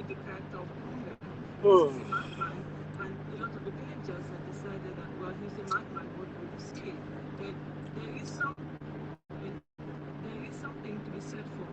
the character of hunger. Oh. He's a madman, and a lot of the villagers had decided that, well, he's a madman, what will you say? But there is something to be said for.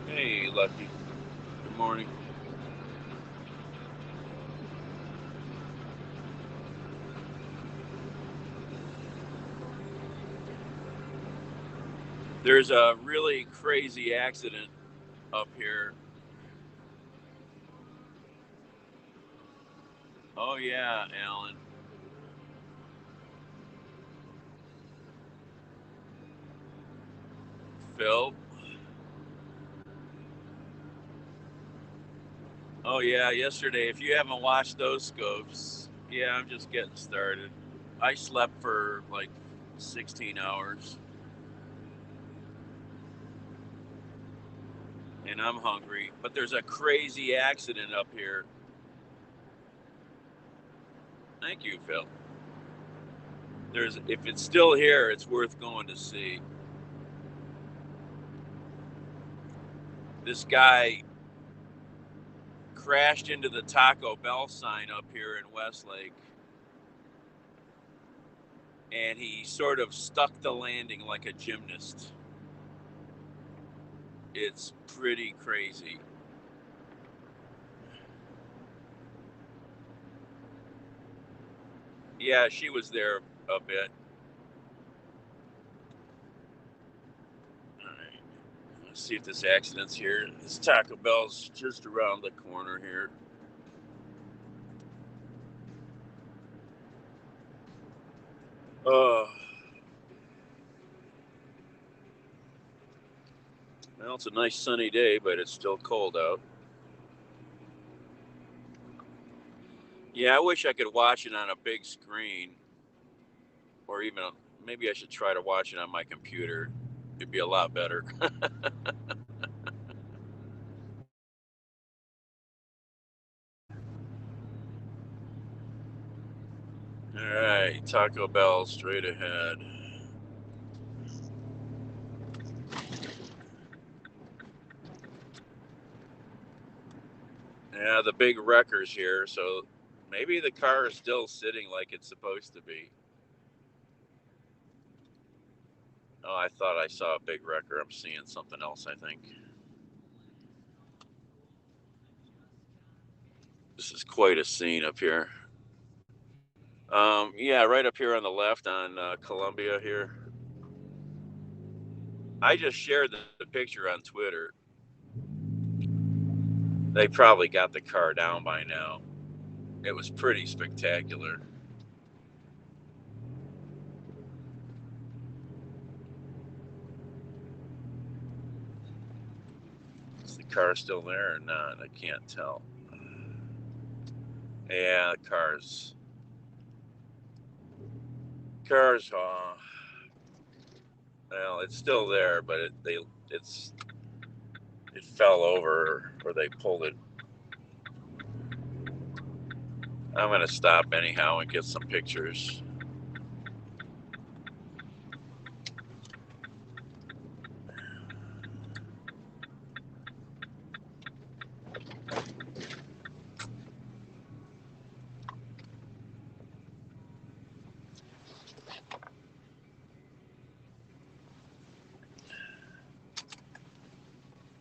Hey, Lucky. Good morning. There's a really crazy accident up here. Oh yeah, Alan. Phil. Oh yeah, yesterday. If you haven't watched those scopes, yeah, I'm just getting started. I slept for like 16 hours, and I'm hungry. But there's a crazy accident up here. Thank you, Phil. If it's still here, it's worth going to see. This guy crashed into the Taco Bell sign up here in Westlake, and he sort of stuck the landing like a gymnast. It's pretty crazy. Yeah, she was there a bit. All right. Let's see if this accident's here. This Taco Bell's just around the corner here. Oh, well, it's a nice sunny day, but it's still cold out. Yeah, I wish I could watch it on a big screen, or even maybe I should try to watch it on my computer. It'd be a lot better. All right, Taco Bell straight ahead. Yeah, the big wrecker's here, so maybe the car is still sitting like it's supposed to be. Oh, I thought I saw a big wrecker. I'm seeing something else, I think. This is quite a scene up here. Yeah, right up here on the left on Columbia here. I just shared the picture on Twitter. They probably got the car down by now. It was pretty spectacular. Is the car still there or not? I can't tell. Yeah, the cars. Well, it's still there, but it fell over or they pulled it. I'm gonna stop anyhow and get some pictures.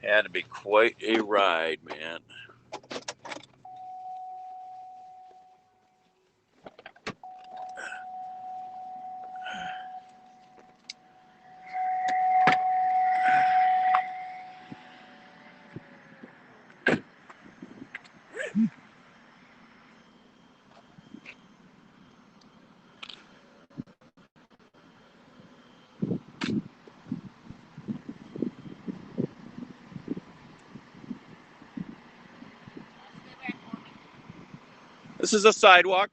Had to be quite a ride, man. This is a sidewalk.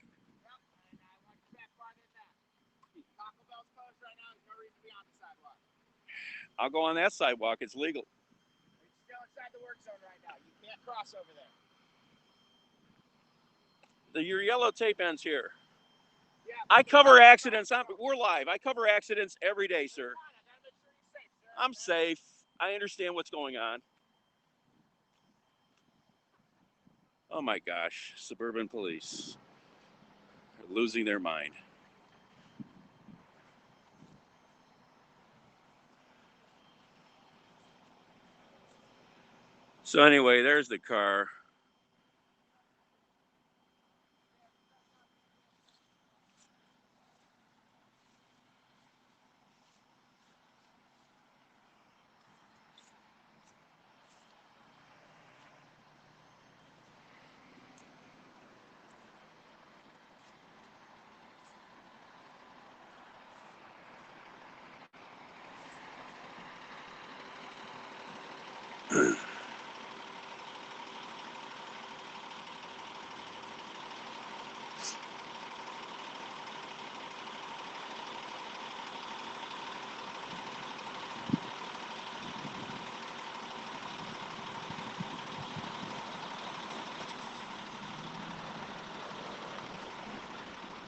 I'll go on that sidewalk. It's legal. It's still inside the work zone right now. You can't cross over there. Your yellow tape ends here. Yeah, I cover accidents. We're live. I cover accidents every day, sir. I'm safe. I understand what's going on. Oh my gosh, suburban police are losing their mind. So anyway, there's the car.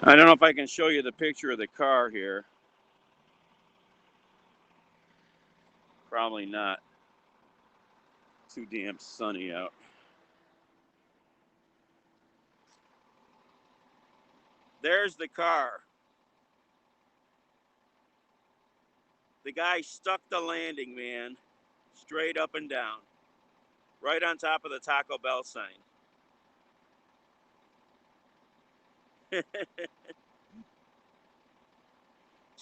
I don't know if I can show you the picture of the car here. Probably not. Too damn sunny out. There's the car. The guy stuck the landing, man. Straight up and down. Right on top of the Taco Bell sign.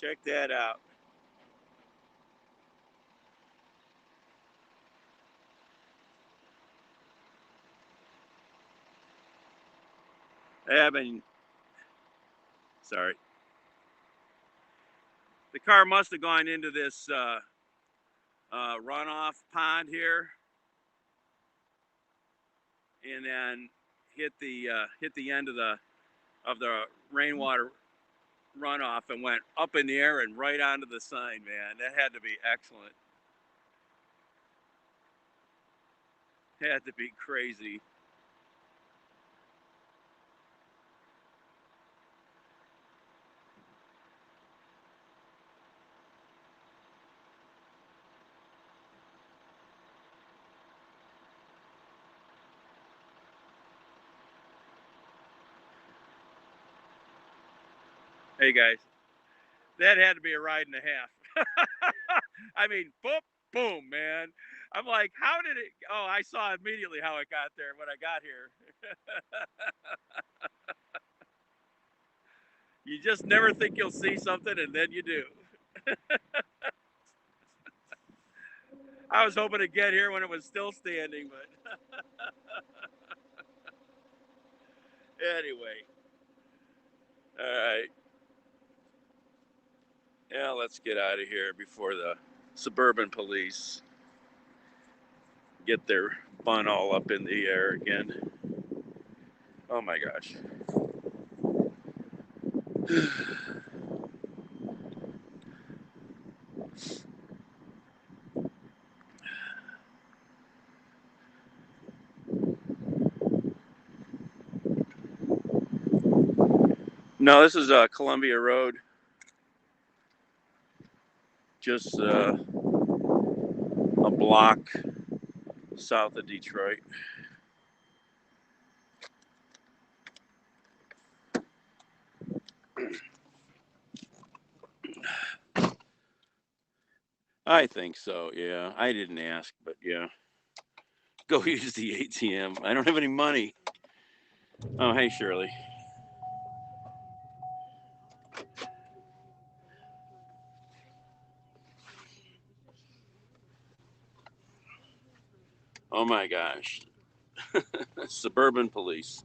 Check that out. Sorry. The car must have gone into this runoff pond here, and then hit the end of the rainwater runoff and went up in the air and right onto the sign. Man, that had to be excellent. Had to be crazy. Hey guys, that had to be a ride and a half. I mean, boom, boom, man. I'm like, how did it? Oh, I saw immediately how it got there when I got here. You just never think you'll see something, and then you do. I was hoping to get here when it was still standing, but anyway. All right. Yeah, let's get out of here before the suburban police get their bun all up in the air again. Oh my gosh. No, this is Columbia Road. Just a block south of Detroit. I think so, yeah. I didn't ask, but yeah. Go use the ATM. I don't have any money. Oh, hey, Shirley. Oh my gosh. Suburban police.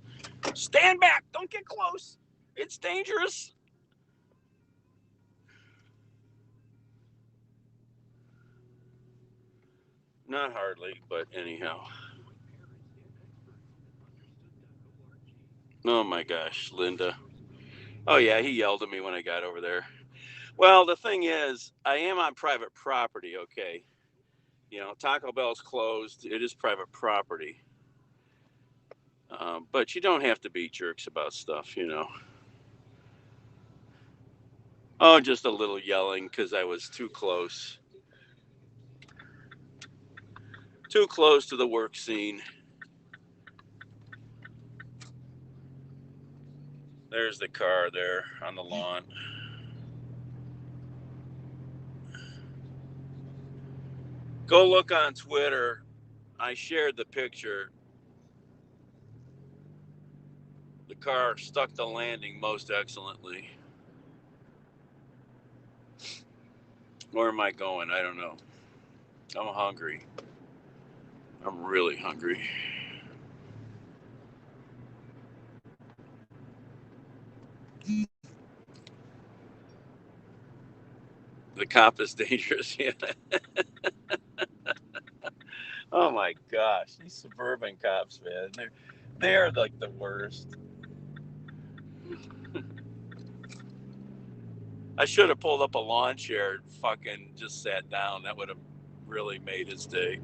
Stand back. Don't get close. It's dangerous. Not hardly, but anyhow. Oh my gosh, Linda. Oh yeah, he yelled at me when I got over there. Well, the thing is, I am on private property, okay? You know, Taco Bell's closed. It is private property. But you don't have to be jerks about stuff, you know. Oh, just a little yelling because I was too close. Too close to the work scene. There's the car there on the lawn. Go look on Twitter. I shared the picture. The car stuck the landing most excellently. Where am I going? I don't know. I'm hungry. I'm really hungry. The cop is dangerous. Yeah. Oh my gosh, these suburban cops, man. They're like the worst. I should have pulled up a lawn chair and fucking just sat down. That would have really made his day.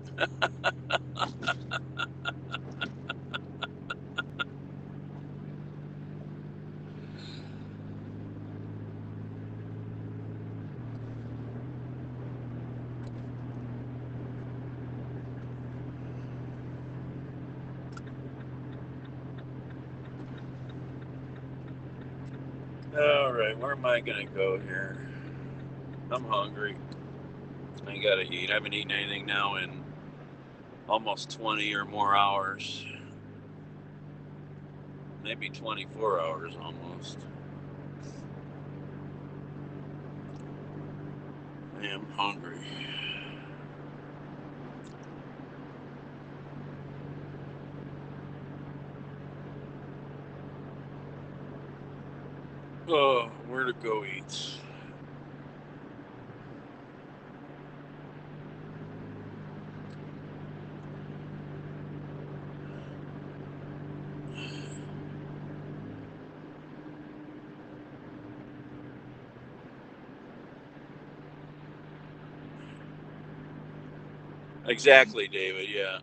All right, where am I gonna go here? I'm hungry. I gotta eat. I haven't eaten anything now in almost 20 or more hours. Maybe 24 hours almost. I am hungry. Oh, where to go eat? Exactly, David. Yeah.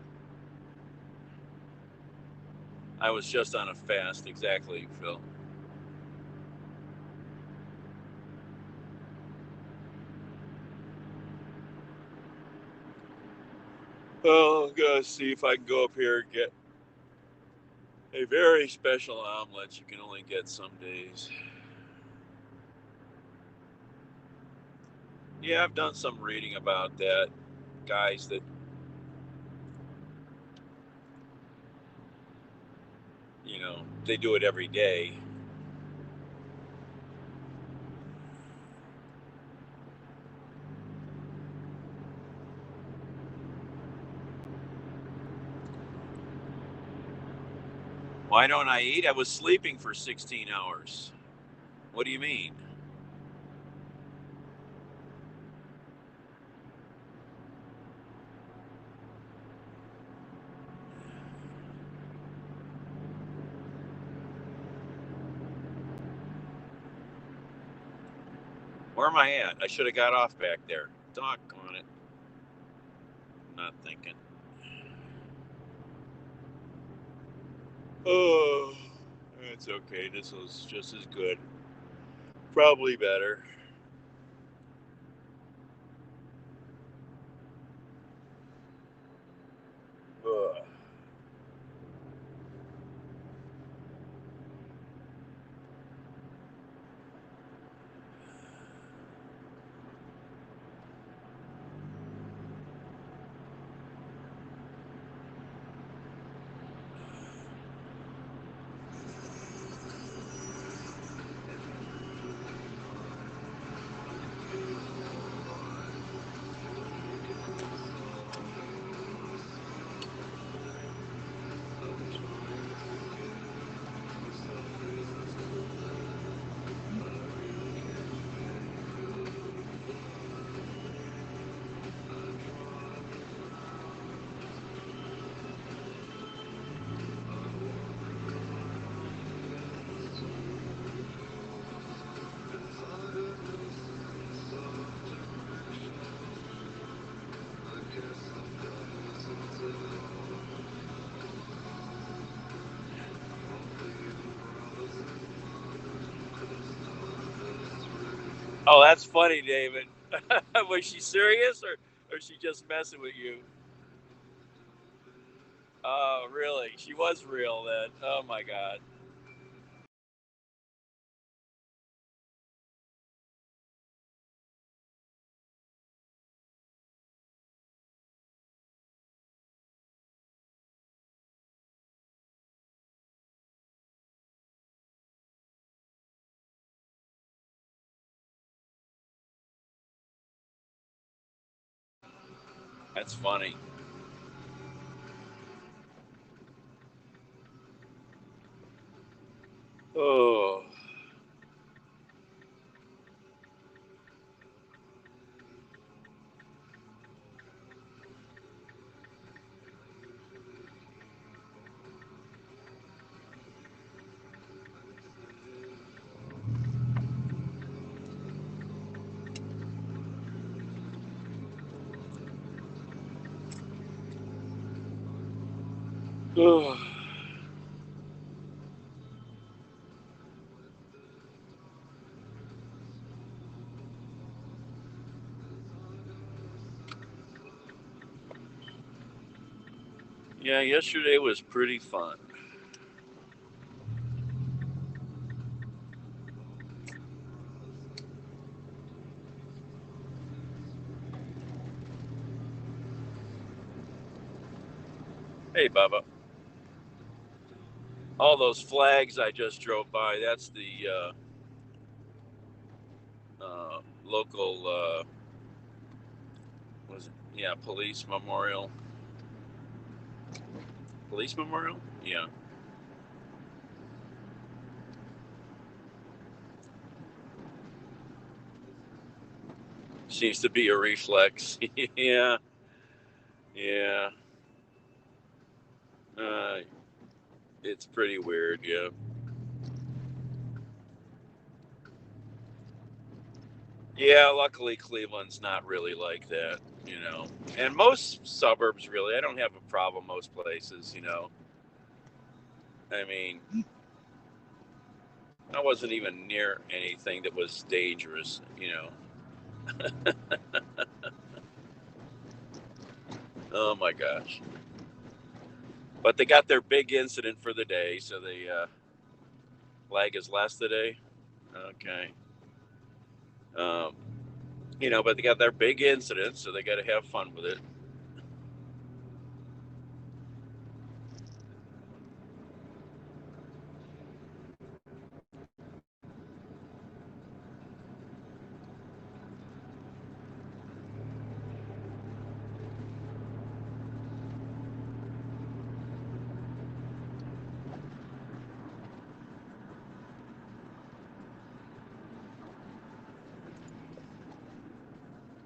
I was just on a fast. Exactly, Phil. Oh, I'm gonna see if I can go up here and get a very special omelet you can only get some days. Yeah, I've done some reading about that. Guys that, you know, they do it every day. Why don't I eat? I was sleeping for 16 hours. What do you mean? Where am I at? I should have got off back there. Doggone it. Not thinking. Oh, it's okay. This was just as good. Probably better. Ugh. Oh, that's funny, David. Was she serious or she just messing with you? Oh, really? She was real then. Oh my God. That's funny. Oh. Oh. Yeah, yesterday was pretty fun. Hey, Bubba. All those flags I just drove by, that's the local, was it? Yeah, police memorial. Police memorial? Yeah. Seems to be a reflex. Yeah. Yeah. Uh, it's pretty weird, yeah. Yeah, luckily Cleveland's not really like that. And most suburbs really, I don't have a problem most places. I mean, I wasn't even near anything that was dangerous. Oh my gosh. But they got their big incident for the day, so the flag is less today. Okay. Um, but they got their big incident, so they got to have fun with it.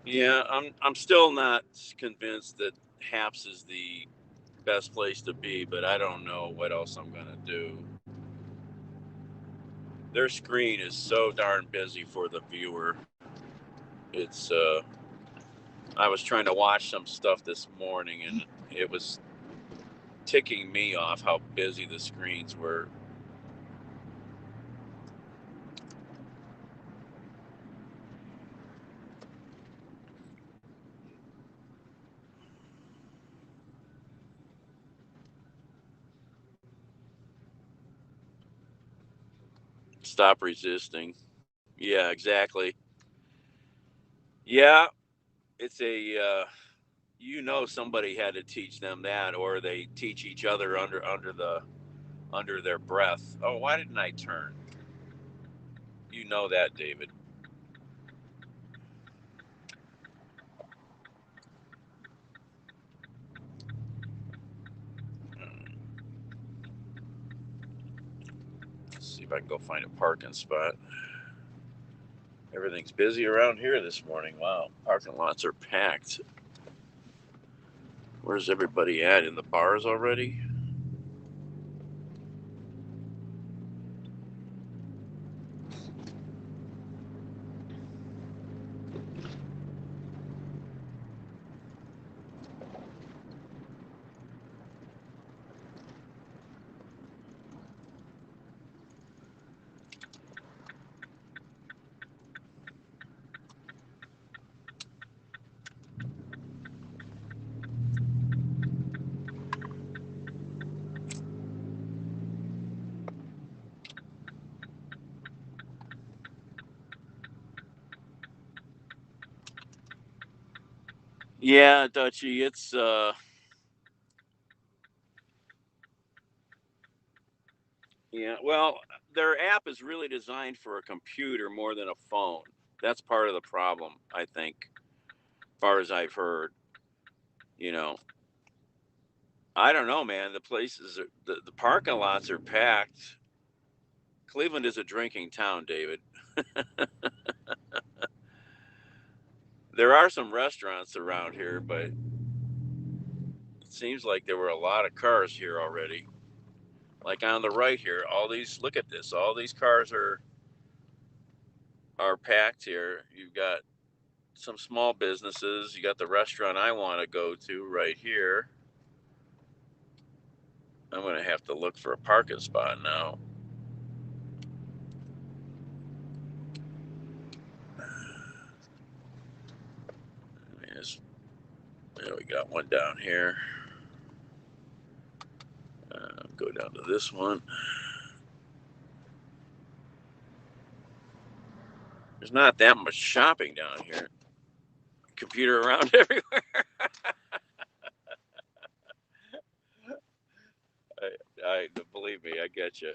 Yeah, I'm still not convinced that Happs is the best place to be, but I don't know what else I'm gonna do. Their screen is so darn busy for the viewer. It's I was trying to watch some stuff this morning and it was ticking me off how busy the screens were. Stop resisting. Yeah, exactly. Yeah, it's somebody had to teach them that, or they teach each other under their breath. Oh, why didn't I turn? You know that, David. Let's see if I can go find a parking spot. Everything's busy around here this morning. Wow, parking lots are packed. Where's everybody at? In the bars already? Yeah, Dutchy, it's yeah. Well, their app is really designed for a computer more than a phone. That's part of the problem, I think, as far as I've heard. You know, I don't know, man. The places, the parking lots are packed. Cleveland is a drinking town, David. There are some restaurants around here, but it seems like there were a lot of cars here already. Like on the right here, all these, look at this, all these cars are packed here. You've got some small businesses. You got the restaurant I want to go to right here. I'm going to have to look for a parking spot now. There we got one down here. Go down to this one. There's not that much shopping down here. Computer around everywhere. I believe me, I get you.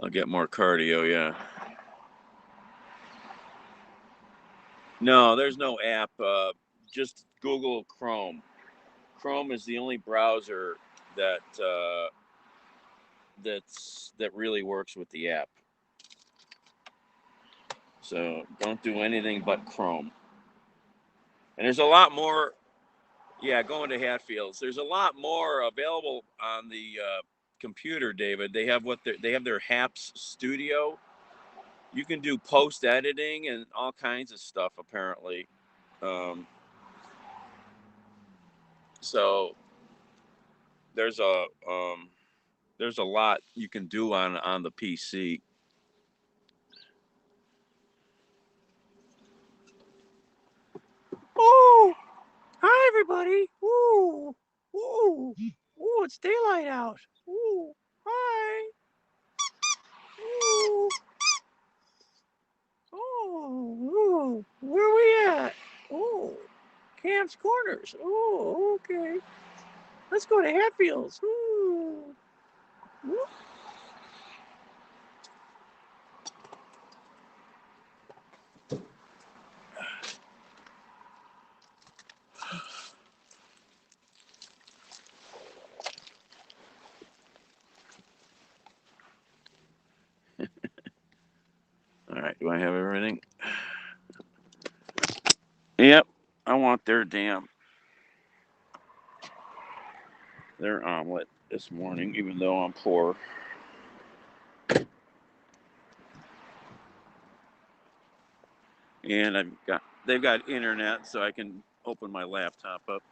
I'll get more cardio, yeah. No, there's no app. Just Google Chrome. Chrome is the only browser that that really works with the app. So don't do anything but Chrome. And there's a lot more. Yeah, going to Hatfields. There's a lot more available on the computer, David. They have they have their Happs studio. You can do post editing and all kinds of stuff apparently. Um, so there's a lot you can do on the PC. Oh, hi everybody. Ooh, ooh, ooh, it's daylight out. Ooh, hi. Ooh, oh, ooh, where we at? Oh, Camp's Corners. Oh, okay. Let's go to Hatfields. Ooh. Ooh. All right, do I have everything? Yep, I want their omelet this morning, even though I'm poor. And they've got internet, so I can open my laptop up.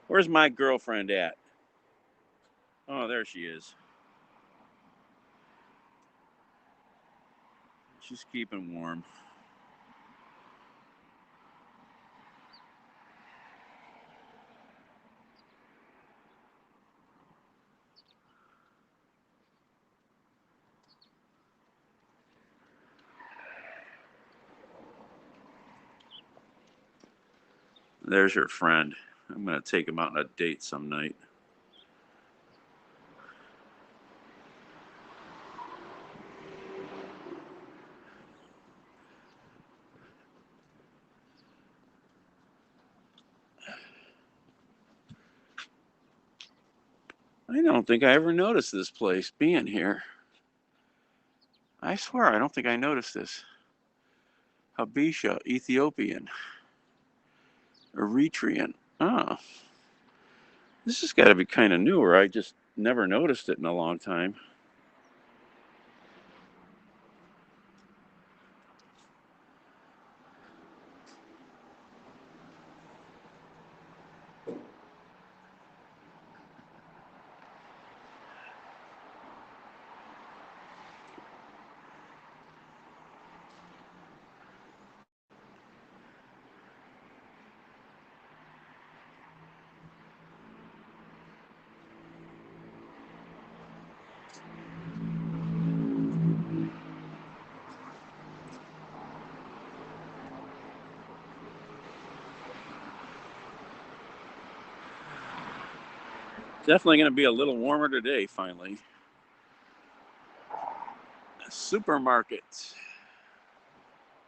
Where's my girlfriend at? Oh, there she is. She's keeping warm. There's your friend. I'm going to take him out on a date some night. I don't think I ever noticed this place being here. I swear, I don't think I noticed this. Habesha, Ethiopian, Eritrean. Oh, this has got to be kind of newer. I just never noticed it in a long time. Definitely going to be a little warmer today, finally. Supermarket.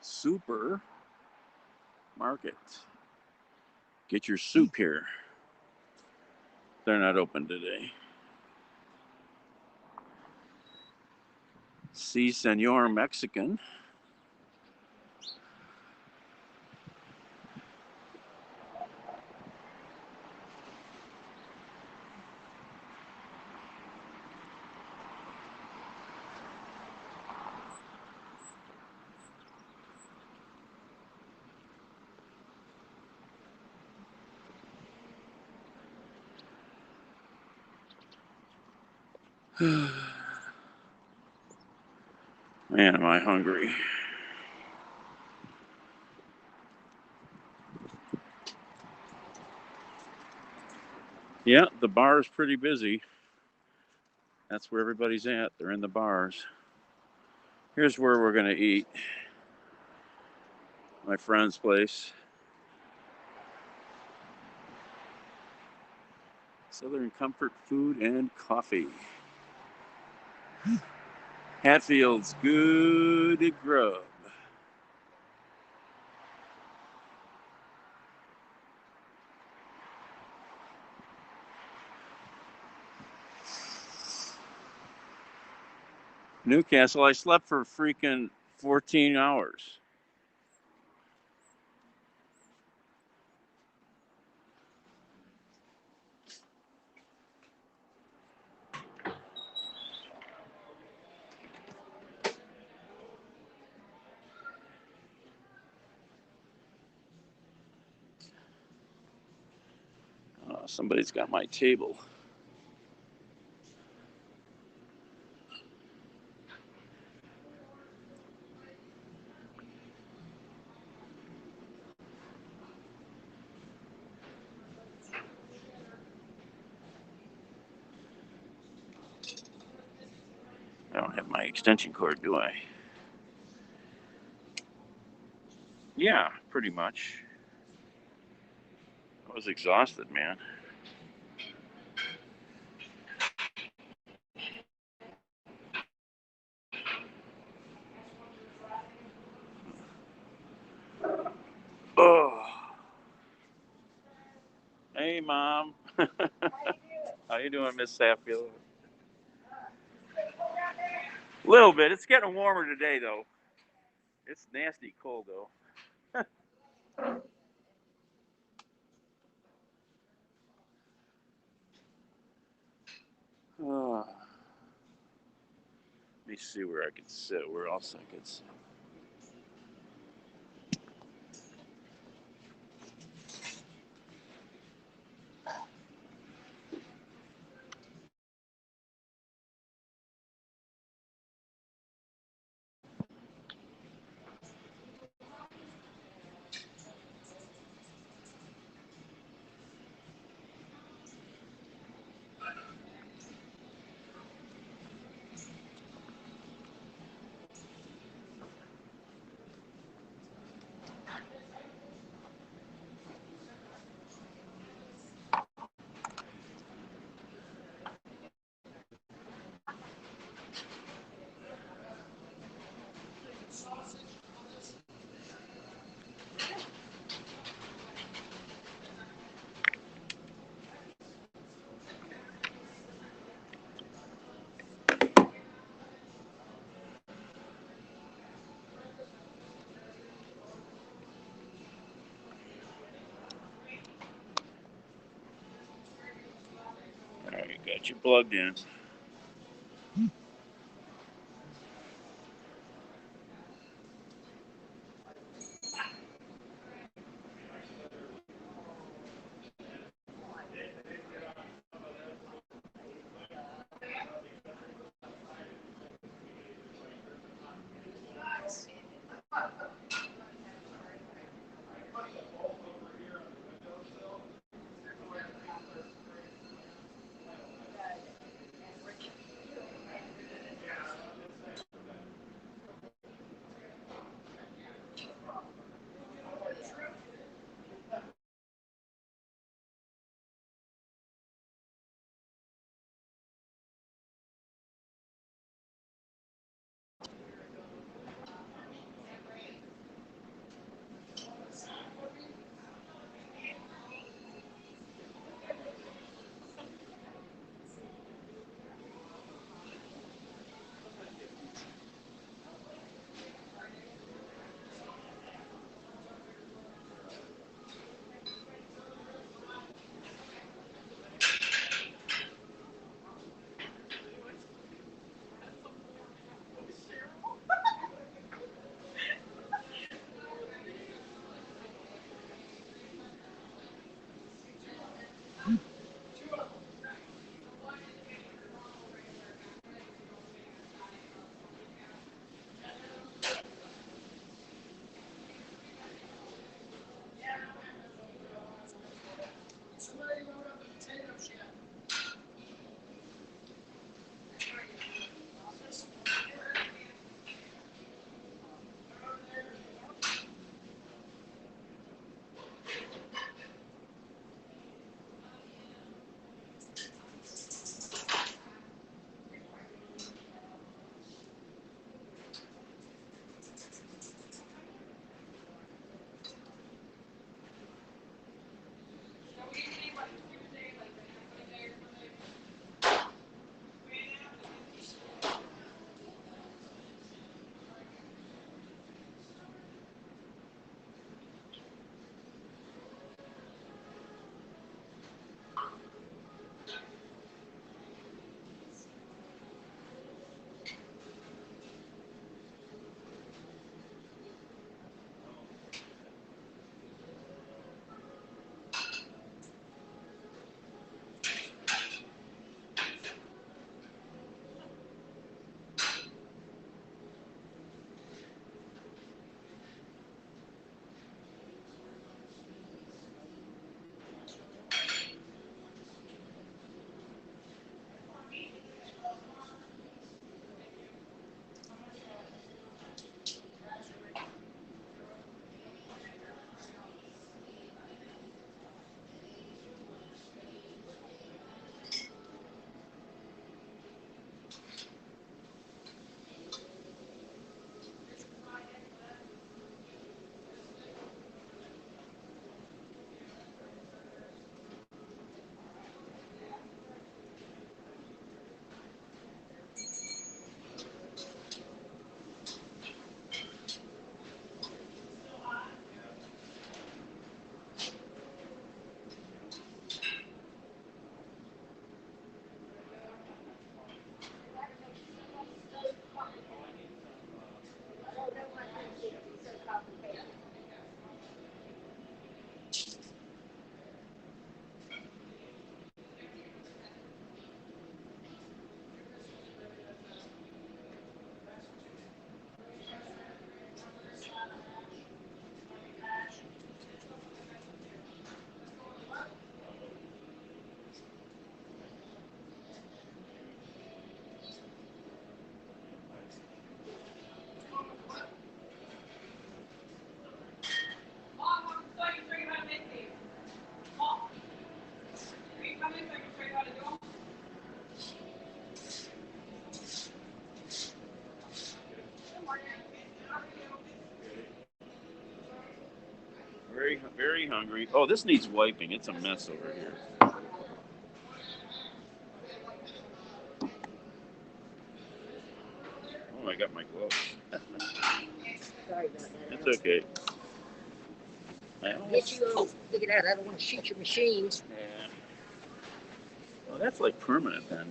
Supermarket. Get your soup here. They're not open today. Si, Senor Mexican. Man, am I hungry. Yeah, the bar is pretty busy. That's where everybody's at. They're in the bars. Here's where we're going to eat. My friend's place. Southern Comfort Food and Coffee. Hatfield's Good Grub. Newcastle, I slept for freaking 14 hours. Somebody's got my table. I don't have my extension cord, do I? Yeah, pretty much. I was exhausted, man. Oh. Hey, Mom. How you doing, Miss Hatfield? A little bit. It's getting warmer today, though. It's nasty cold, though. Oh. Let me see where I can sit. Where else I could sit. All right, got you plugged in. Very, very hungry. Oh, this needs wiping. It's a mess over here. Oh, I got my gloves. Sorry about that. It's okay. Get you all figured out. I don't want to shoot your machines. Yeah. Well, that's like permanent then.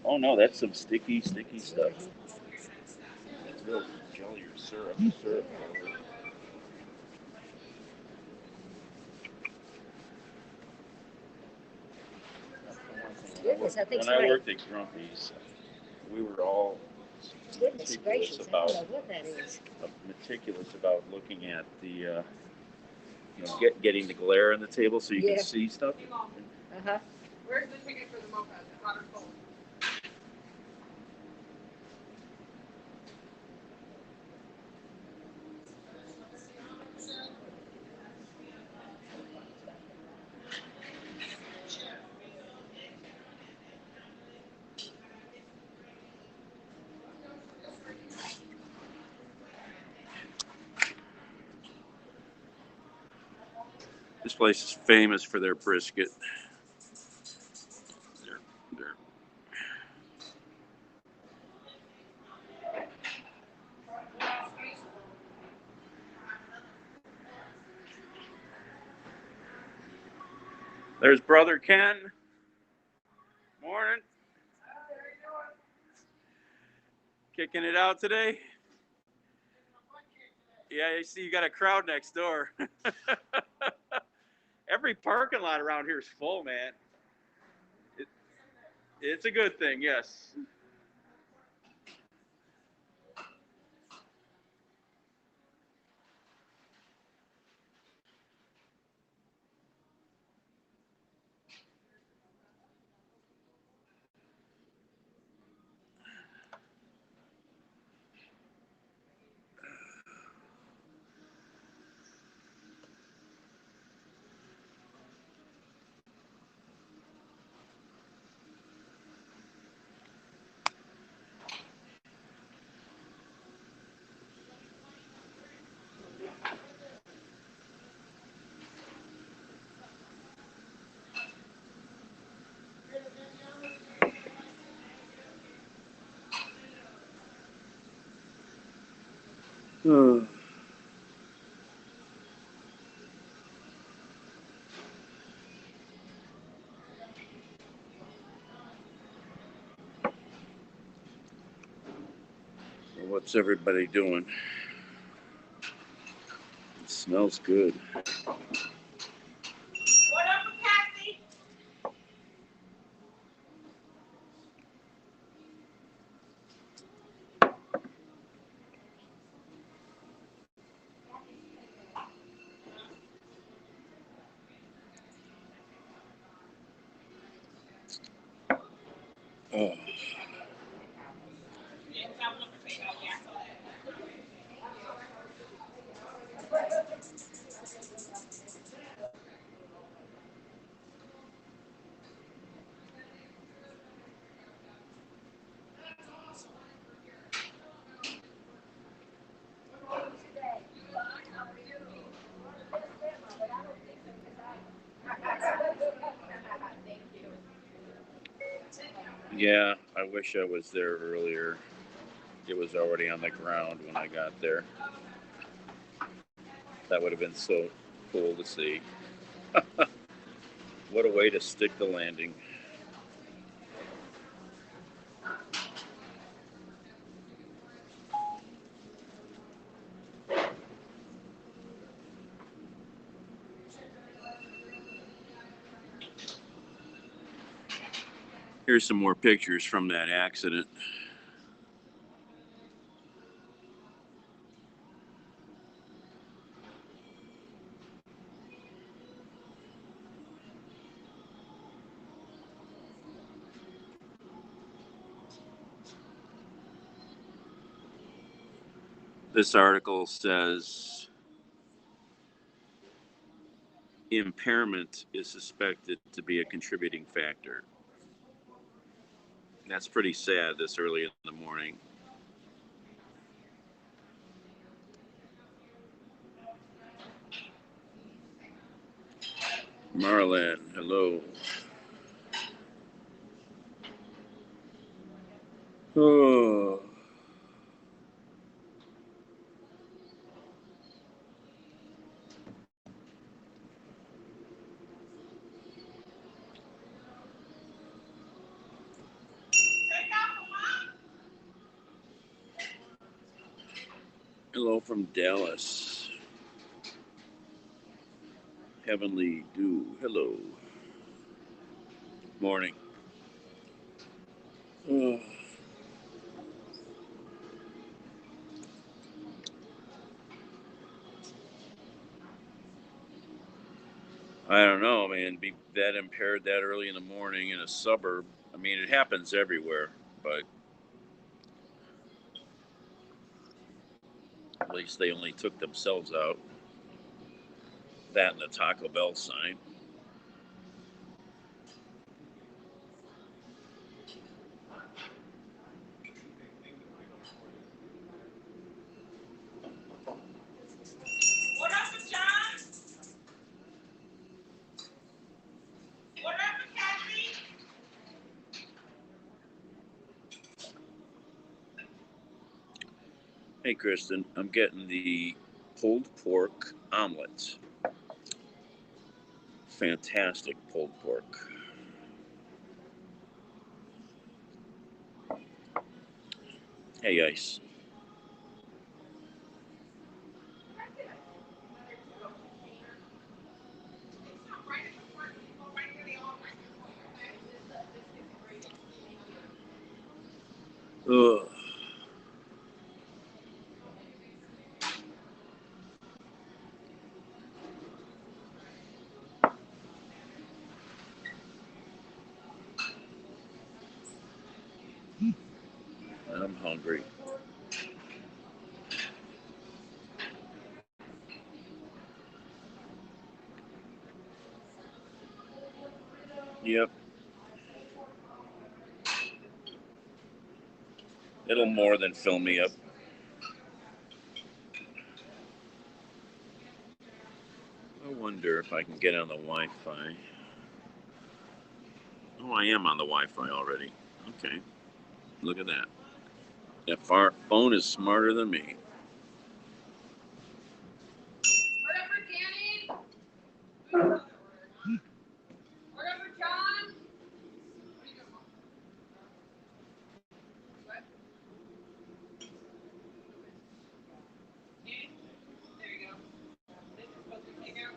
Oh no, that's some sticky stuff. It's real jelly or syrup. Goodness, I think when I worked at Grumpy's, we were all gracious, I don't know what that is. Meticulous about looking at the, getting the glare on the table so you can see stuff. Uh-huh. Where's the ticket for the moped? Water full. This place is famous for their brisket. There's Brother Ken. Morning. Kicking it out today? Yeah, I see you got a crowd next door. Every parking lot around here is full, man. It's a good thing, yes. What's everybody doing? It smells good. What up, Kathy? Oh. Yeah, I wish I was there earlier. It was already on the ground when I got there. That would have been so cool to see. What a way to stick the landing. Here's some more pictures from that accident. This article says impairment is suspected to be a contributing factor. That's pretty sad this early in the morning. Marlon, hello. Oh. Hello from Dallas. Heavenly Dew, hello. Morning. Oh. I don't know, man. Be that impaired that early in the morning in a suburb. I mean, it happens everywhere, but at least they only took themselves out. That and the Taco Bell sign. What up, John? What up, Kathy? Hey, Kristen, I'm getting the pulled pork omelet. Fantastic pulled pork. Hey, Ice. Ugh. I'm hungry. Yep. It'll more than fill me up. I wonder if I can get on the Wi-Fi. Oh, I am on the Wi-Fi already. Okay. Look at that. That phone is smarter than me. Whatever, Danny. Whatever, John. What? There you go. This is supposed to take out.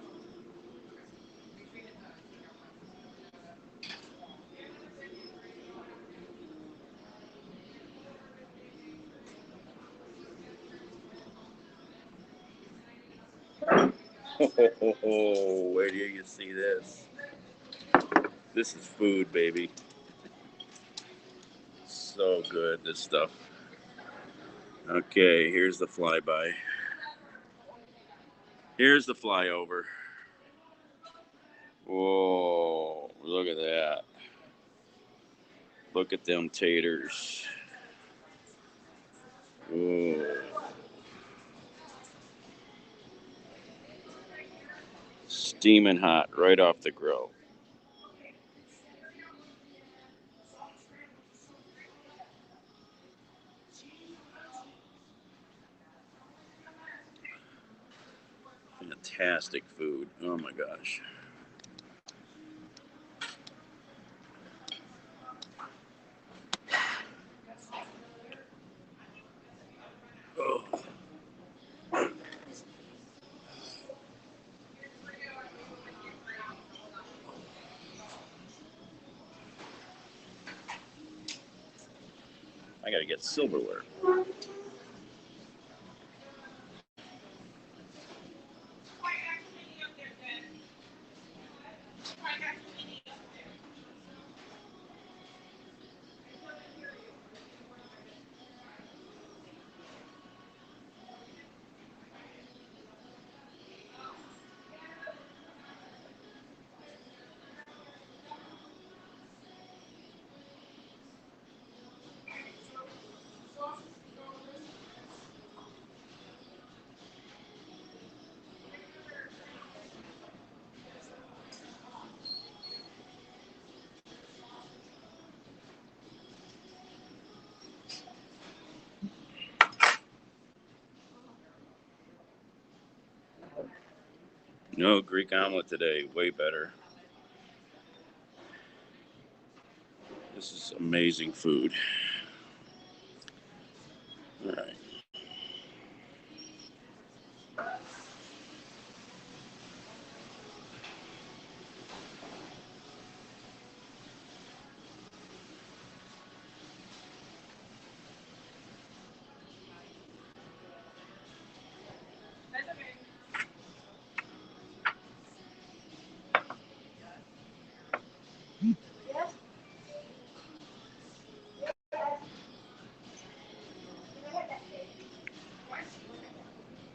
Oh, where do you see this? This is food, baby. So good, this stuff. Okay, here's the flyby. Here's the flyover. Whoa, look at that. Look at them taters. Whoa. Steaming hot right off the grill. Fantastic food. Oh my gosh. Oh. I gotta get silverware. No, Greek omelet today, way better. This is amazing food. All right.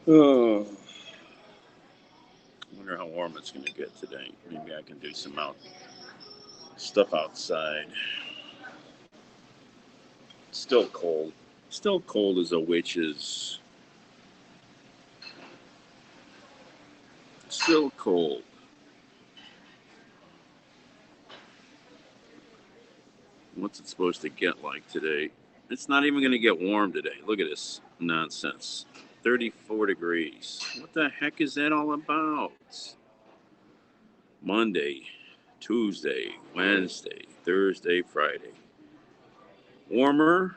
Oh, I wonder how warm it's going to get today. Maybe I can do some stuff outside. Still cold. Still cold as a witch's. Still cold. What's it supposed to get like today? It's not even going to get warm today. Look at this nonsense. 34 degrees. What the heck is that all about? Monday, Tuesday, Wednesday, Thursday, Friday. Warmer.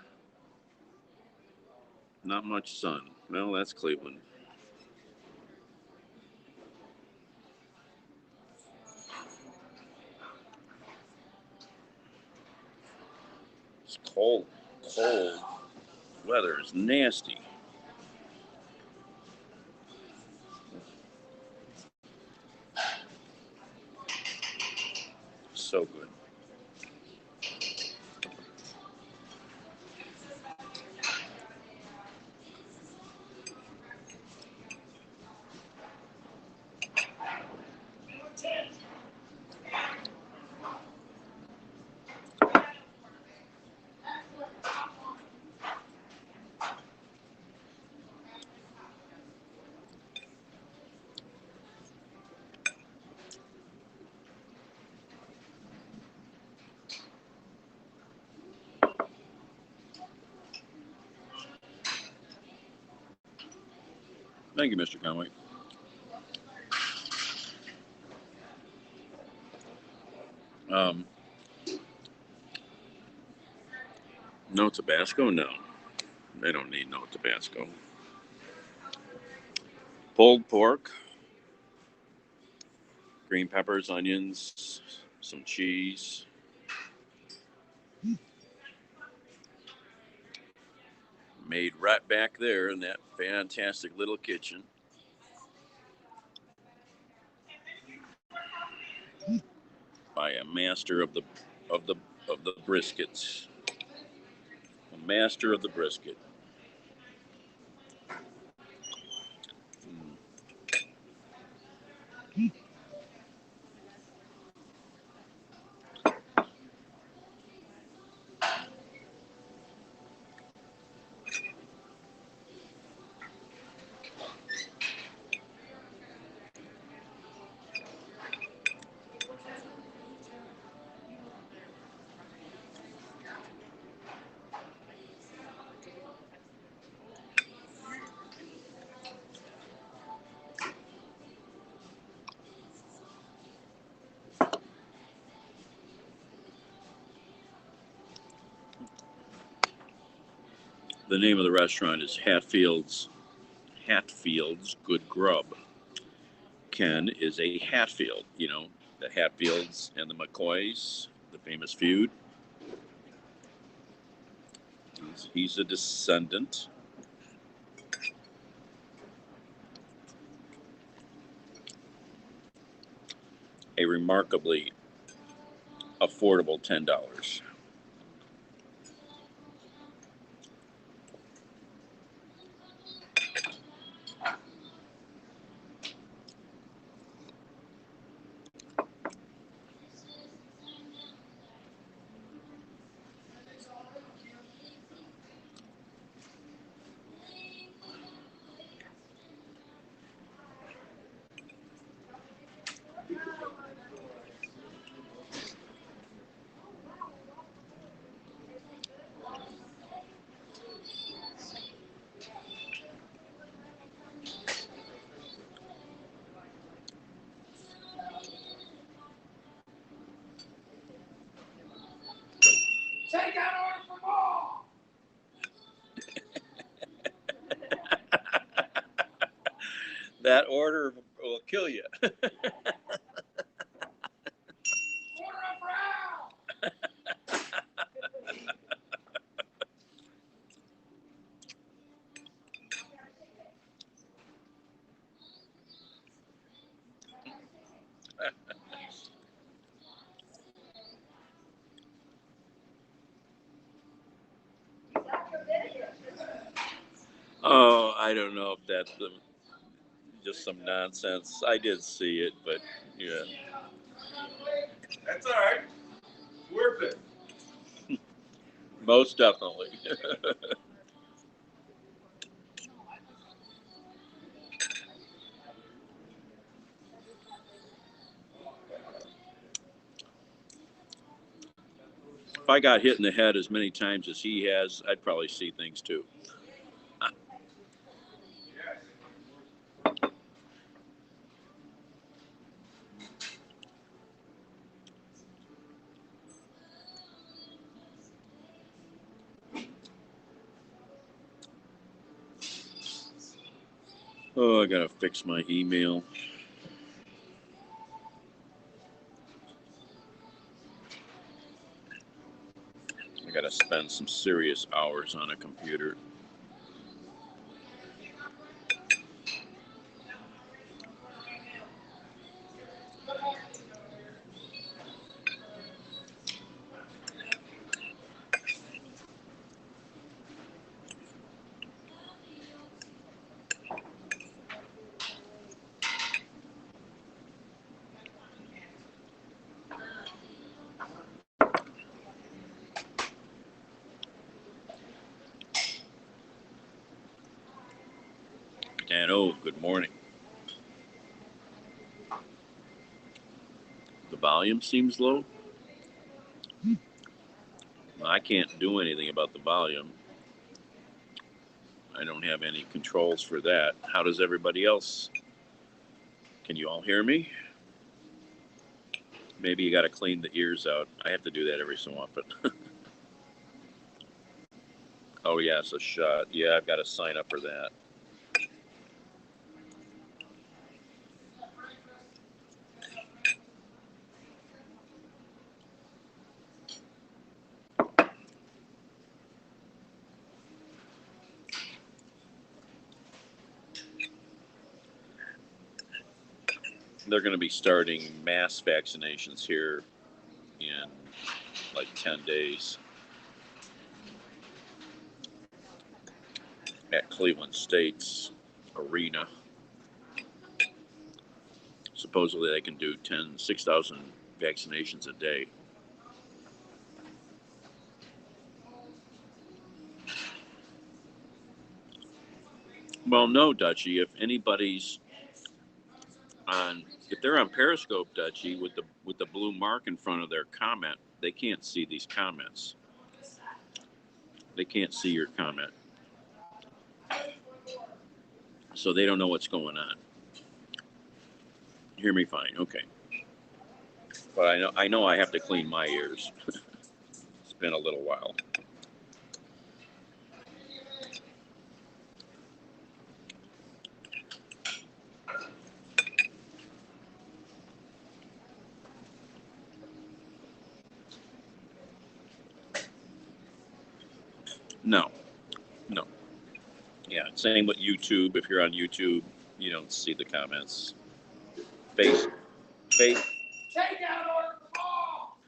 Not much sun. Well, that's Cleveland. It's cold. Cold. Weather is nasty. So good. Thank you, Mr. Conway. No Tabasco? No. They don't need no Tabasco. Pulled pork, green peppers, onions, some cheese. Made right back there in that fantastic little kitchen. By a master of the briskets. A master of the brisket. The name of the restaurant is Hatfield's Good Grub. Ken is a Hatfield, you know, the Hatfields and the McCoys, the famous feud. He's a descendant. A remarkably affordable $10. Take out order from all. That order will kill you. Order up for Al. Oh, I don't know if that's just some nonsense. I did see it, but yeah. That's all right. Worth it. Most definitely. If I got hit in the head as many times as he has, I'd probably see things too. Oh, I gotta fix my email. I gotta spend some serious hours on a computer. And oh, good morning. The volume seems low. Well, I can't do anything about the volume. I don't have any controls for that. How does everybody else? Can you all hear me? Maybe you got to clean the ears out. I have to do that every so often. Oh, yes, a shot. Yeah, I've got to sign up for that. They're going to be starting mass vaccinations here in like 10 days at Cleveland State's arena. Supposedly they can do 6,000 vaccinations a day. Well, no, Dutchie, if anybody's if they're on Periscope, Dutchie, with the blue mark in front of their comment, they can't see these comments. They can't see your comment. So they don't know what's going on. Hear me fine, okay. But I know I have to clean my ears. It's been a little while. No. Yeah, same with YouTube. If you're on YouTube, you don't see the comments. Face. Take out order from all.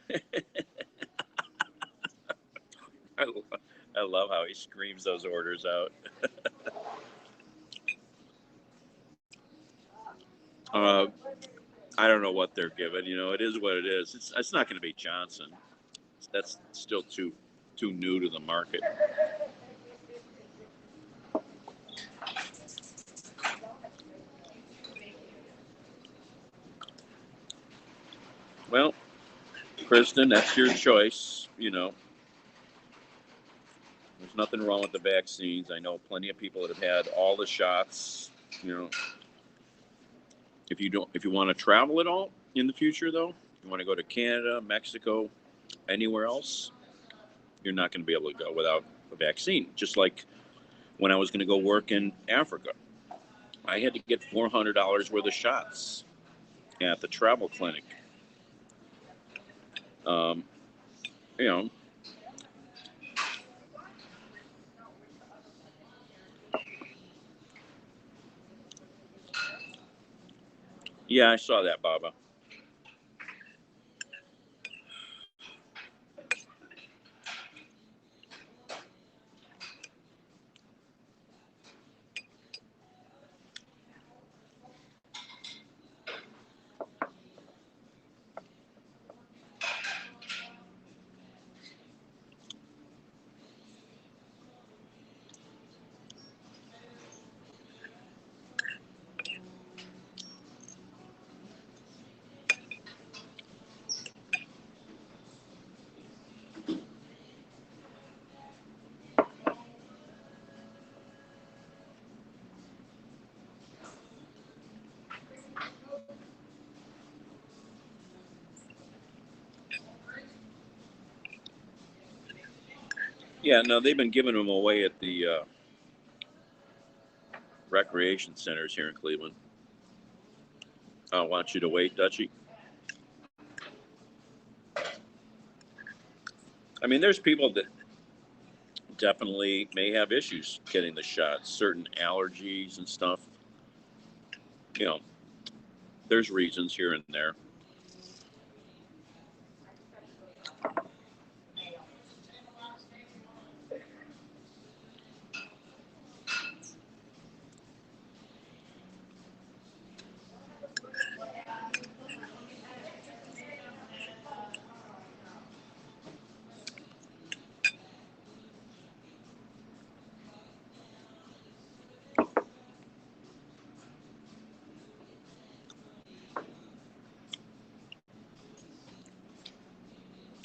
I love how he screams those orders out. I don't know what they're given. It is what it is. It's not going to be Johnson. That's still too new to the market. Well, Kristen, that's your choice. There's nothing wrong with the vaccines. I know plenty of people that have had all the shots. If you want to travel at all in the future, though, you want to go to Canada, Mexico, anywhere else, you're not going to be able to go without a vaccine. Just like when I was going to go work in Africa, I had to get $400 worth of shots at the travel clinic. You know, yeah, I saw that, Baba. Yeah, no, they've been giving them away at the recreation centers here in Cleveland. I want you to wait, Dutchie. I mean, there's people that definitely may have issues getting the shots, certain allergies and stuff. You know, there's reasons here and there.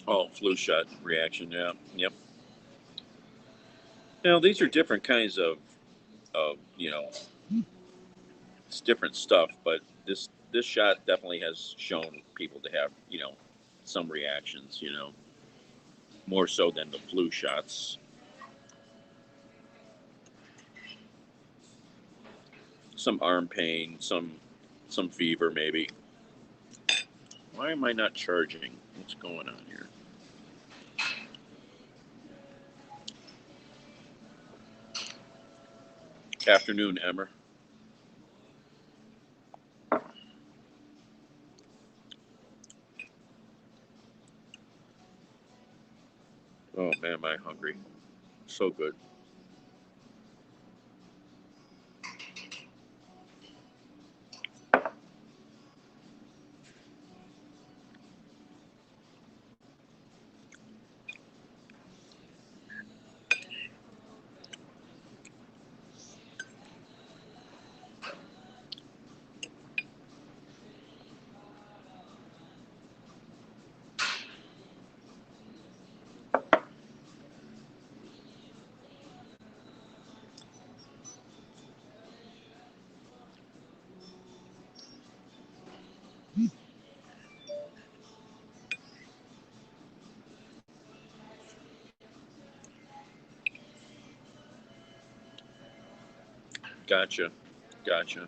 Oh, flu shot reaction, yeah, yep. Now, these are different kinds of you know, it's different stuff, but this shot definitely has shown people to have, you know, some reactions, you know, more so than the flu shots. Some arm pain, some fever maybe. Why am I not charging? What's going on here? Afternoon, Emmer. Oh man, am I hungry. So good. Gotcha. Gotcha.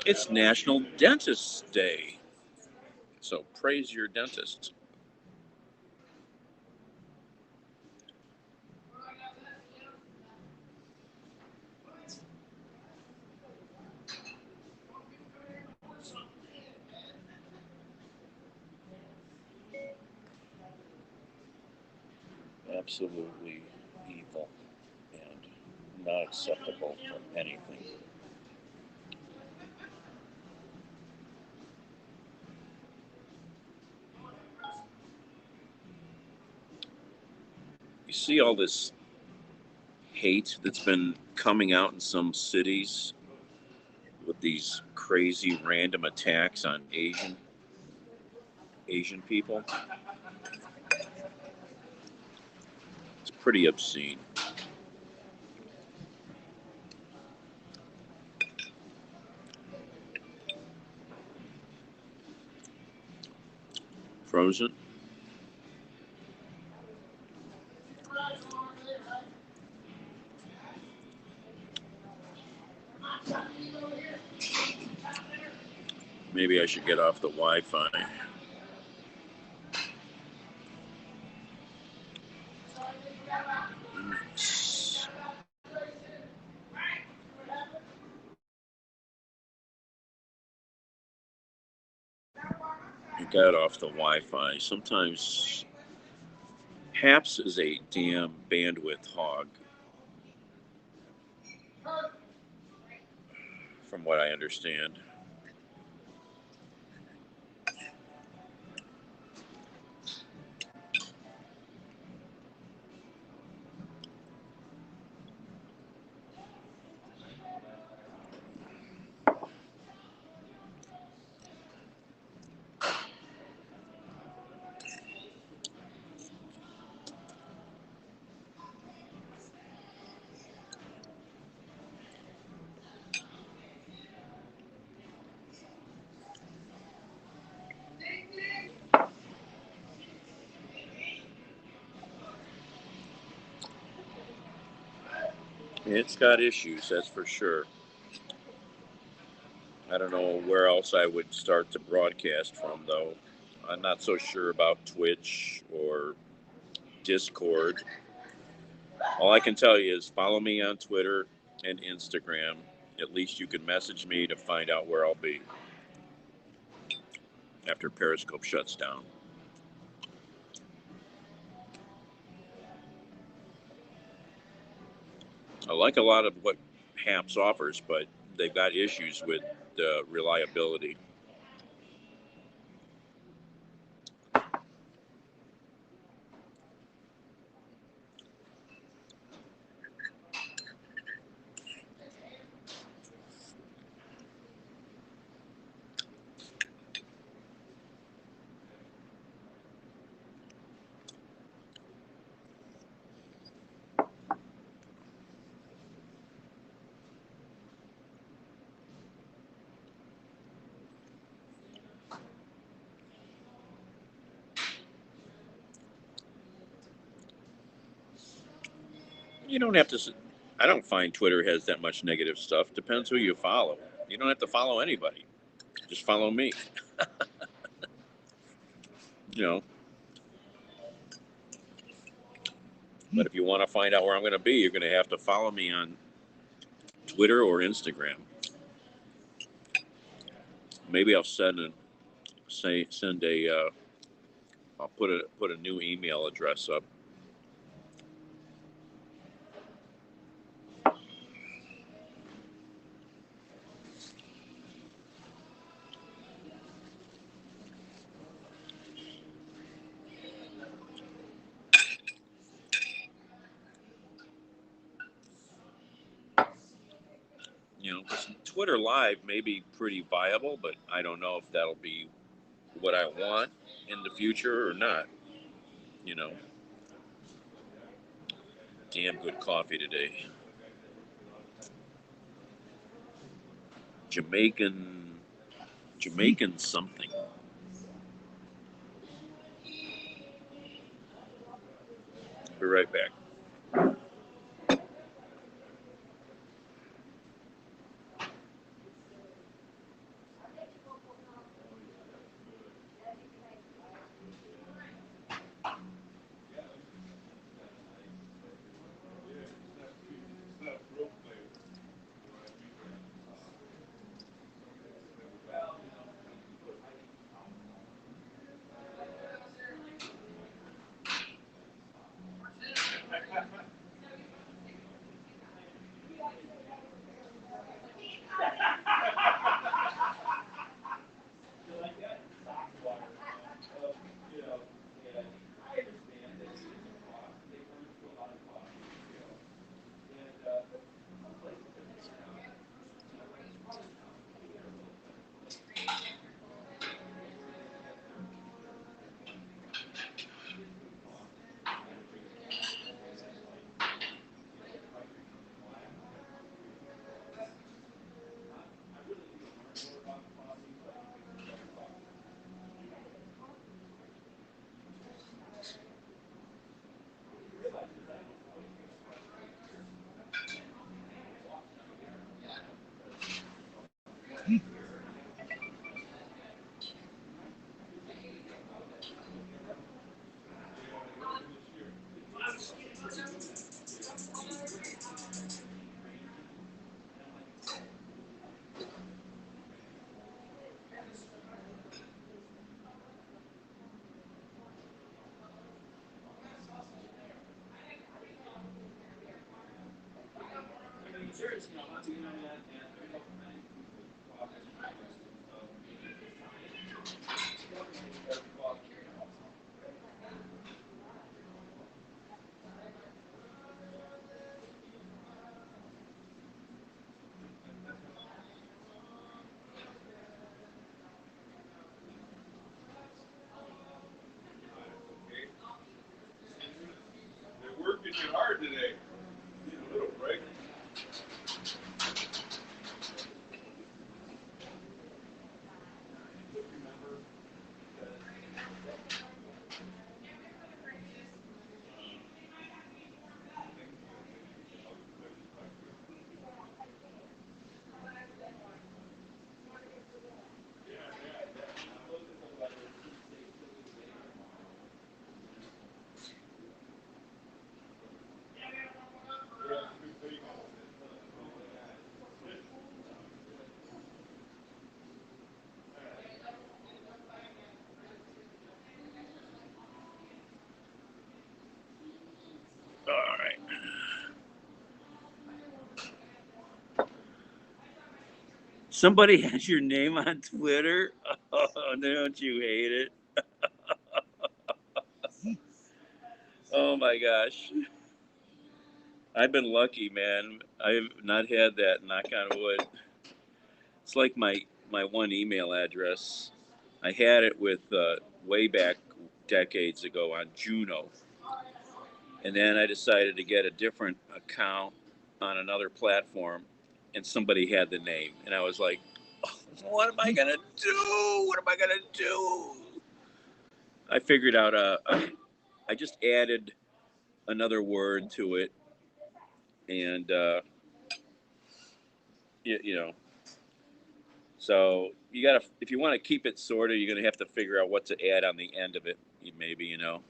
It's National Dentist Day. So praise your dentist. Absolutely evil and not acceptable for anything. You see all this hate that's been coming out in some cities with these crazy random attacks on Asian people. It's pretty obscene. Frozen. Maybe I should get off the Wi-Fi. I got off the Wi-Fi. Sometimes Happs is a damn bandwidth hog, from what I understand. It's got issues, that's for sure. I don't know where else I would start to broadcast from, though. I'm not so sure about Twitch or Discord. All I can tell you is follow me on Twitter and Instagram. At least you can message me to find out where I'll be after Periscope shuts down. I like a lot of what Happs offers, but they've got issues with the reliability. You don't have to. I don't find Twitter has that much negative stuff. Depends who you follow. You don't have to follow anybody. Just follow me. You know. But if you want to find out where I'm going to be, you're going to have to follow me on Twitter or Instagram. Maybe I'll send a. I'll put a new email address up. You know, Twitter Live may be pretty viable, but I don't know if that'll be what I want in the future or not. You know, damn good coffee today. Jamaican something. Be right back. They're working you hard today. Need a little break. All right. Somebody has your name on Twitter. Oh, don't you hate it? Oh my gosh. I've been lucky, man. I've not had that, knock on wood. It's like my one email address. I had it with way back decades ago on Juno. And then I decided to get a different account on another platform, and somebody had the name. And I was like, oh, what am I going to do? What am I going to do? I figured out, I just added another word to it. And, you know, so you got to, if you want to keep it sorted, you're going to have to figure out what to add on the end of it, maybe, you know.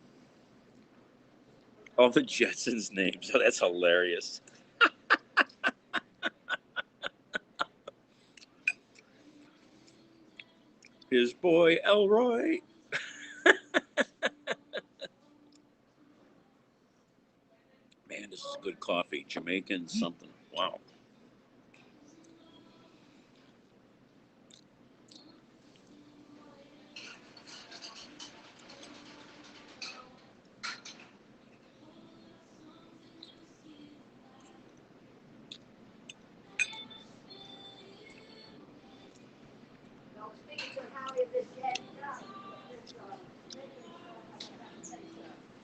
All the Jetsons names. Oh, that's hilarious. His boy Elroy. Man, this is good coffee. Jamaican something. Wow.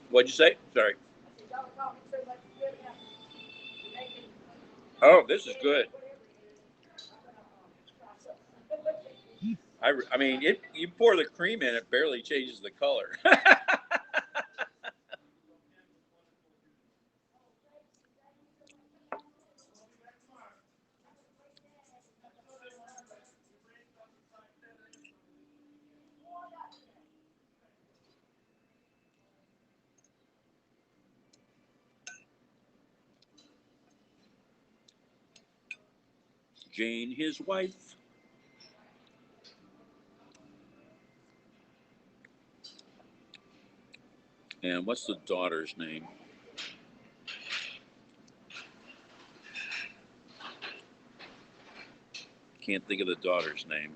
What'd you say? Sorry. Oh, this is good. I mean, you pour the cream in, it barely changes the color. Jane, his wife. And what's the daughter's name? can't think of the daughter's name.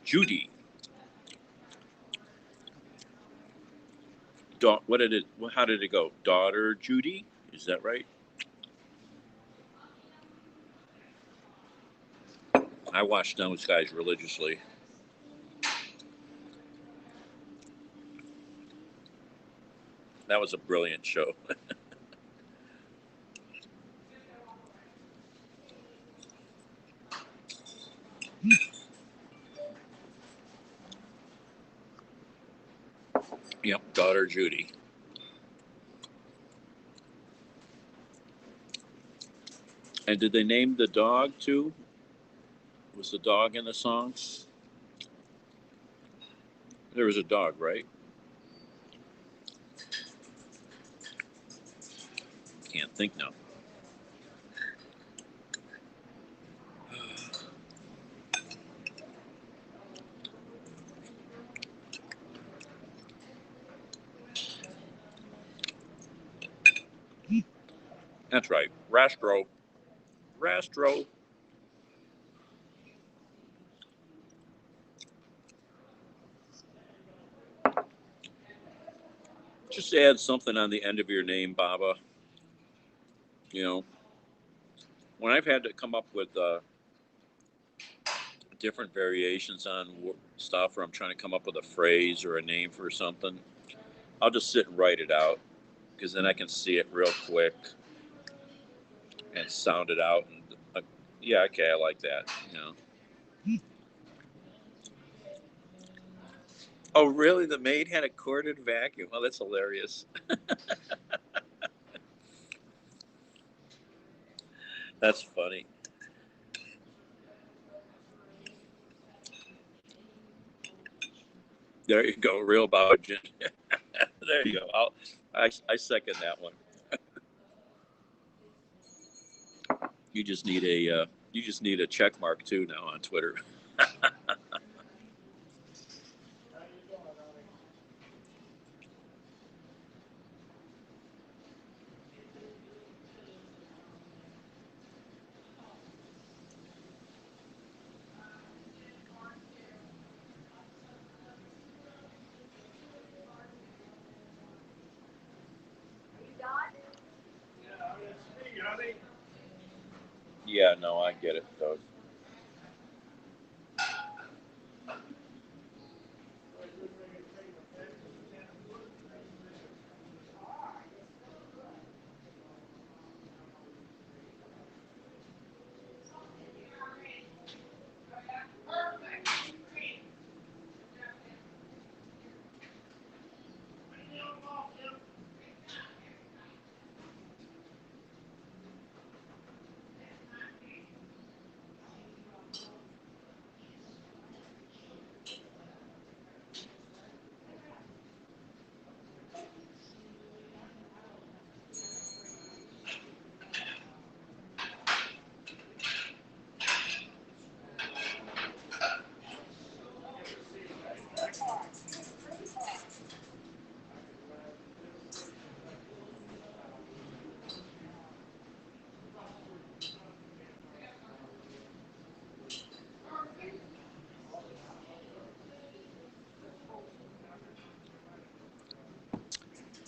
Judy. What did it? How did it go? Daughter Judy? Is that right? I watched those guys religiously. That was a brilliant show. Yep, daughter Judy. And did they name the dog too? Was the dog in the song? There was a dog, right? Can't think now. That's right. Rastro. Rastro. Just add something on the end of your name, Baba. You know, when I've had to come up with different variations on stuff, or I'm trying to come up with a phrase or a name for something, I'll just sit and write it out, because then I can see it real quick and sound it out. And yeah, okay, I like that. You know. Oh, really? The maid had a corded vacuum? Oh, that's hilarious. That's funny. There you go, real Bowden. There you go. I second that one. You just need a check mark too now on Twitter. Yeah, no, I get it, though.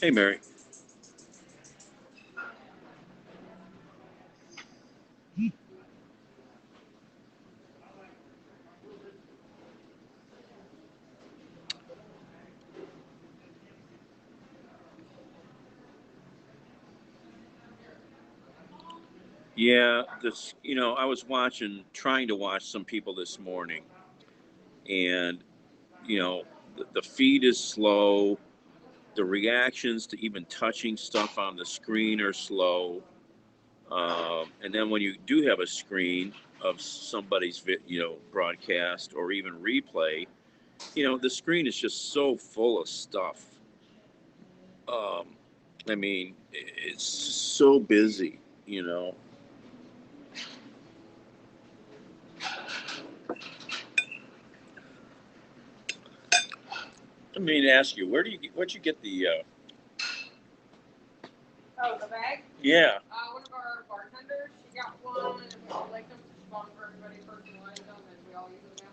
Hey, Mary. Yeah, I was trying to watch some people this morning, and, the feed is slow. The reactions to even touching stuff on the screen are slow. And then when you do have a screen of somebody's, broadcast or even replay, the screen is just so full of stuff. I mean, it's so busy. I mean, ask you, where'd you get the Yeah. One of our bartenders, she got one, and we all like them, so she bought them for everybody, personalized them, and we all use them now.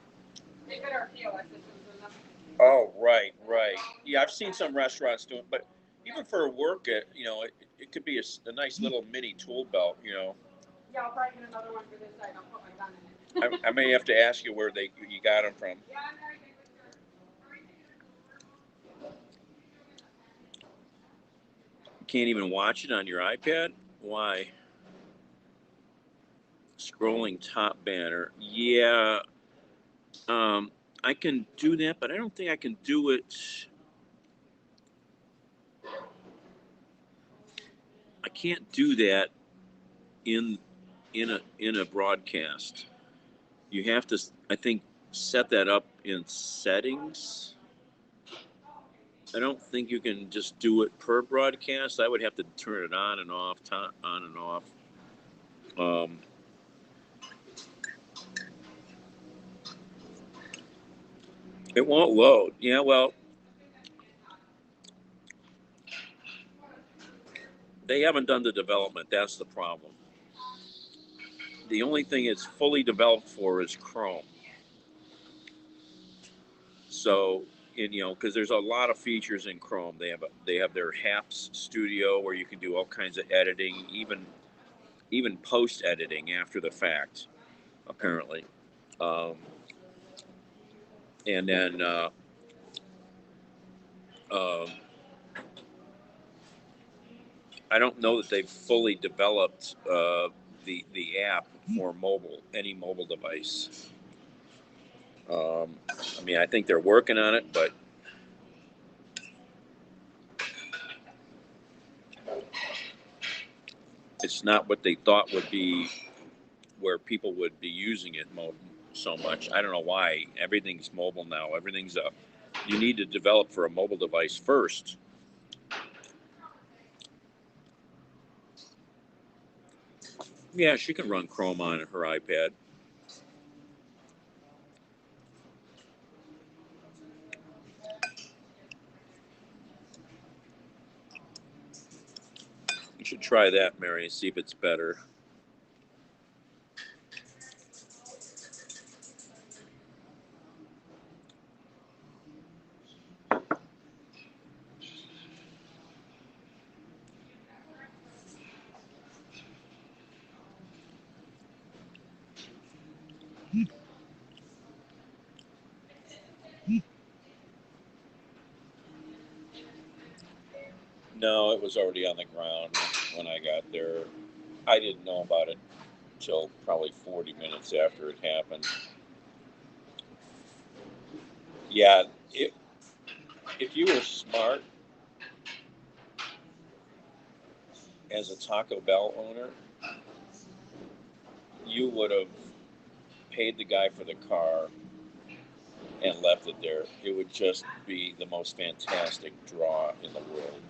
They fit our POS systems in them. Oh, right. Yeah, I've seen some restaurants do it, but even for work, it could be a nice little mini tool belt. Yeah, I'll probably get another one for this side. I'll put my gun in it. I may have to ask you where you got them from. Yeah, I'm very good with your. You can't even watch it on your iPad? Why? Scrolling top banner. Yeah, I can do that, but I don't think I can do it. I can't do that in a broadcast. You have to, I think, set that up in settings. I don't think you can just do it per broadcast. I would have to turn it on and off, on and off. It won't load. Yeah, well, they haven't done the development. That's the problem. The only thing it's fully developed for is Chrome. So, because there's a lot of features in Chrome. They have their Happs studio where you can do all kinds of editing, even post editing after the fact, apparently. And then I don't know that they've fully developed the app for any mobile device. I mean, I think they're working on it, but it's not what they thought would be where people would be using it so much. I don't know why. Everything's mobile now. Everything's up. You need to develop for a mobile device first. Yeah, she can run Chrome on her iPad. You should try that, Mary, and see if it's better. No, it was already on the ground when I got there. I didn't know about it until probably 40 minutes after it happened. Yeah, if you were smart as a Taco Bell owner, you would have paid the guy for the car and left it there. It would just be the most fantastic draw in the world.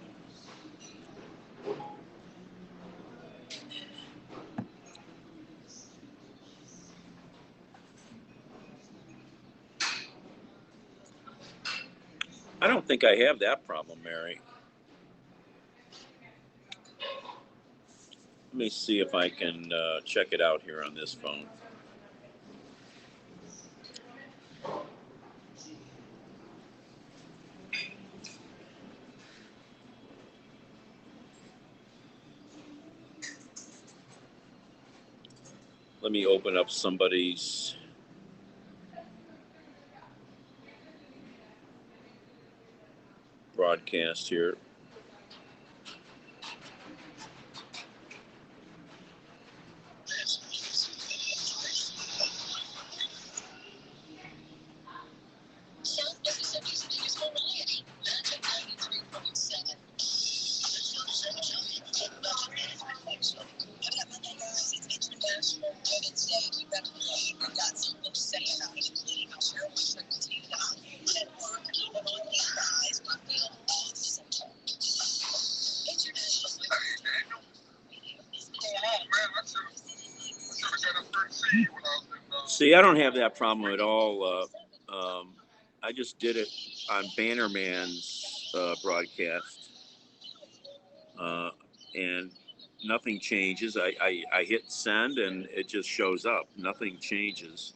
I don't think I have that problem, Mary. Let me see if I can check it out here on this phone. Let me open up somebody's broadcast here. See, I don't have that problem at all. I just did it on Bannerman's broadcast, and nothing changes. I hit send and it just shows up. Nothing changes.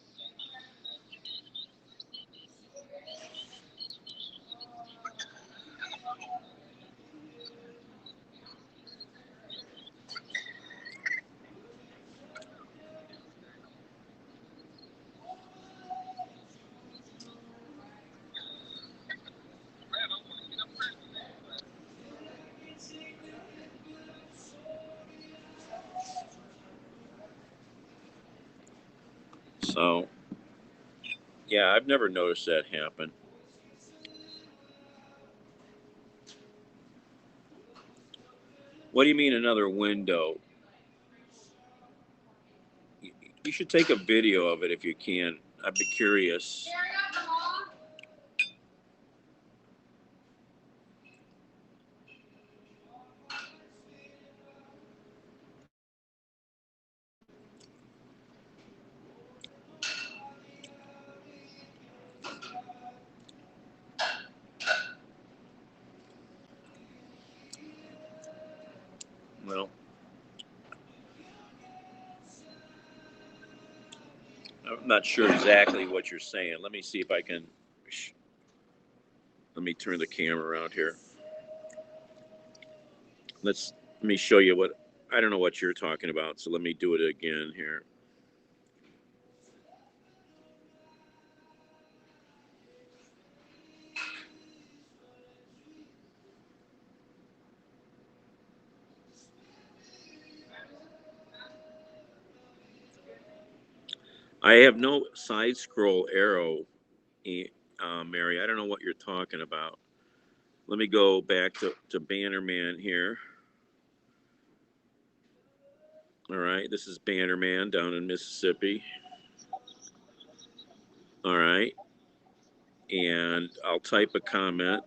So, yeah, I've never noticed that happen. What do you mean another window? You should take a video of it if you can. I'd be curious. Well, I'm not sure exactly what you're saying. Let me see if I can. Let me turn the camera around here. Let me show you what I don't know what you're talking about. So let me do it again here. I have no side scroll arrow, Mary. I don't know what you're talking about. Let me go back to Bannerman here. All right, this is Bannerman down in Mississippi. All right, and I'll type a comment.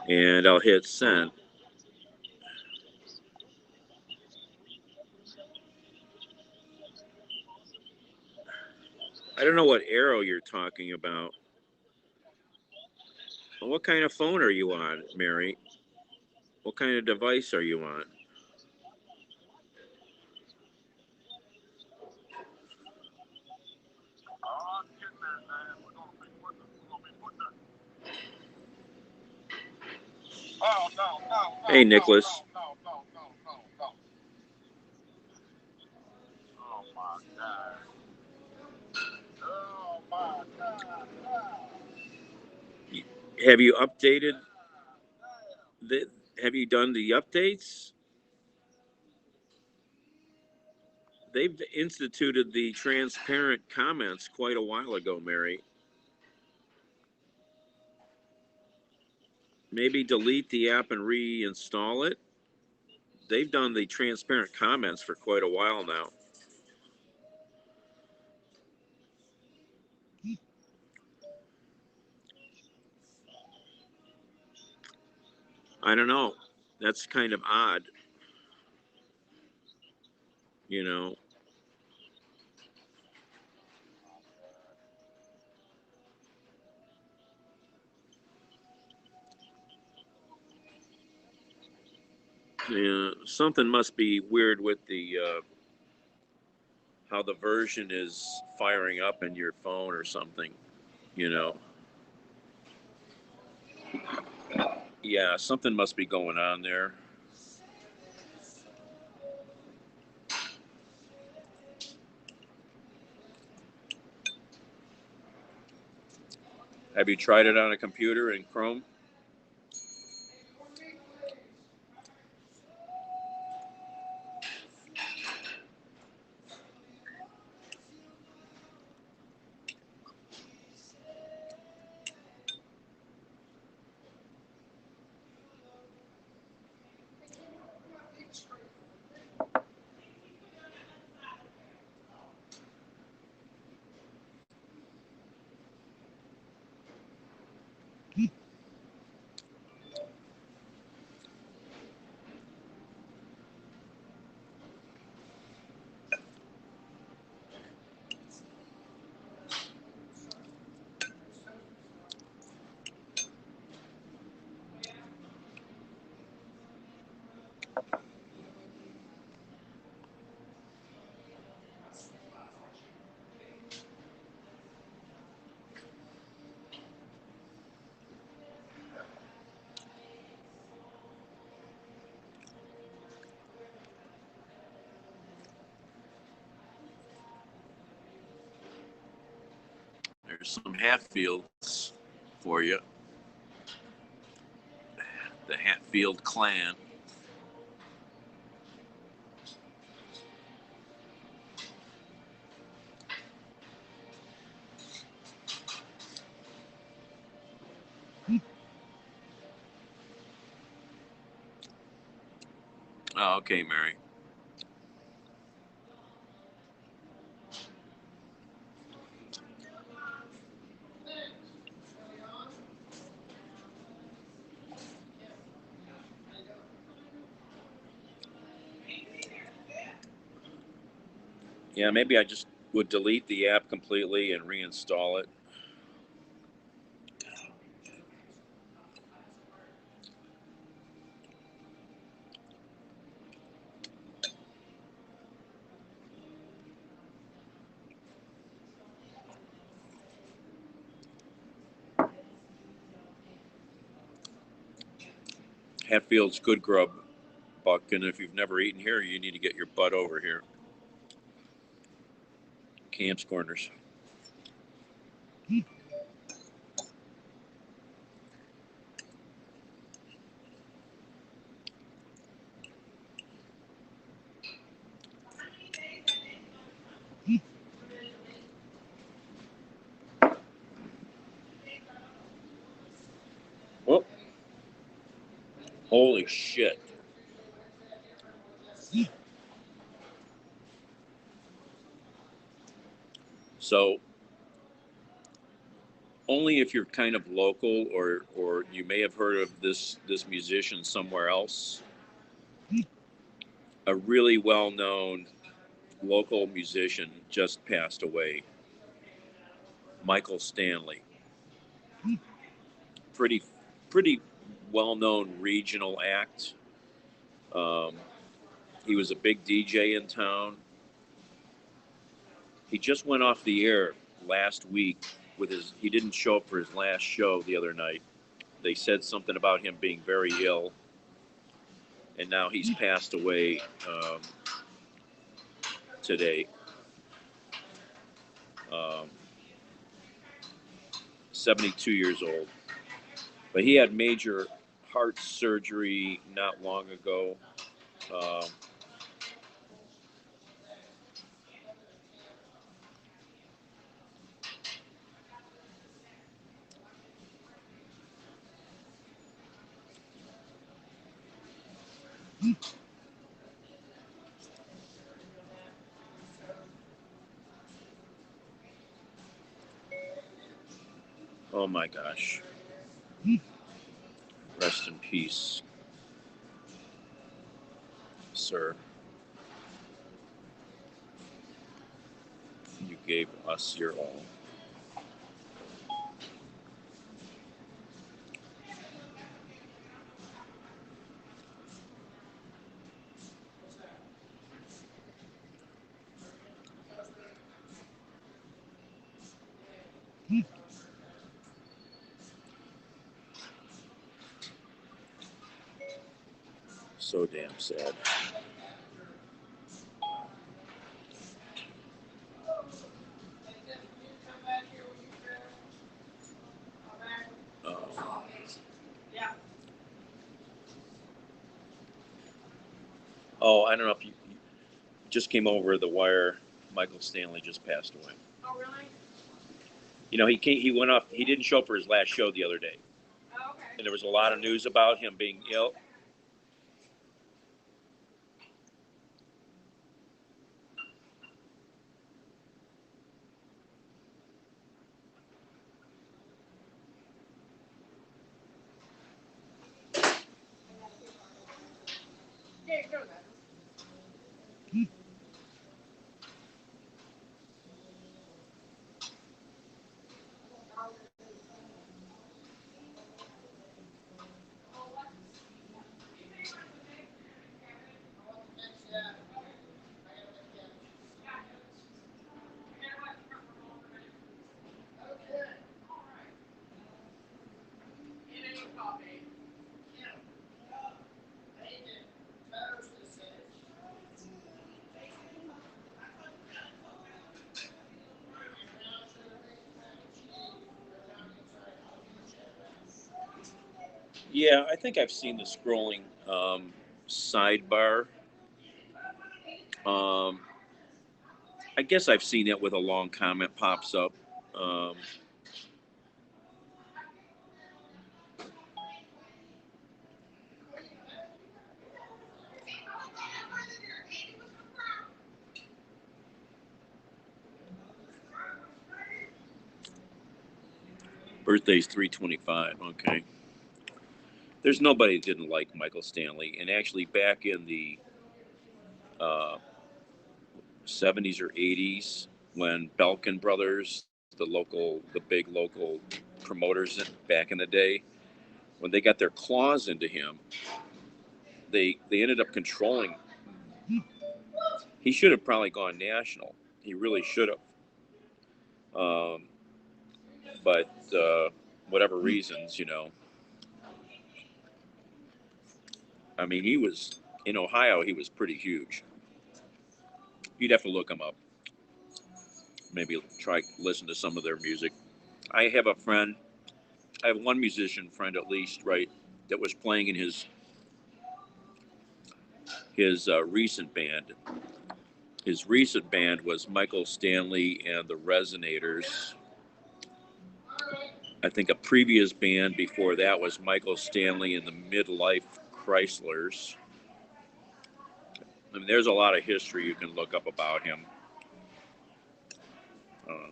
And I'll hit send. I don't know what arrow you're talking about. Well, what kind of phone are you on, Mary? What kind of device are you on? Oh, no, no, no, Hey, Nicholas. no, no, no, no, no, no. Oh, my God. Oh, my God. Have you updated the? Have you done the updates? They've instituted the transparent comments quite a while ago, Mary. Maybe delete the app and reinstall it. They've done the transparent comments for quite a while now. I don't know. That's kind of odd, you know. Yeah, something must be weird with the how the version is firing up in your phone or something, you know. Yeah, something must be going on there. Have you tried it on a computer in Chrome? some Hatfields for you. The Hatfield clan. Oh, okay, Mary. Yeah, maybe I just would delete the app completely and reinstall it. Hatfield's good grub, Buck, and if you've never eaten here, you need to get your butt over here. Camp's Corners. Oh, holy shit. So only if you're kind of local or you may have heard of this musician somewhere else. A really well-known local musician just passed away. Michael Stanley. Pretty well-known regional act. He was a big DJ in town. He just went off the air last week with he didn't show up for his last show the other night. They said something about him being very ill, and now he's passed away today. 72 years old. But he had major heart surgery not long ago. Oh my gosh. Rest in peace, sir. You gave us your all. So damn sad. Oh, I don't know if you just came over the wire. Michael Stanley just passed away. Oh, really? You know, he went off. He didn't show up for his last show the other day, Oh, okay. and there was a lot of news about him being ill. Yeah, you know that. Yeah, I think I've seen the scrolling sidebar. Um, I guess I've seen it with a long comment pops up. Um, Birthday's 325. Okay. There's nobody that didn't like Michael Stanley. And actually, back in the uh, 70s or 80s, when Belkin Brothers, the big local promoters back in the day, when they got their claws into him, they ended up controlling. He should have probably gone national. He really should have. But whatever reasons, I mean, he was in Ohio. He was pretty huge. You'd have to look him up. Maybe try listen to some of their music. I have a friend. I have one musician friend at least, right, that was playing in his recent band. His recent band was Michael Stanley and the Resonators. I think a previous band before that was Michael Stanley and the Midlife Chryslers. I mean, there's a lot of history you can look up about him. Uh,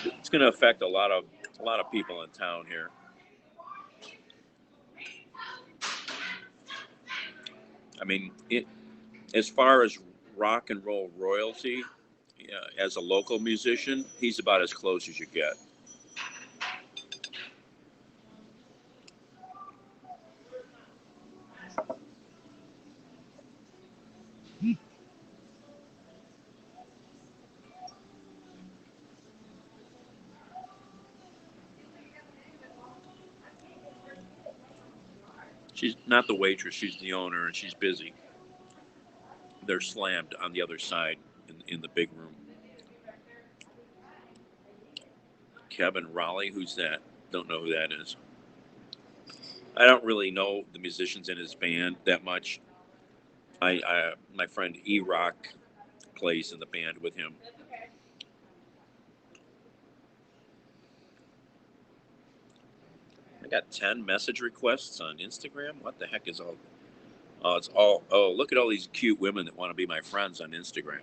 it's going to affect a lot of people in town here. I mean, as far as rock and roll royalty, as a local musician, he's about as close as you get. She's not the waitress, she's the owner, and she's busy. They're slammed on the other side in the big room. Kevin Raleigh, who's that? Don't know who that is. I don't really know the musicians in his band that much. My friend E-Rock plays in the band with him. I got 10 message requests on Instagram. What the heck is all? Oh, it's all. Oh, look at all these cute women that want to be my friends on Instagram.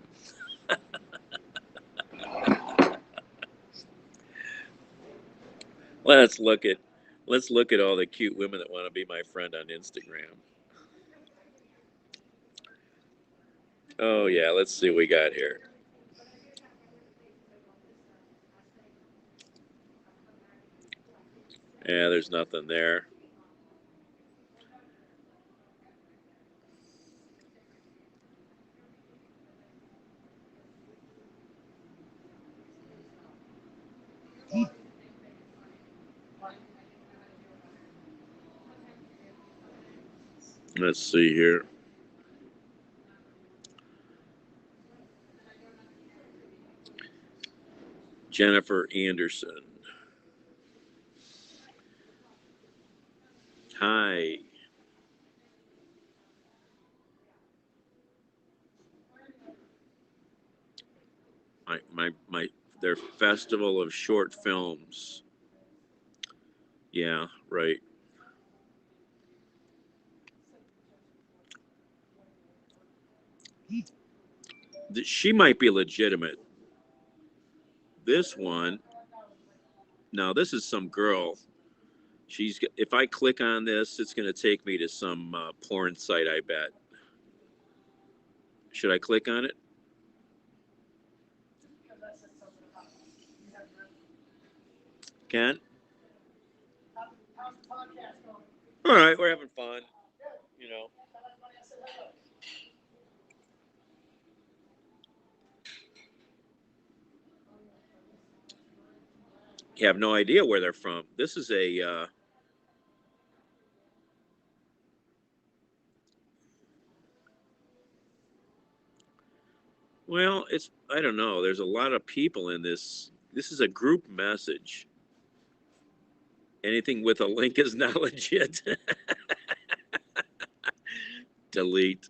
Let's look at all the cute women that want to be my friend on Instagram. Oh yeah, let's see what we got here. Yeah, there's nothing there. Let's see here. Jennifer Anderson. Hi. My their festival of short films. Yeah, right. She might be legitimate. This one, now this is some girl. If I click on this, it's going to take me to some porn site, I bet. Should I click on it? Ken? All right, we're having fun. You know. You have no idea where they're from. This is a. Well, I don't know. There's a lot of people in this. This is a group message. Anything with a link is not legit. Delete.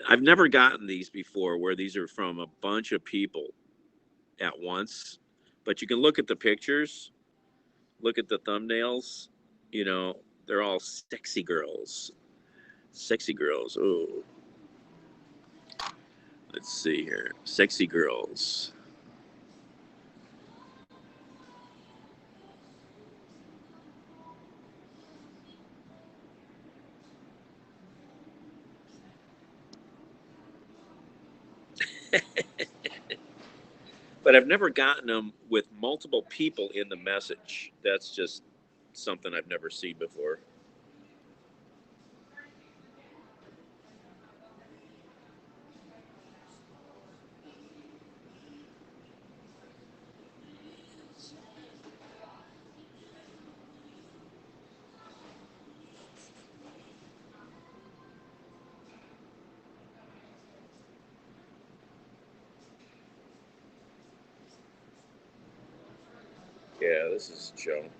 I've never gotten these before where these are from a bunch of people at once, but you can look at the pictures, look at the thumbnails, you know, they're all sexy girls. Sexy girls. Oh, let's see here. Sexy girls. But I've never gotten them with multiple people in the message. That's just something I've never seen before. Yeah, this is junk.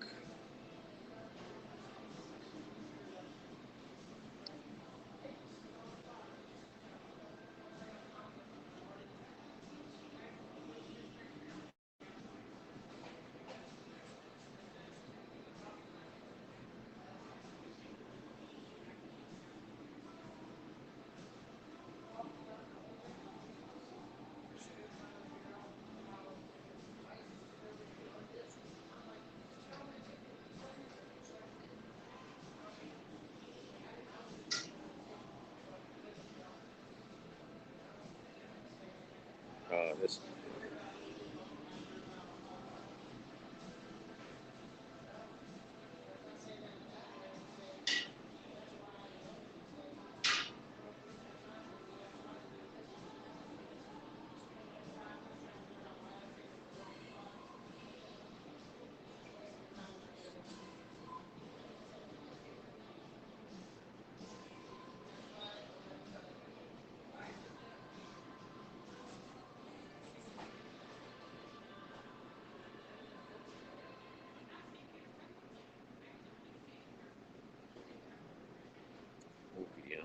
This. OPF.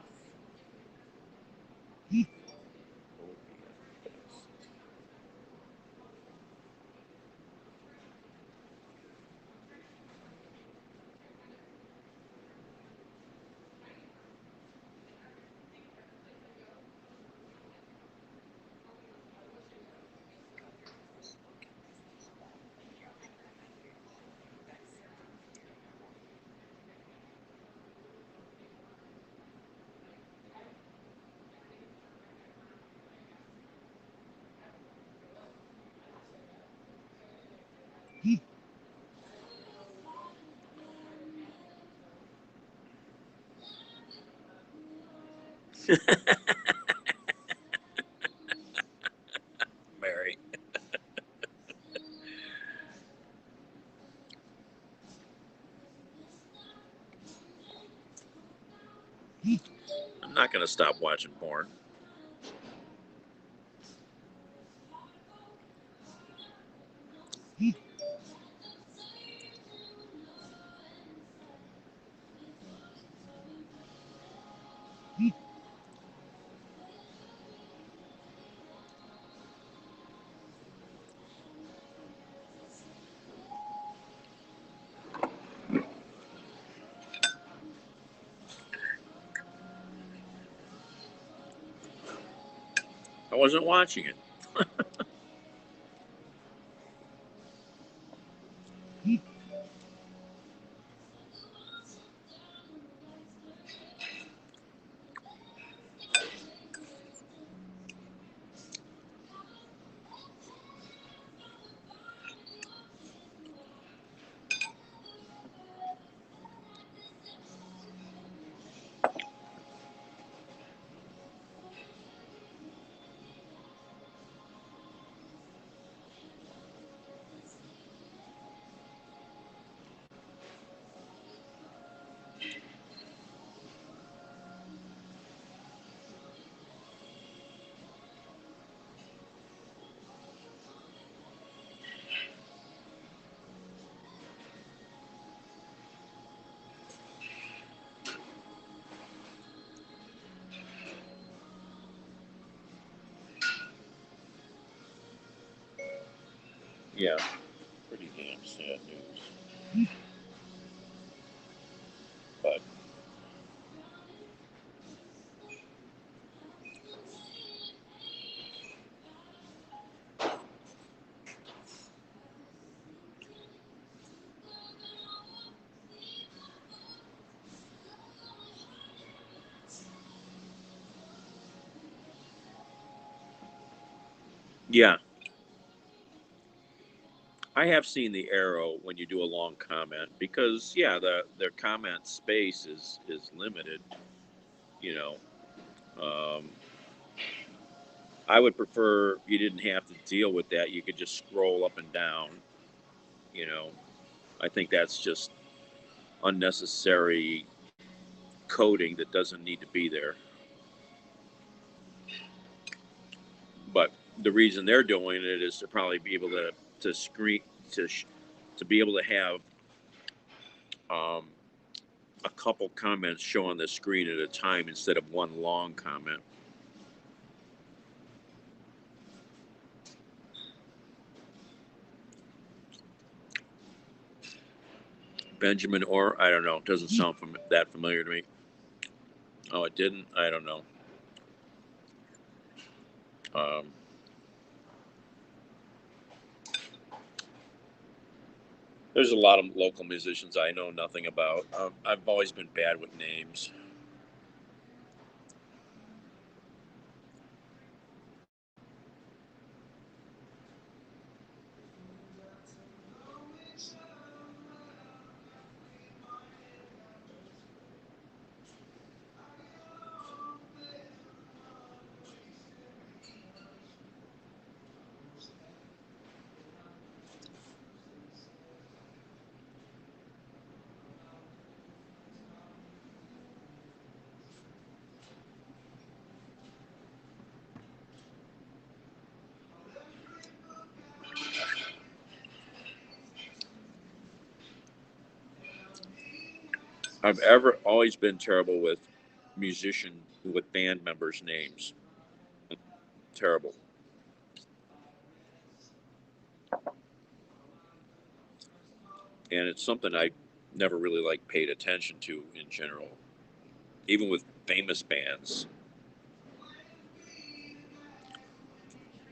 Mary. I'm not going to stop watching porn. I wasn't watching it. Yeah, pretty damn sad news. But yeah, I have seen the arrow when you do a long comment because yeah, the comment space is limited. You know, um, I would prefer you didn't have to deal with that. You could just scroll up and down. You know, I think that's just unnecessary coding that doesn't need to be there. But the reason they're doing it is to probably be able to screen to be able to have um, a couple comments show on the screen at a time instead of one long comment. Benjamin or I don't know. It doesn't sound that familiar to me. Oh, it didn't. I don't know. Um, there's a lot of local musicians I know nothing about. I've always been bad with names. I've ever always been terrible with with band members' names. Terrible. And it's something I never really like paid attention to in general, even with famous bands.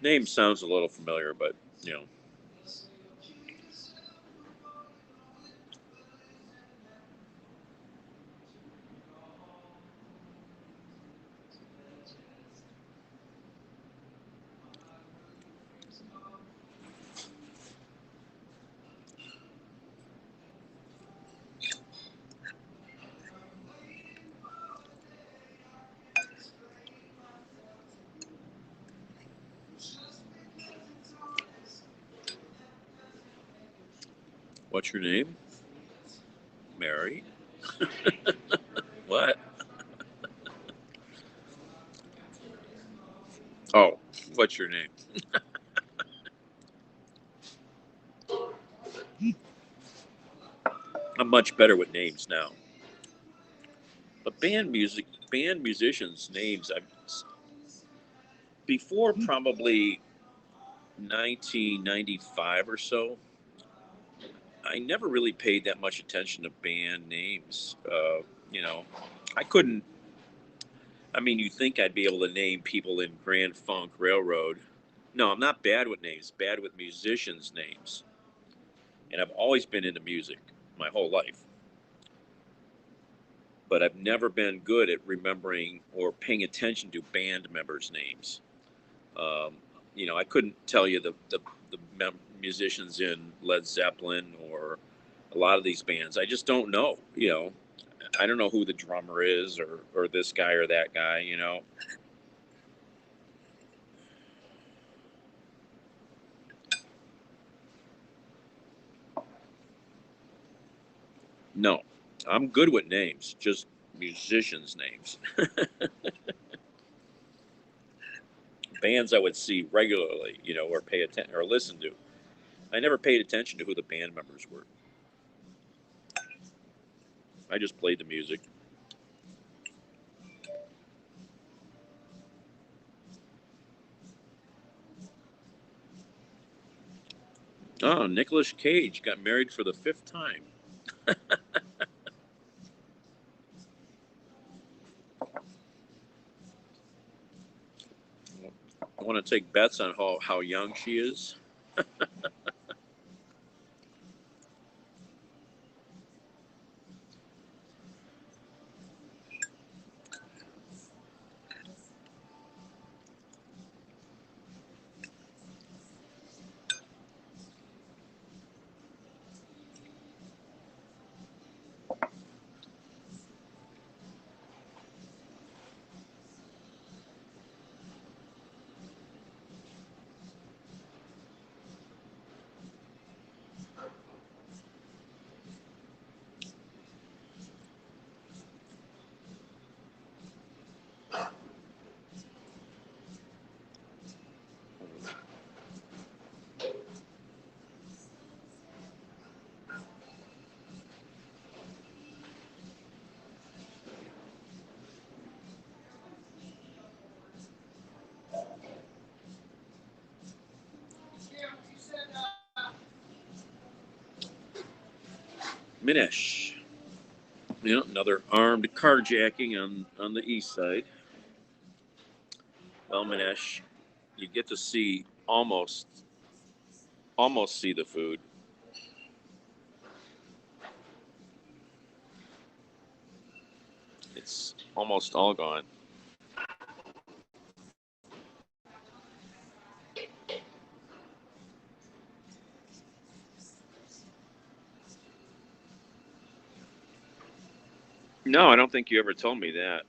Name sounds a little familiar, but you know, what's your name? Mary. What? Oh, what's your name? I'm much better with names now. But band musicians' names, before probably 1995 or so, I never really paid that much attention to band names. You know, I couldn't. I mean, you think I'd be able to name people in Grand Funk Railroad. No, I'm not bad with names. Bad with musicians' names, and I've always been into music my whole life. But I've never been good at remembering or paying attention to band members' names. Um, you know, I couldn't tell you the musicians in Led Zeppelin or a lot of these bands. I just don't know. You know, I don't know who the drummer is or this guy or that guy. You know, no, I'm good with names, just musicians' names. Bands I would see regularly, you know, or pay attention or listen to. I never paid attention to who the band members were. I just played the music. Oh, Nicolas Cage got married for the 5th time. I want to take bets on how young she is. Minesh. You know, another armed carjacking on the east side. Well, Minesh, you get to see almost see the food. It's almost all gone. No, I don't think you ever told me that.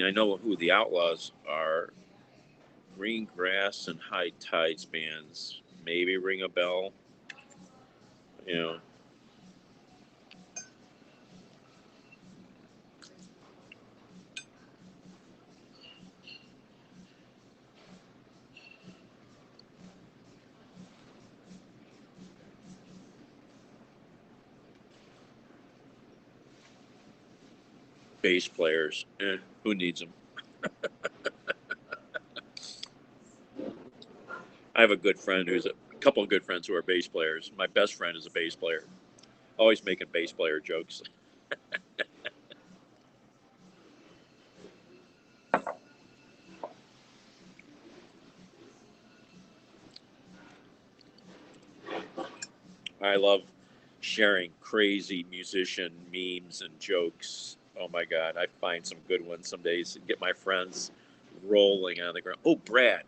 I know who the Outlaws are. Green Grass and High Tides bands. Maybe ring a bell. You know, bass players. Who needs them? I have a good friend who's a couple of good friends who are bass players. My best friend is a bass player. Always making bass player jokes. I love sharing crazy musician memes and jokes. Oh my God, I find some good ones some days and get my friends rolling on the ground. Oh, Brad.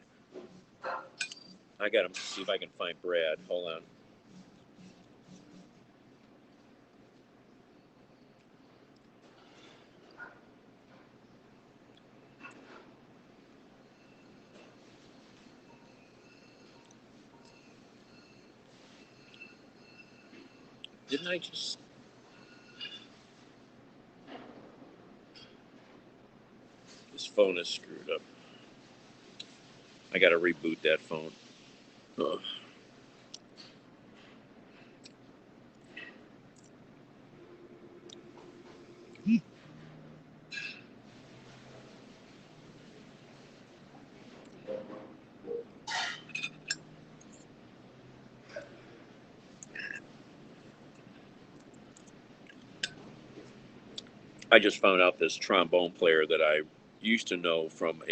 I got to see if I can find Brad. Hold on. Didn't I just... This phone is screwed up. I got to reboot that phone. Ugh. I just found out this trombone player that I used to know from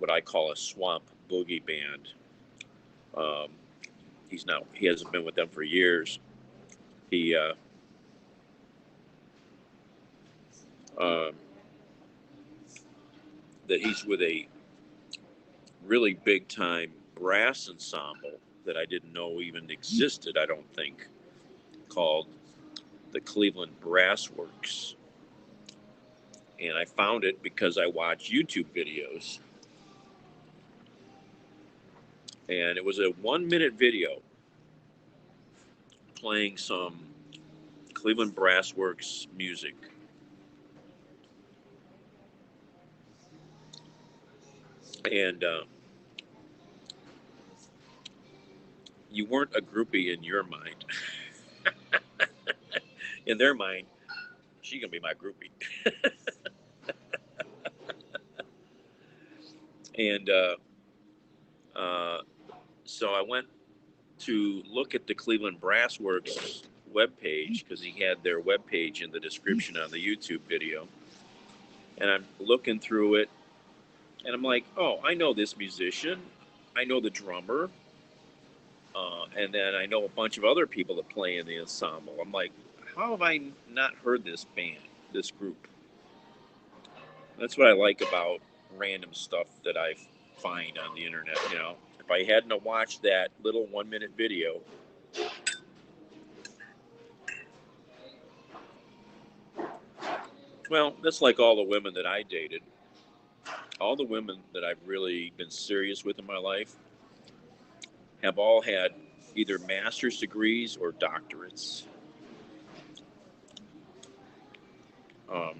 what I call a swamp boogie band. Um, he hasn't been with them for years. He um, that he's with a really big time brass ensemble that I didn't know even existed. I don't think, called the Cleveland Brass Works, and I found it because I watch YouTube videos, and it was a 1 minute video playing some Cleveland Brass Works music. And you weren't a groupie in your mind. In their mind, she gonna be my groupie. And so I went to look at the Cleveland Brassworks webpage because he had their webpage in the description on the YouTube video. And I'm looking through it, and I'm like, oh, I know this musician. I know the drummer. And then I know a bunch of other people that play in the ensemble. I'm like, how have I not heard this band, this group? That's what I like about random stuff that I find on the internet. You know, if I hadn't watched that little 1-minute video, well, that's like all the women that I dated. All the women that I've really been serious with in my life have all had either master's degrees or doctorates. I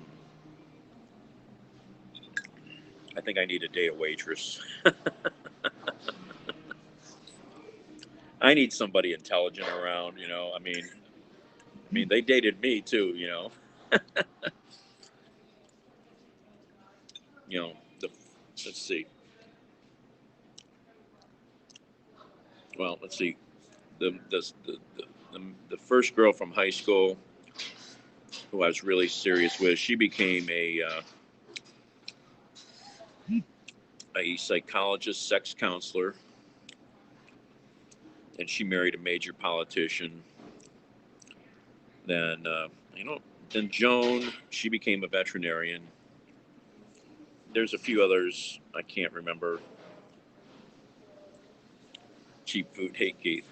think I need to date a waitress. I need somebody intelligent around, you know. I mean, they dated me too, you know. You know, let's see. Well, let's see. The first girl from high school who I was really serious with, she became a psychologist, sex counselor, and she married a major politician. Then, then Joan, she became a veterinarian. There's a few others I can't remember. Cheap food, hate Keith.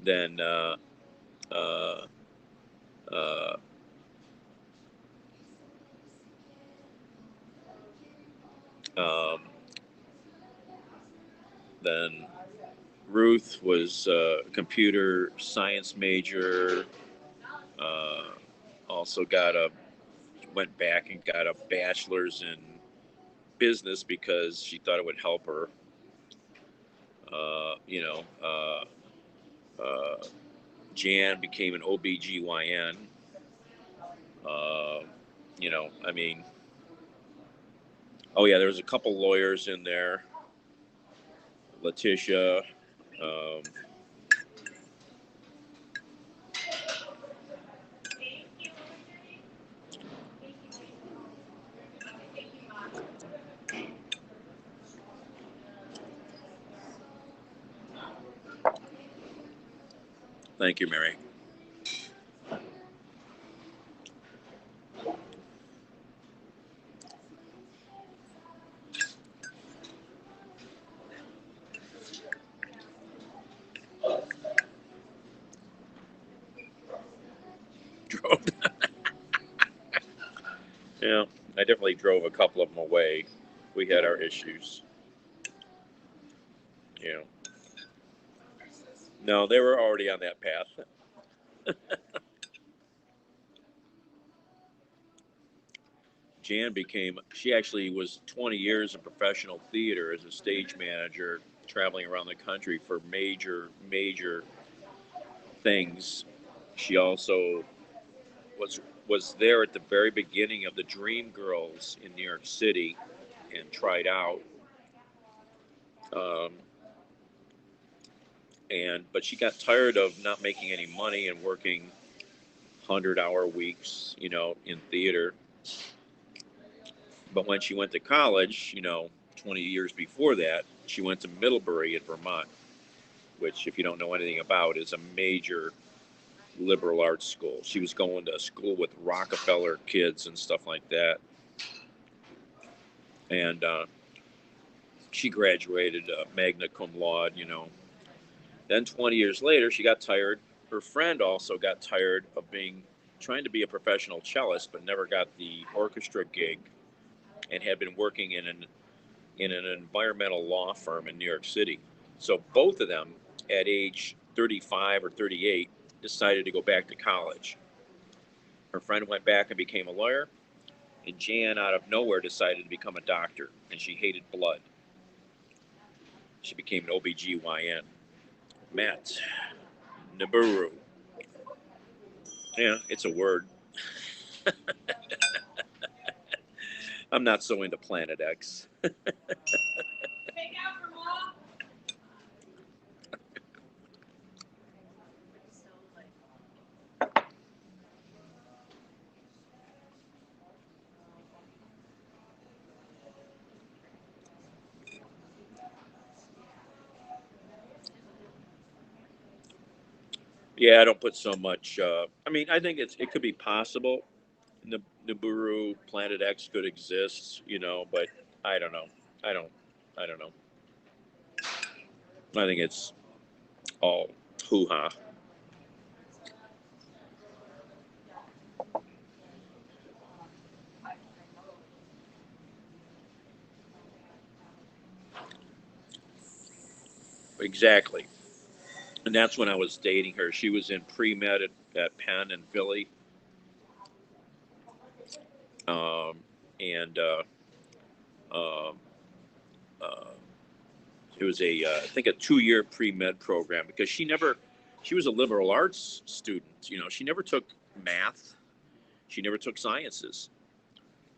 Then, then Ruth was a computer science major. Also went back and got a bachelor's in business because she thought it would help her. Jan became an OBGYN. I mean, oh yeah, there was a couple lawyers in there. Letitia. Thank you, Mary. Drove. Yeah, I definitely drove a couple of them away. We had our issues. You know. No, they were already on that path. Jan she actually was 20 years in professional theater as a stage manager, traveling around the country for major things. She also was there at the very beginning of the Dream Girls in New York City and tried out. But she got tired of not making any money and working 100-hour weeks, you know, in theater. But when she went to college, 20 years before that, she went to Middlebury in Vermont, which, if you don't know anything about, is a major liberal arts school. She was going to school with Rockefeller kids and stuff like that. And she graduated magna cum laude, Then 20 years later, she got tired. Her friend also got tired of trying to be a professional cellist, but never got the orchestra gig, and had been working in an environmental law firm in New York City. So both of them, at age 35 or 38, decided to go back to college. Her friend went back and became a lawyer, and Jan, out of nowhere, decided to become a doctor, and she hated blood. She became an OBGYN. Matt Nibiru. Yeah, it's a word. I'm not so into Planet X. Yeah, I don't put so much. I mean, I think it could be possible. Nibiru Planet X could exist, but I don't know. I don't. I don't know. I think it's all hoo ha. Exactly. And that's when I was dating her. She was in pre med at Penn and Philly, um, and uh, uh, it was I think a 2 year pre med program because she was a liberal arts student. She never took math. She never took sciences.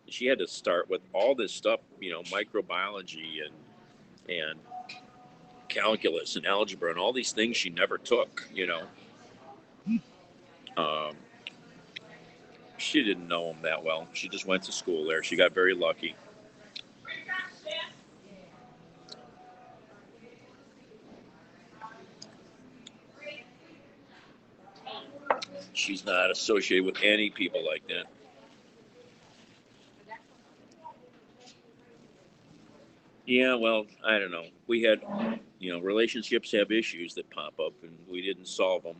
She had to start with all this stuff, microbiology and calculus and algebra and all these things she never took. Um, she didn't know them that well. She just went to school there. She got very lucky. She's not associated with any people like that. Yeah, well, I don't know. We had, relationships have issues that pop up, and we didn't solve them.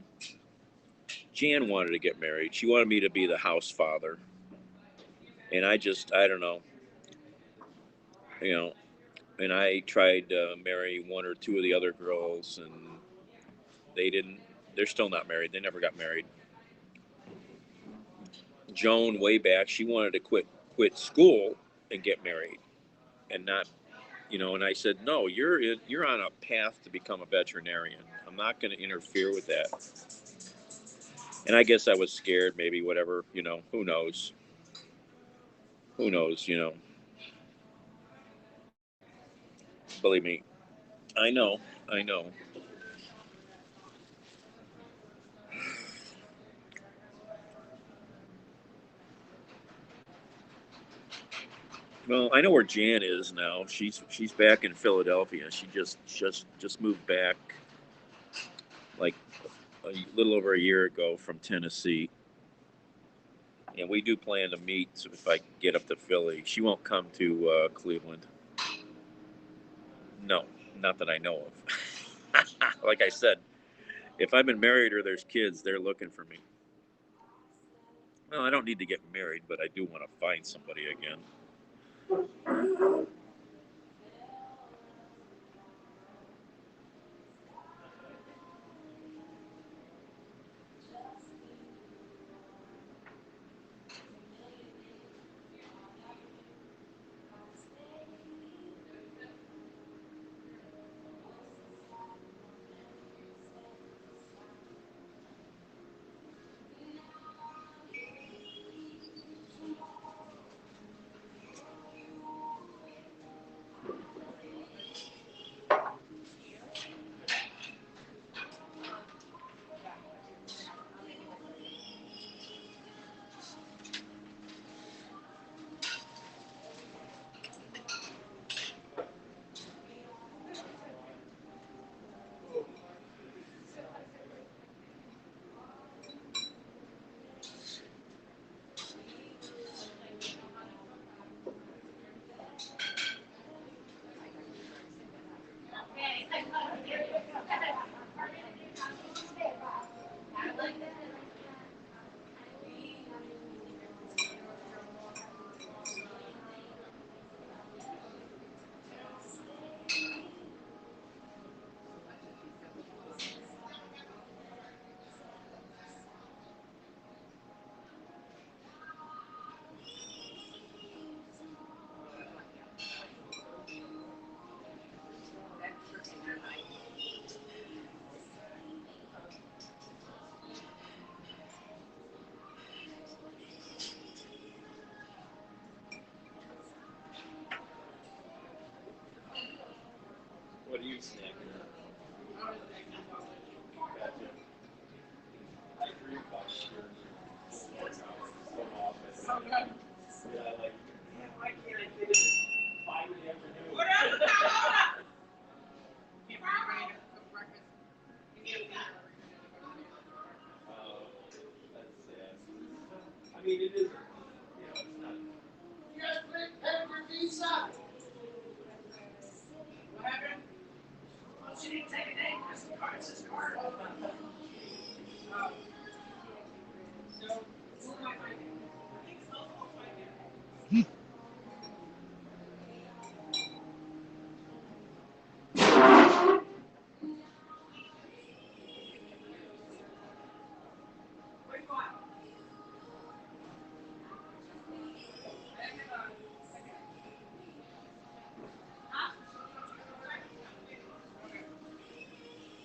Jan wanted to get married. She wanted me to be the house father, and I don't know, you know. And I tried to marry one or two of the other girls, and they didn't. They're still not married. They never got married. Joan, way back, she wanted to quit school and get married, and not, And I said, no, you're on a path to become a veterinarian. I'm not going to interfere with that. And I guess I was scared, maybe, whatever. Who knows? Who knows? Believe me, I know. I know. Well, I know where Jan is now. She's back in Philadelphia. She just moved back like a little over a year ago from Tennessee, and we do plan to meet if I get up to Philly. She won't come to Cleveland. No, not that I know of. Like I said, if I've been married or there's kids, they're looking for me. Well, I don't need to get married, but I do want to find somebody again. free snack. I mean, it is. It's not. You guys pay for pizza? What happened? She didn't take a name. It's the card. It's his card. So, who am I finding? What do you want?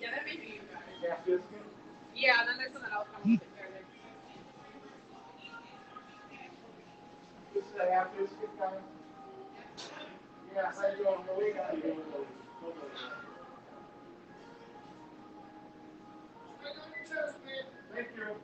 Yeah, that may be you guys. Yeah, and then there's something else coming with it there. This is a half biscuit, guys? Yes, I don't know. We got to go. Thank you.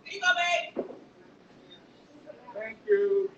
Here you go, babe. Thank you.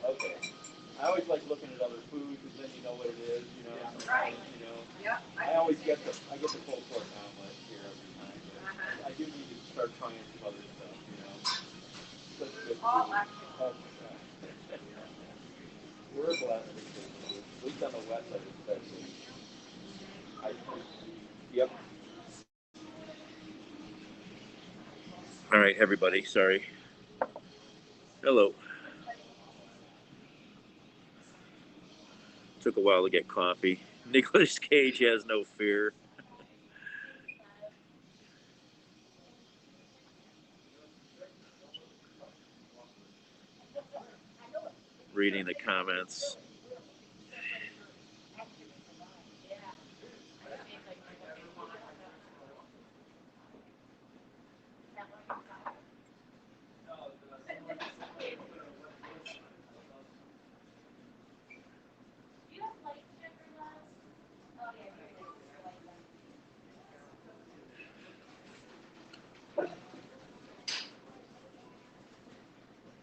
Okay. I always like looking at other foods because then you know what it is, you know. Right. You know. Yeah. I always get the pulled pork omelet here every time. least on the website, yep. All right, everybody. Sorry. Hello. Took a while to get coffee. Nicolas Cage has no fear. Reading the comments.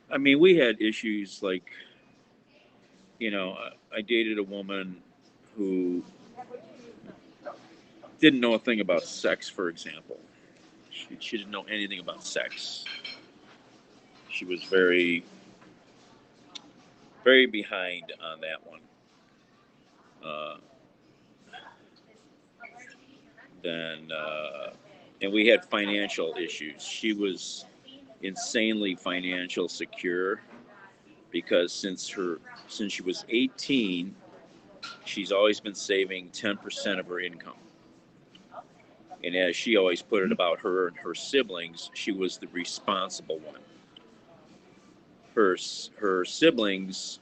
I mean, we had issues like, I dated a woman who didn't know a thing about sex, for example. She didn't know anything about sex. She was very, very behind on that one. And we had financial issues. She was insanely financial secure because since she was 18, she's always been saving 10% of her income. And as she always put it about her and her siblings, she was the responsible one. Her siblings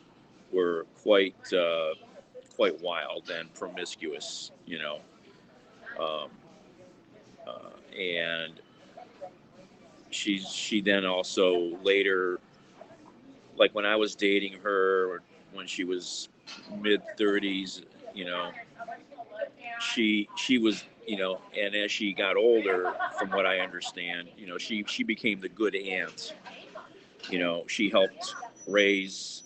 were quite wild and promiscuous, and she then also later, like when I was dating her, when she was mid-30s, she was, and as she got older, from what I understand, she became the good aunt. She helped raise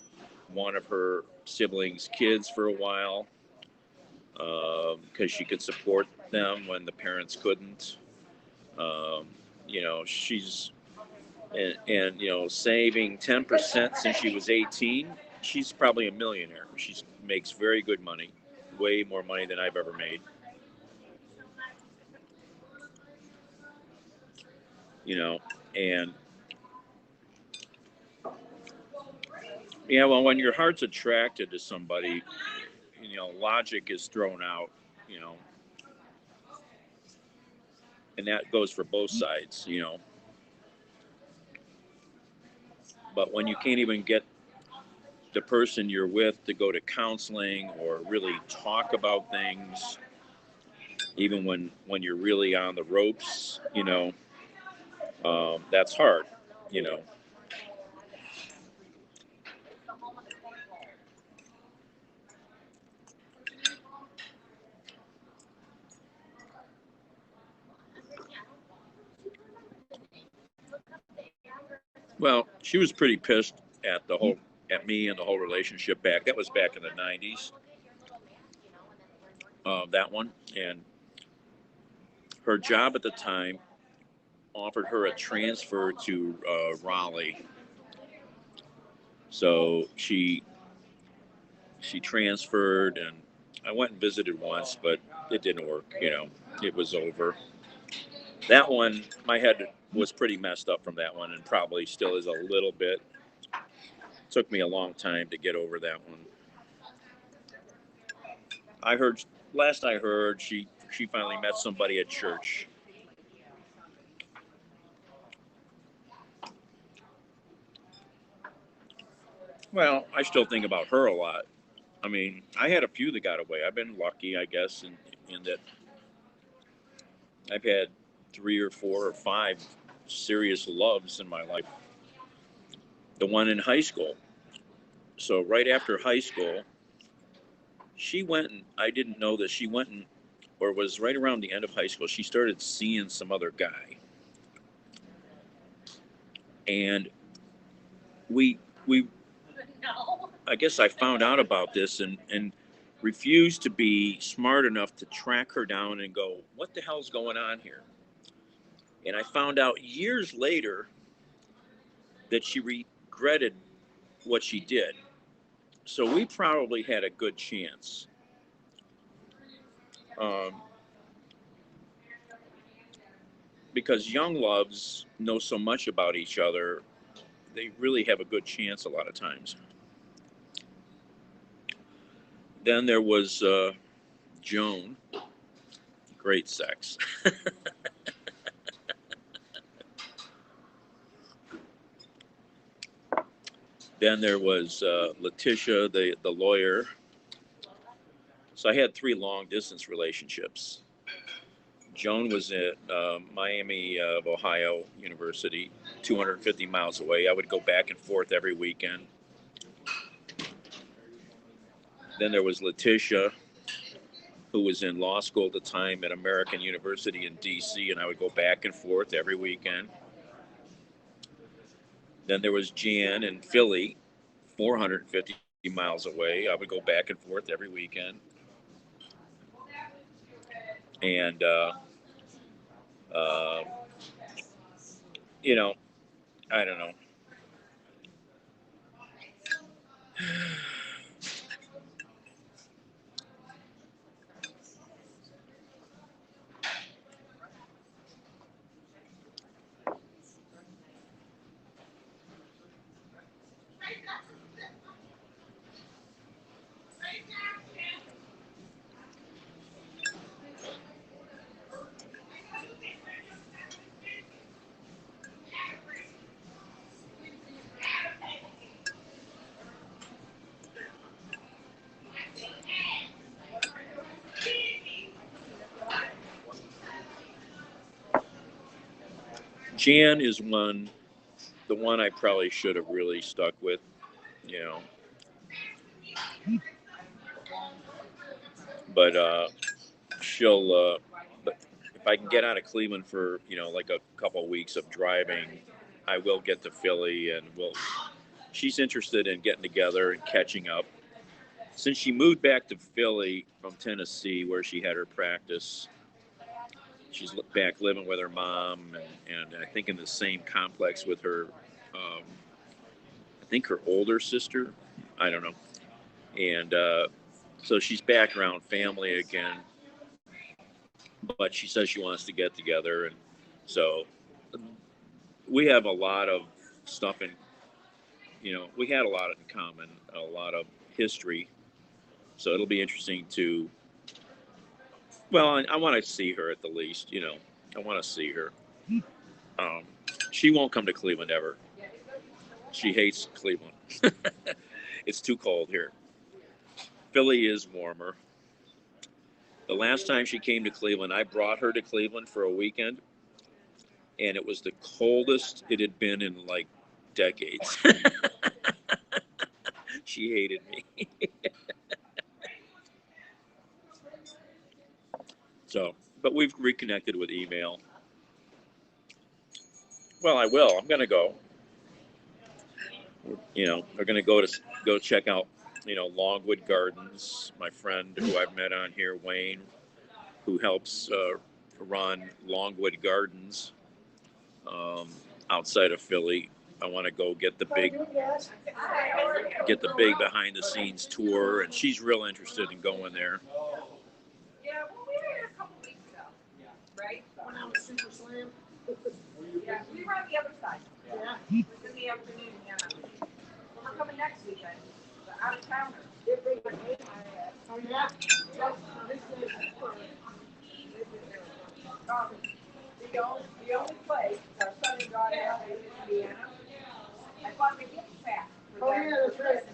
one of her siblings' kids for a while because she could support them when the parents couldn't. She's and saving 10% since she was 18. She's probably a millionaire. She makes very good money, way more money than I've ever made. And well, when your heart's attracted to somebody, logic is thrown out, and that goes for both sides, But when you can't even get the person you're with to go to counseling or really talk about things, even when you're really on the ropes, that's hard, Well, she was pretty pissed at me and the whole relationship back. That was back in the 90s. That one, and her job at the time offered her a transfer to Raleigh. So she transferred, and I went and visited once, but it didn't work. It was over. That one, my head was pretty messed up from that one, and probably still is a little bit. Took me a long time to get over that one. Last I heard, she finally met somebody at church. Well, I still think about her a lot. I mean, I had a few that got away. I've been lucky, I guess, in that I've had 3 or 4 or 5 serious loves in my life. The one in high school. So right after high school, she went, and I didn't know that she went, or was right around the end of high school, she started seeing some other guy. And we I guess I found out about this and refused to be smart enough to track her down and go, what the hell's going on here? And I found out years later that she regretted what she did. So we probably had a good chance. Because young loves know so much about each other, they really have a good chance a lot of times. Then there was Joan. Great sex. Then there was Letitia, the lawyer. So I had 3 long distance relationships. Joan was at Miami of Ohio University, 250 miles away. I would go back and forth every weekend. Then there was Letitia, who was in law school at the time at American University in DC, and I would go back and forth every weekend. Then there was Jan in Philly, 450 miles away. I would go back and forth every weekend. And, you know, I don't know. Jan is the one I probably should have really stuck with, you know. But but if I can get out of Cleveland for, like a couple of weeks of driving, I will get to Philly, and she's interested in getting together and catching up. Since she moved back to Philly from Tennessee, where she had her practice, she's back living with her mom, and I think in the same complex with her, I think her older sister, I don't know. And so she's back around family again, but she says she wants to get together. And so we have a lot of stuff we had a lot in common, a lot of history. So it'll be interesting I want to see her at the least, I want to see her. She won't come to Cleveland ever. She hates Cleveland. It's too cold here. Philly is warmer. The last time she came to Cleveland, I brought her to Cleveland for a weekend, and it was the coldest it had been in like decades. She hated me. So, but we've reconnected with email. Well, I will. I'm going to go. We're going to go check out, Longwood Gardens. My friend who I've met on here, Wayne, who helps run Longwood Gardens outside of Philly. I want to go get the big behind the scenes tour, and she's real interested in going there. Yeah, well, we were here a couple weeks ago, right? When I was Super Slam. Yeah, we were on the other side. Yeah. It was in the afternoon, yeah. We're coming next weekend. We're out of towners. Oh, yeah? The only place our son and daughter have is in Indiana. I bought the gift pack for Oh, them. yeah, that's right.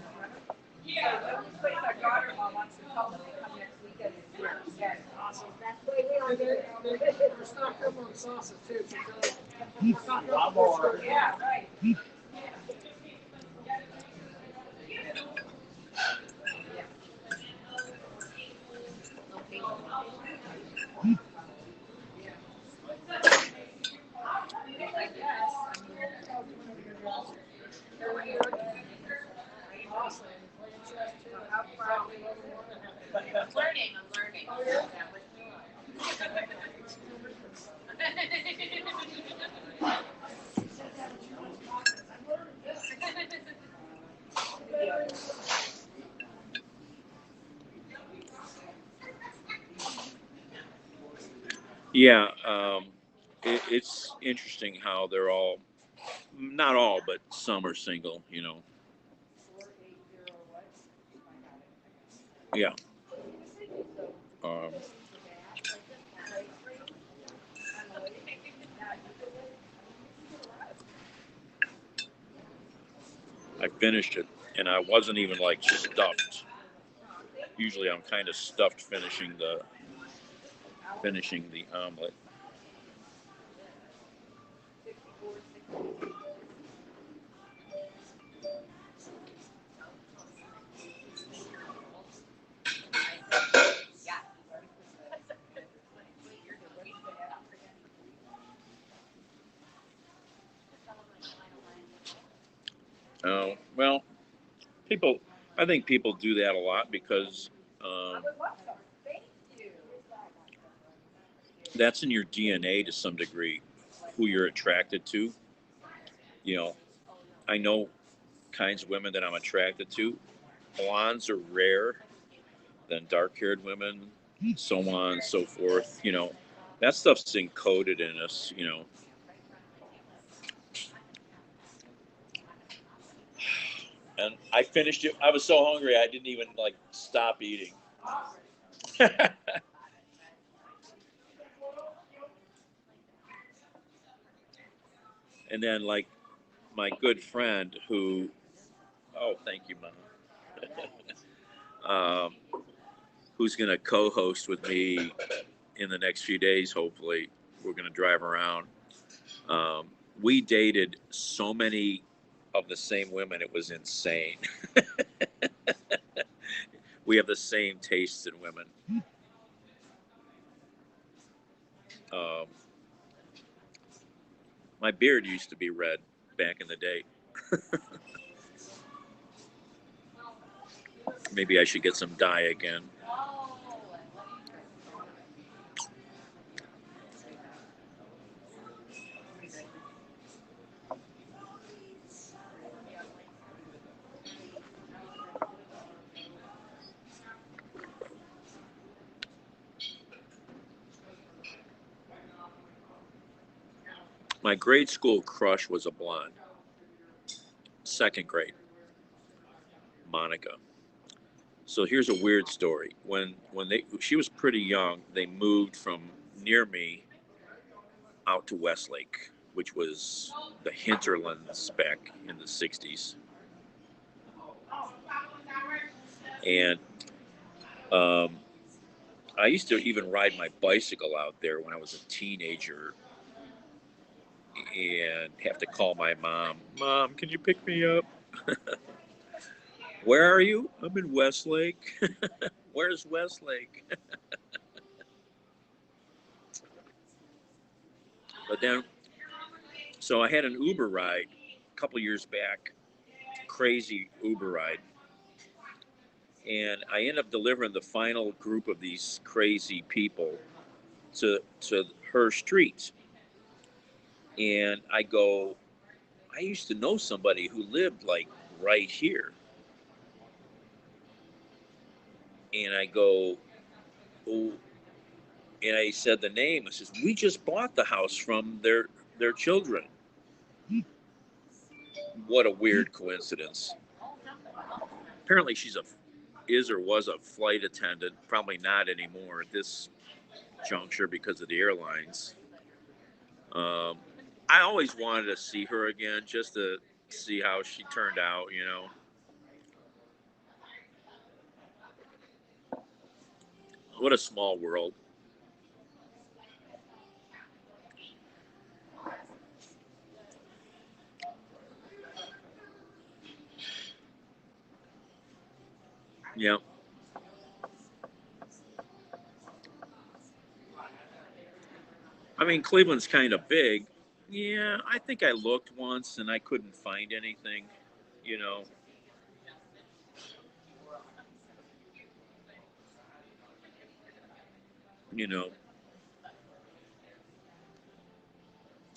Yeah, the only place our daughter-in-law wants to come when they come next weekend is here. Yeah, awesome. That's the way we are. They're stocked up on sausage, too. Yeah, right. I'm learning. Yeah, it's interesting how they're all, not all, but some are single. You know. Yeah. Um, I finished it, and I wasn't even like stuffed. Usually, I'm kind of stuffed finishing the omelet. Well, people, I think people do that a lot because that's in your DNA to some degree, who you're attracted to. You know, I know kinds of women that I'm attracted to. Blondes are rare than dark-haired women, so on and so forth. You know, that stuff's encoded in us. You know, and I finished it. I was so hungry I didn't even like stop eating. And then like my good friend who, oh, thank you, Mom, who's going to co-host with me in the next few days. Hopefully, we're going to drive around. Um, we dated so many of the same women; it was insane. We have the same tastes in women. Um, my beard used to be red back in the day. Maybe I should get some dye again. My grade school crush was a blonde. Second grade, Monica. So here's a weird story. When she was pretty young, they moved from near me out to Westlake, which was the hinterlands back in the 60s. And um, I used to even ride my bicycle out there when I was a teenager and have to call my mom. Mom, can you pick me up? Where are you? I'm in Westlake. Where's Westlake? But then, so I had an Uber ride a couple years back, crazy Uber ride. And I ended up delivering the final group of these crazy people to her street. And I go, I used to know somebody who lived like right here. And I go, oh, and I said the name. I says, we just bought the house from their children. What a weird coincidence. Apparently she's is or was a flight attendant, probably not anymore at this juncture because of the airlines. Um, I always wanted to see her again just to see how she turned out, you know. What a small world. Yeah. I mean, Cleveland's kind of big. Yeah, I think I looked once and I couldn't find anything, you know. You know,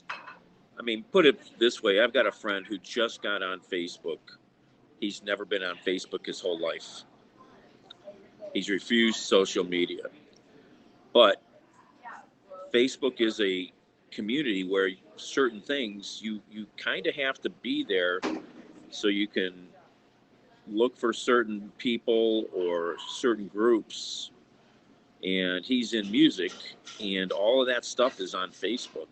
I mean, put it this way, I've got a friend who just got on Facebook. He's never been on Facebook his whole life. He's refused social media. But Facebook is a community where certain things you kind of have to be there so you can look for certain people or certain groups. And he's in music, and all of that stuff is on Facebook.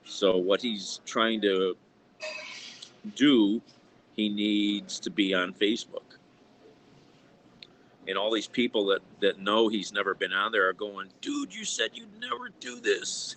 So what he's trying to do, he needs to be on Facebook. And all these people that know he's never been on there are going, dude, you said you'd never do this.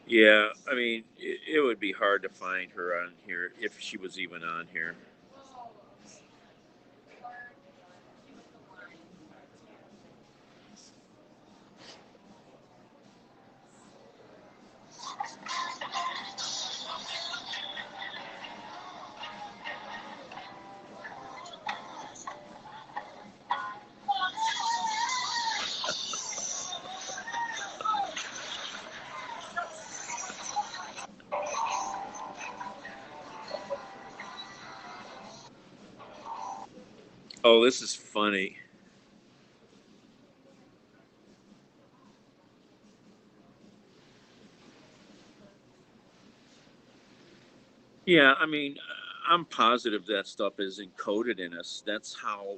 Yeah, I mean, it would be hard to find her on here if she was even on here. Oh, this is funny. Yeah, I mean, I'm positive that stuff is encoded in us. That's how,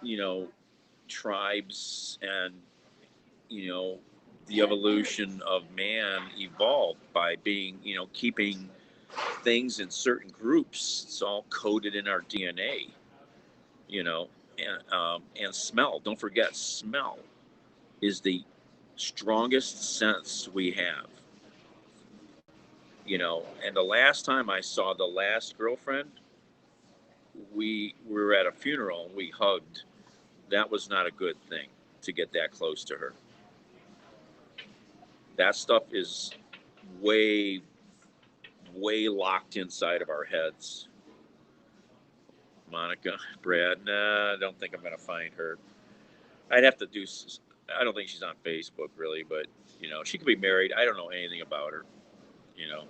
you know, tribes and, you know, the evolution of man evolved by being, keeping things in certain groups. It's all coded in our DNA, you know, and smell. Don't forget, smell is the strongest sense we have, And the last time I saw the last girlfriend, we were at a funeral and we hugged. That was not a good thing to get that close to her. That stuff is way, way locked inside of our heads. Monica, Brad, nah, I don't think I'm going to find her. I'd have to do, I don't think she's on Facebook really, but, she could be married. I don't know anything about her, you know.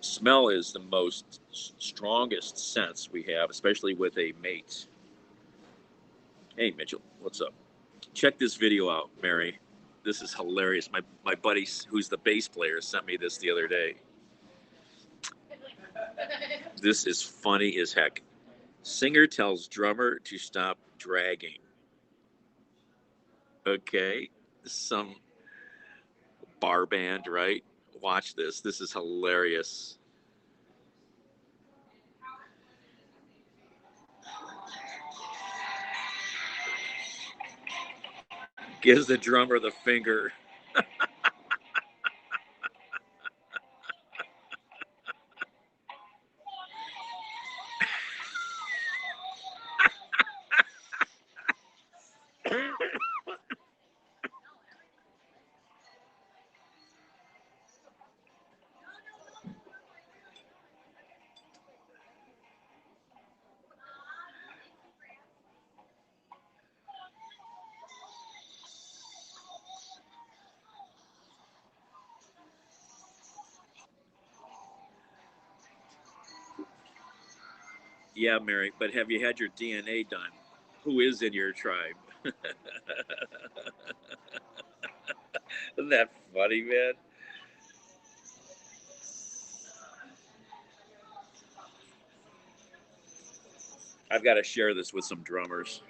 Smell is the most strongest sense we have, especially with a mate. Hey, Mitchell, what's up? Check this video out, Mary. This is hilarious. My buddy, who's the bass player, sent me this the other day. This is funny as heck. Singer tells drummer to stop dragging. Okay, some bar band, right? Watch this. This is hilarious. Gives the drummer the finger. Yeah, Mary, but have you had your DNA done? Who is in your tribe? Isn't that funny, man? I've got to share this with some drummers.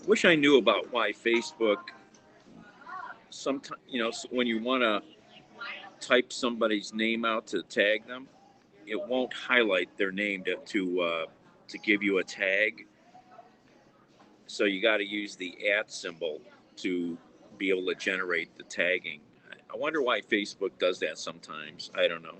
Wish I knew about why Facebook. Sometimes, when you want to type somebody's name out to tag them, it won't highlight their name to give you a tag. So you got to use the @ symbol to be able to generate the tagging. I wonder why Facebook does that sometimes. I don't know.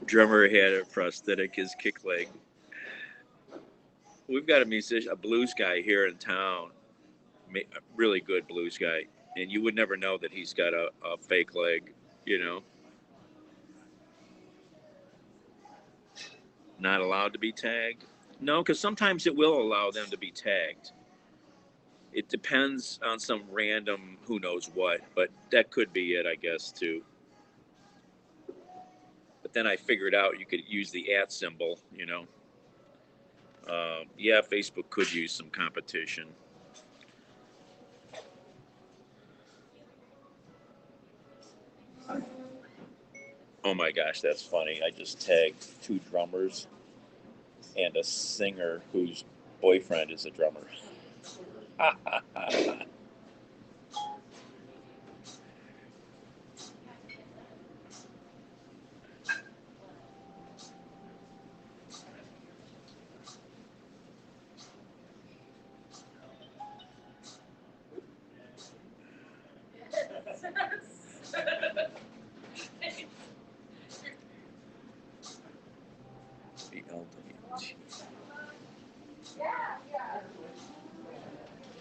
Drummer had a prosthetic, his kick leg. We've got a musician, a blues guy here in town, a really good blues guy, and you would never know that he's got a fake leg, you know. Not allowed to be tagged? No, because sometimes it will allow them to be tagged. It depends on some random who knows what, but that could be it, I guess, too. But then I figured out you could use the @ symbol, you know. Yeah, Facebook could use some competition. Oh my gosh, that's funny. I just tagged 2 drummers and a singer whose boyfriend is a drummer.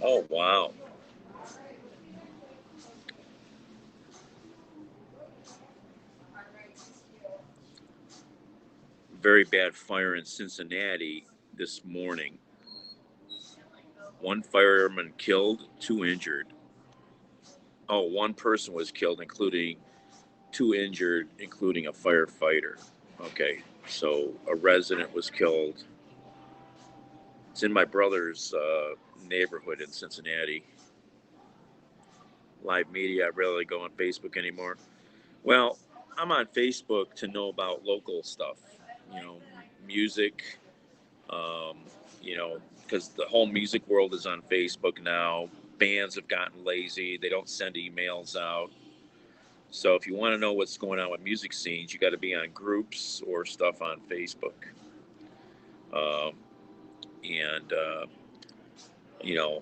Oh, wow. Very bad fire in Cincinnati this morning. 1 fireman killed, 2 injured. Oh, 1 person was killed, including 2 injured, including a firefighter. Okay, so a resident was killed. It's in my brother's neighborhood in Cincinnati. Live media, I rarely go on Facebook anymore. Well, I'm on Facebook to know about local stuff, music, um, because the whole music world is on Facebook now. Bands have gotten lazy, they don't send emails out. So if you want to know what's going on with music scenes, you got to be on groups or stuff on Facebook. Um, and,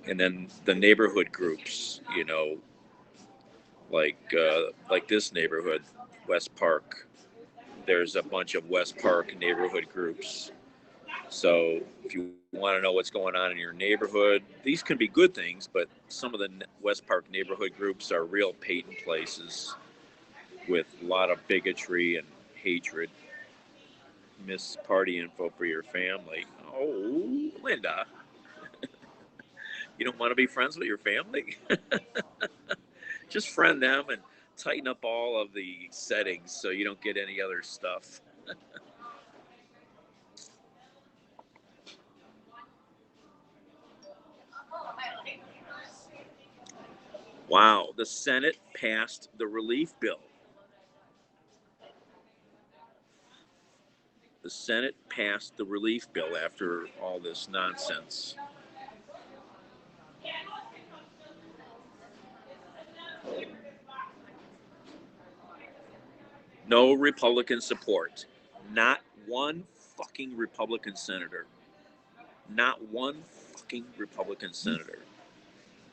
and then the neighborhood groups, like this neighborhood, West Park. There's a bunch of West Park neighborhood groups. So if you want to know what's going on in your neighborhood, these can be good things, but some of the West Park neighborhood groups are real Peyton places with a lot of bigotry and hatred. Miss party info for your family. Oh, Linda, you don't want to be friends with your family? Just friend them and tighten up all of the settings so you don't get any other stuff. Wow, the Senate passed the relief bill. The Senate passed the relief bill after all this nonsense. No Republican support. Not one fucking Republican senator. Not one fucking Republican senator.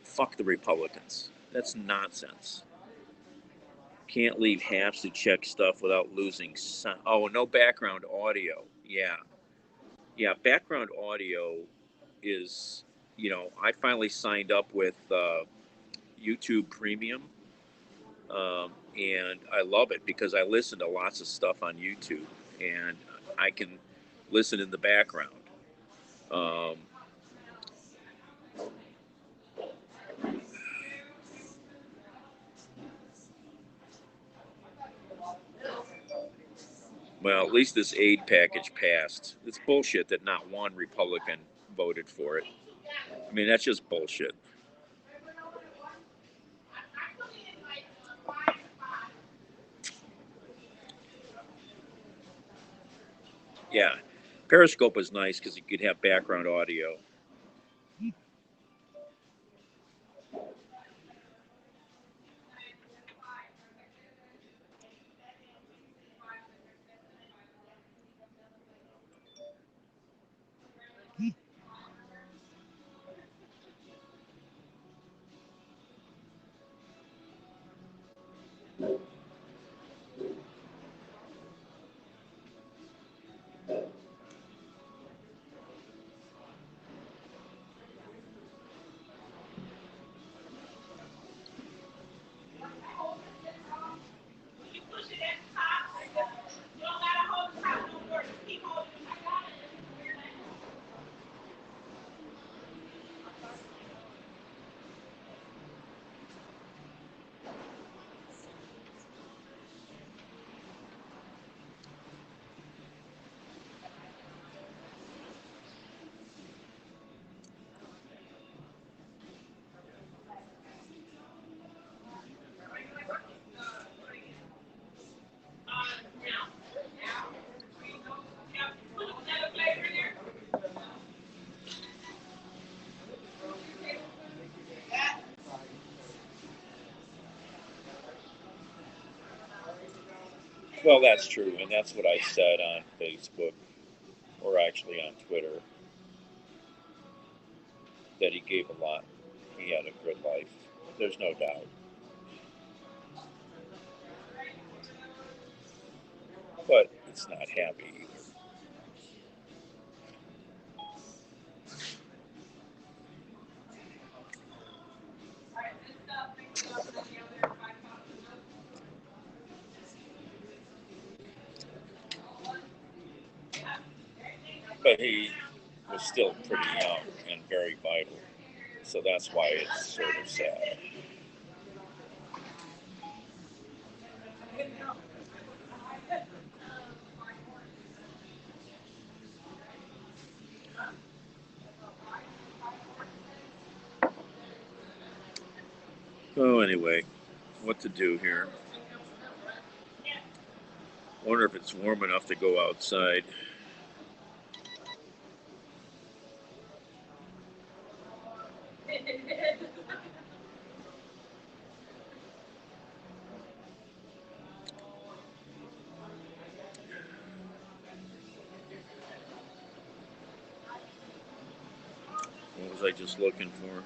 Fuck the Republicans. That's nonsense. Can't leave Happs to check stuff without losing sound. Oh, no background audio. Yeah. Yeah, background audio is, I finally signed up with YouTube Premium. And I love it because I listen to lots of stuff on YouTube and I can listen in the background. Well, at least this aid package passed. It's bullshit that not one Republican voted for it. I mean, that's just bullshit. Yeah, Periscope is nice because you could have background audio. Well, that's true, and that's what I said on Facebook, or actually on Twitter, that he gave a lot. He had a good life. There's no doubt. But it's not happy either. But he was still pretty young and very vital. So that's why it's sort of sad. Oh, anyway, what to do here? Wonder if it's warm enough to go outside. What was I just looking for?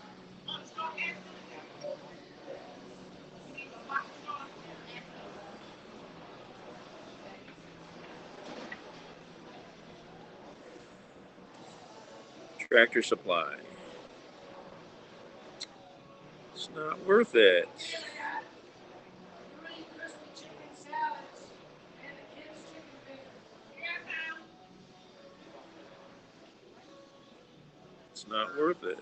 Tractor Supply. It's not worth it. It's not worth it.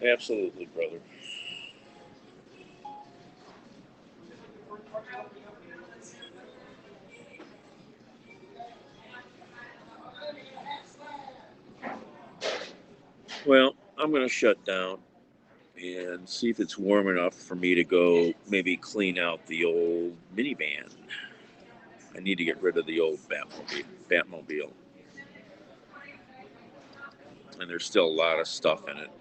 Absolutely, brother. Well, I'm going to shut down and see if it's warm enough for me to go maybe clean out the old minivan. I need to get rid of the old Batmobile. And there's still a lot of stuff in it.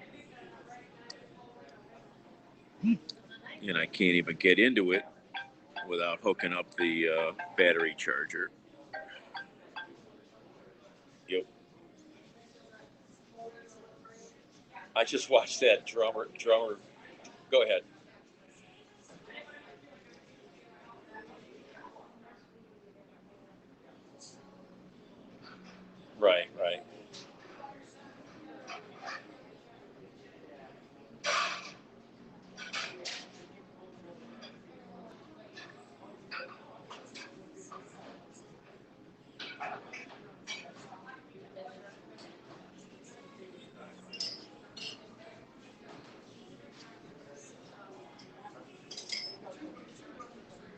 And I can't even get into it without hooking up the battery charger. Yep. I just watched that drummer. Go ahead. Right.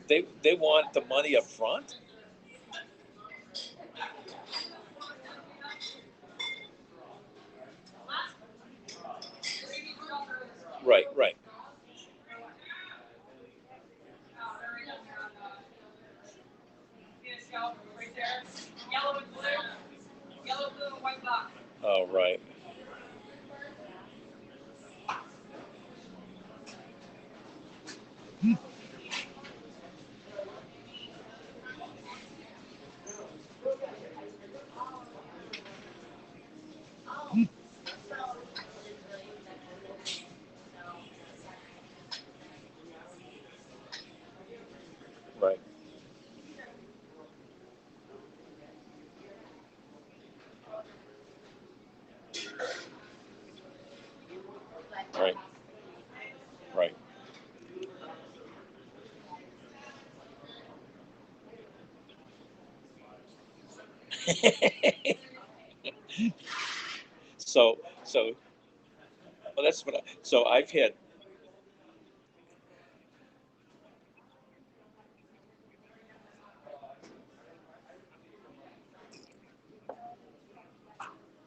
They want the money up front? Right. Yellow and blue. Yellow, blue, and white box. Oh, right. Right. Right. So, well, that's what so I've had,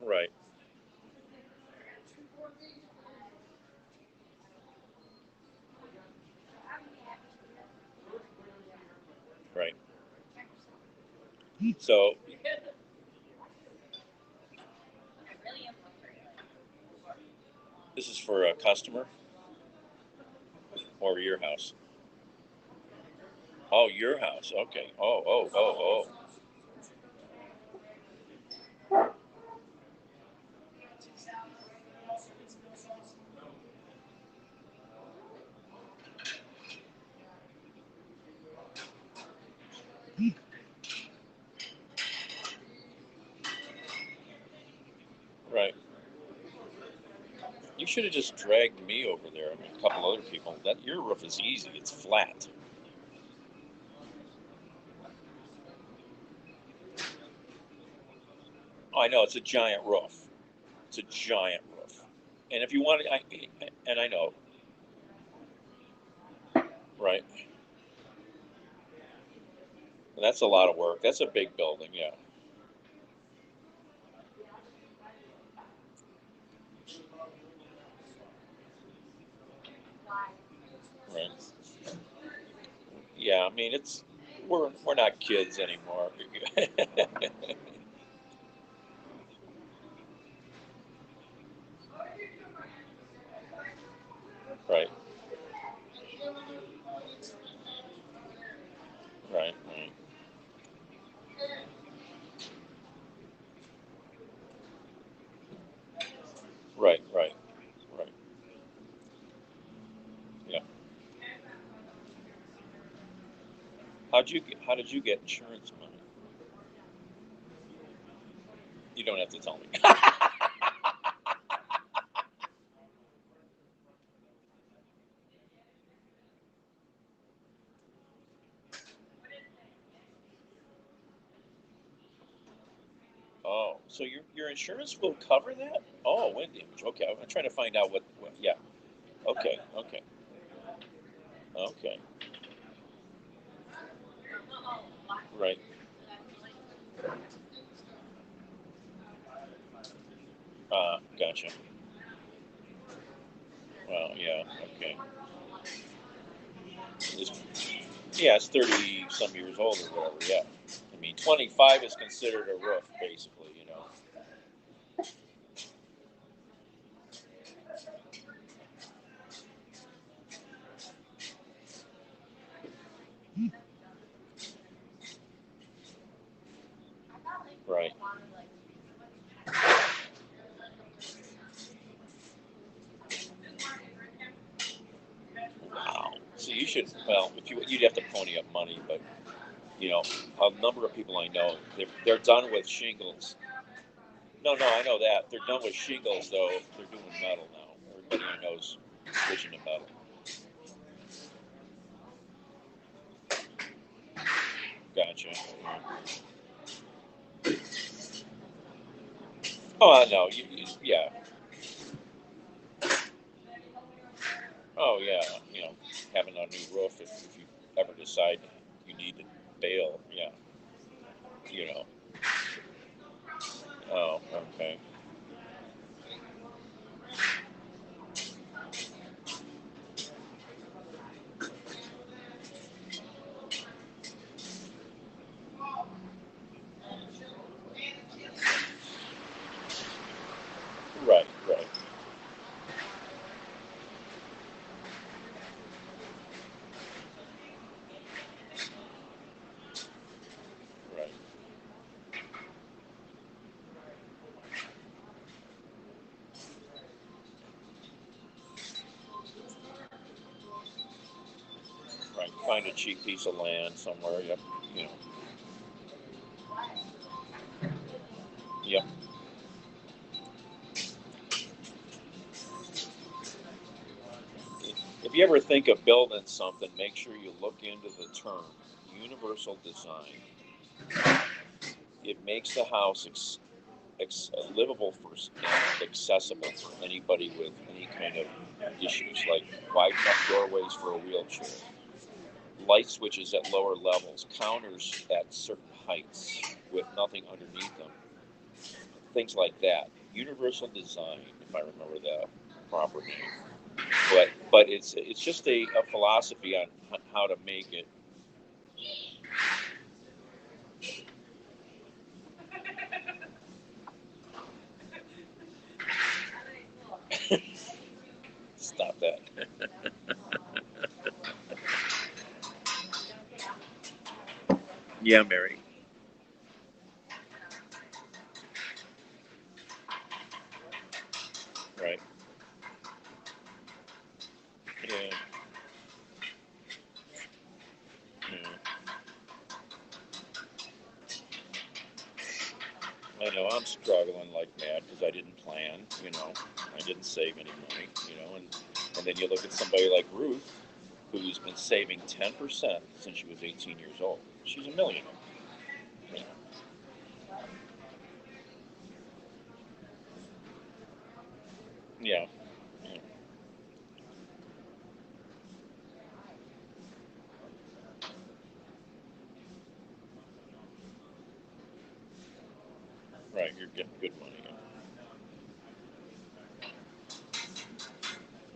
right. Right. So, this is for a customer or your house? Oh, your house. Okay. Oh. Right. You should have just dragged me over there and a couple other people. That your roof is easy. It's flat. Oh, I know it's a giant roof. It's a giant roof. And if you want, and I know, right? That's a lot of work. That's a big building. Yeah. Right. Yeah. I mean, it's we're not kids anymore. Right. Right. Right. Right. Right. Yeah. How did you get insurance money? You don't have to tell me. Oh, so your insurance will cover that? Oh, wind damage. Okay, I'm trying to find out what Yeah. Okay. Okay. Okay. Right. Gotcha. Well, yeah. Okay. It's, yeah, it's 30 some years old or whatever. Yeah. I mean, 25 is considered a roof, basically. You know. Right. Wow. So you should. Well, if you'd have to pony up money, but you know, a number of people I know, they're done with shingles. No, no, I know that. They're done with shingles, though. They're doing metal now. Everybody I know is switching to metal. Gotcha. Oh, I know. Yeah. Oh, yeah. You know, having a new roof if you ever decide you need to bail. Yeah. You know. Oh, okay. Right, right, right. Right. Find a cheap piece of land somewhere. Yep. You know. Yep. If you ever think of building something, make sure you look into the term universal design. It makes the house livable and accessible for anybody with any kind of issues, like wide enough doorways for a wheelchair, light switches at lower levels, counters at certain heights with nothing underneath them, things like that. Universal design, if I remember the proper name. But it's just a philosophy on how to make it. Stop that. Yeah, Mary. Right. Yeah. Yeah. I know I'm struggling like mad because I didn't plan. You know, I didn't save any money. You know, and then you look at somebody like Ruth, who's been saving 10% since she was 18 years old. She's a millionaire. You know. Yeah. Yeah. Right. You're getting good money. Yeah.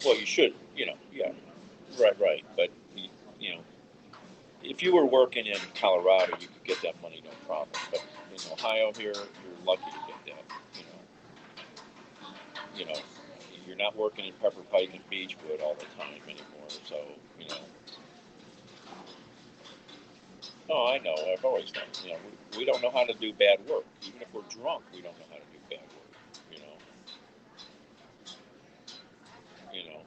Well, you should. You know. Yeah. Right. Right. But you know, if you were working in Colorado, you could get that money no problem. But in Ohio here, you're lucky to get that. You know, you're not working in Pepper Pike and Beechwood all the time anymore. So you know, oh, I know. I've always done. You know, we don't know how to do bad work. Even if we're drunk, we don't know how to do bad work. You know, you know.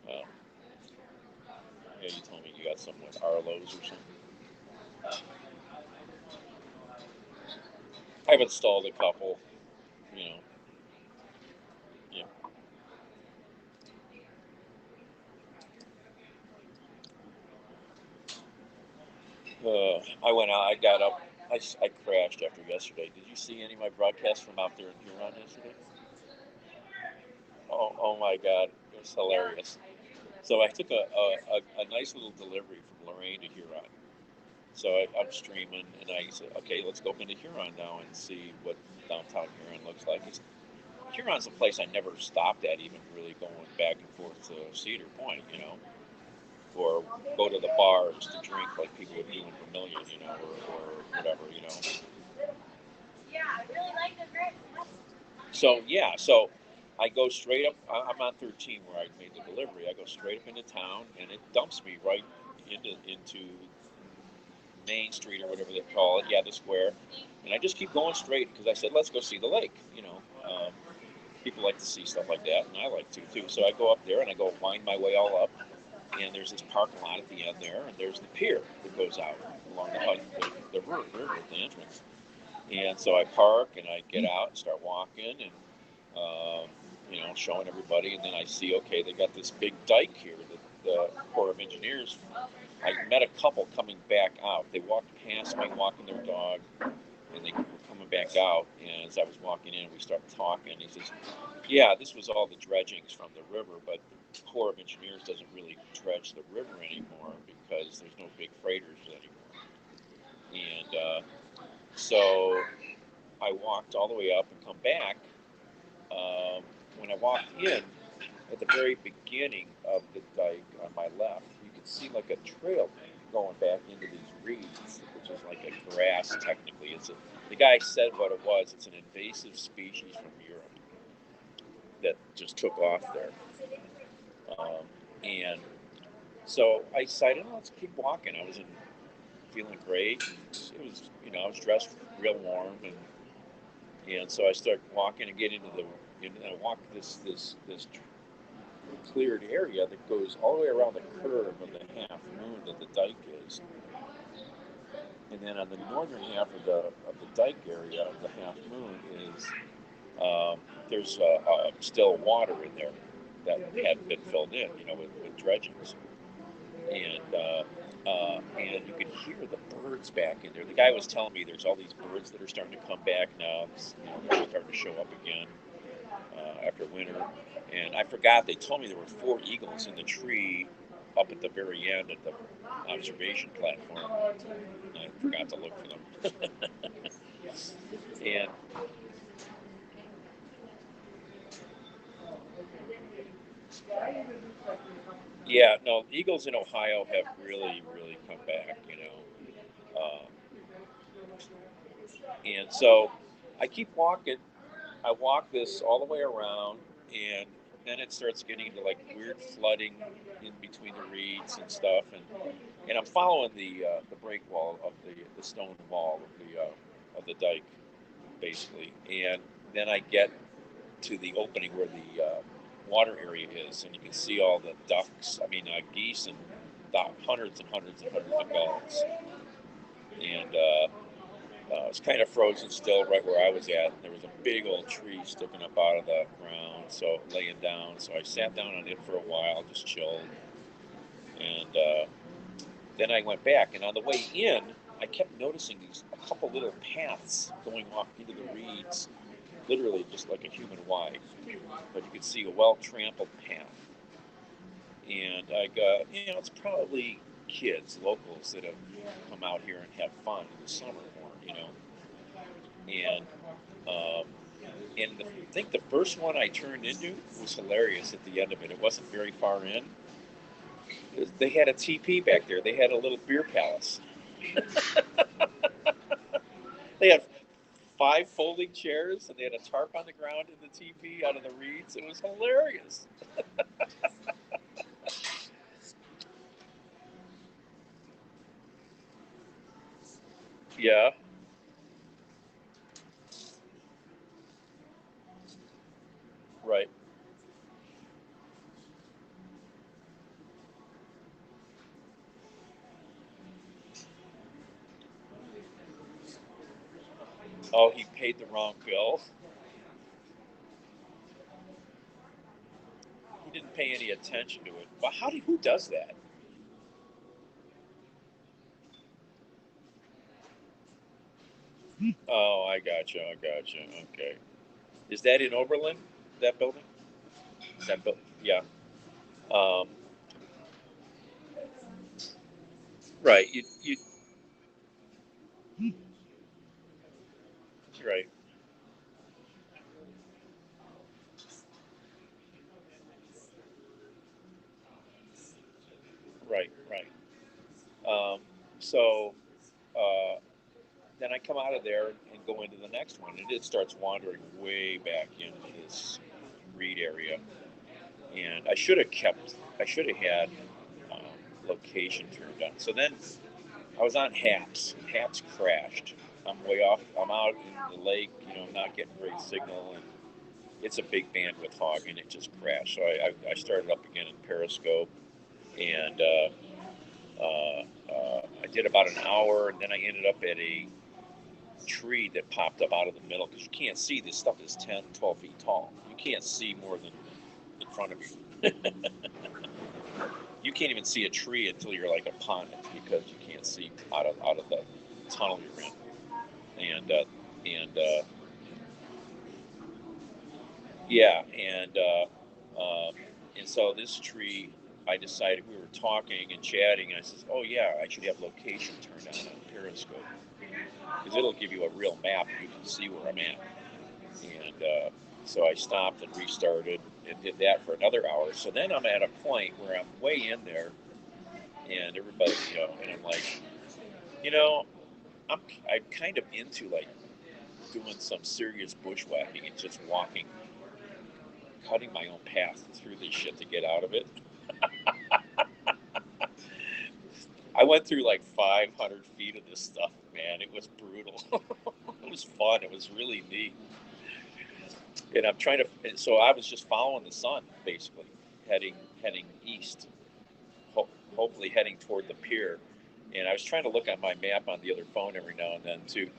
Well, yeah, you told me you got some with Arlo's or something. I've installed a couple. You know, yeah. I went out. I got up. I crashed after yesterday. Did you see any of my broadcasts from out there in Huron yesterday? Oh my God, it was hilarious. So I took a nice little delivery from Lorraine to Huron. So I'm streaming, and I said, okay, let's go up into Huron now and see what downtown Huron looks like. Huron's a place I never stopped at, even really going back and forth to Cedar Point, or go to the bars to drink like people would do in Vermilion, or whatever, Yeah, I really like the dress. So I go straight up. I'm on 13 where I made the delivery. I go straight up into town, and it dumps me right into Main Street or whatever they call it. Yeah, the square. And I just keep going straight because I said, let's go see the lake. People like to see stuff like that, and I like to too. So I go up there and I go wind my way all up, and there's this parking lot at the end there, and there's the pier that goes out along the river at the entrance. And so I park and I get out and start walking and showing everybody, and then I see, okay, they got this big dike here that the Corps of Engineers. I met a couple coming back out. They walked past me walking their dog, and they were coming back out. And as I was walking in, we started talking. He says, yeah, this was all the dredgings from the river, but the Corps of Engineers doesn't really dredge the river anymore because there's no big freighters anymore. And so I walked all the way up and come back. When I walked in, at the very beginning of the dike on my left, you could see like a trail going back into these reeds, which is like a grass technically. The guy said what it was. It's an invasive species from Europe that just took off there. And so I decided, let's keep walking. I was feeling great. It was, I was dressed real warm, and so I start walking and get into and I walk this cleared area that goes all the way around the curve of the half moon that the dike is. And then on the northern half of the dike area of the half moon is there's still water in there that hadn't been filled in, with dredgings. And you could hear the birds back in there. The guy was telling me there's all these birds that are starting to come back now. They're starting to show up again after winter. And I forgot, they told me there were 4 eagles in the tree up at the very end at the observation platform. I forgot to look for them. And yeah, no, eagles in Ohio have really, really come back, And so I keep walking. I walk this all the way around, and then it starts getting into like weird flooding in between the reeds and stuff, and I'm following the break wall of the stone wall of the dike, basically, and then I get to the opening where the water area is, and you can see all the geese and hundreds and hundreds and hundreds of gulls, and it's kind of frozen still right where I was at. There was a big old tree sticking up out of the ground, so laying down. So I sat down on it for a while, just chilled. And then I went back. And on the way in, I kept noticing a couple little paths going off into the reeds, literally just like a human wide. But you could see a well-trampled path. And I go, it's probably kids, locals that have come out here and have fun in the summer more, And I think the first one I turned into was hilarious at the end of it. It wasn't very far in. They had a teepee back there. They had a little beer palace. They had 5 folding chairs, and they had a tarp on the ground in the teepee out of the reeds. It was hilarious. Yeah. Right. Oh, he paid the wrong bill. He didn't pay any attention to it. But who does that? Oh, I gotcha. Okay. Is that in Oberlin? That building? Yeah. Um, right. Right. Right. Um, so uh, then I come out of there and go into the next one, and it starts wandering way back into this reed area. And I should have had um, location turned on. So then I was on Happs. Happs crashed. I'm way off. I'm out in the lake. I'm not getting great signal, and it's a big bandwidth hog, and it just crashed. So I started up again in Periscope, and I did about an hour, and then I ended up at a tree that popped up out of the middle because you can't see. This stuff is 10, 12 feet tall. You can't see more than in front of you. You can't even see a tree until you're like upon it because you can't see out of the tunnel you're in. And yeah, and so this tree, I decided we were talking and chatting, and I said, "Oh yeah, I should have location turned on Periscope because it'll give you a real map and you can see where I'm at." And so I stopped and restarted and did that for another hour. So then I'm at a point where I'm way in there, and everybody, and I'm like, you know, I'm kind of into like doing some serious bushwhacking and just walking, cutting my own path through this shit to get out of it. I went through like 500 feet of this stuff, man. It was brutal. It was fun. It was really neat. And I'm trying to. So I was just following the sun, basically, heading east, hopefully heading toward the pier. And I was trying to look on my map on the other phone every now and then too.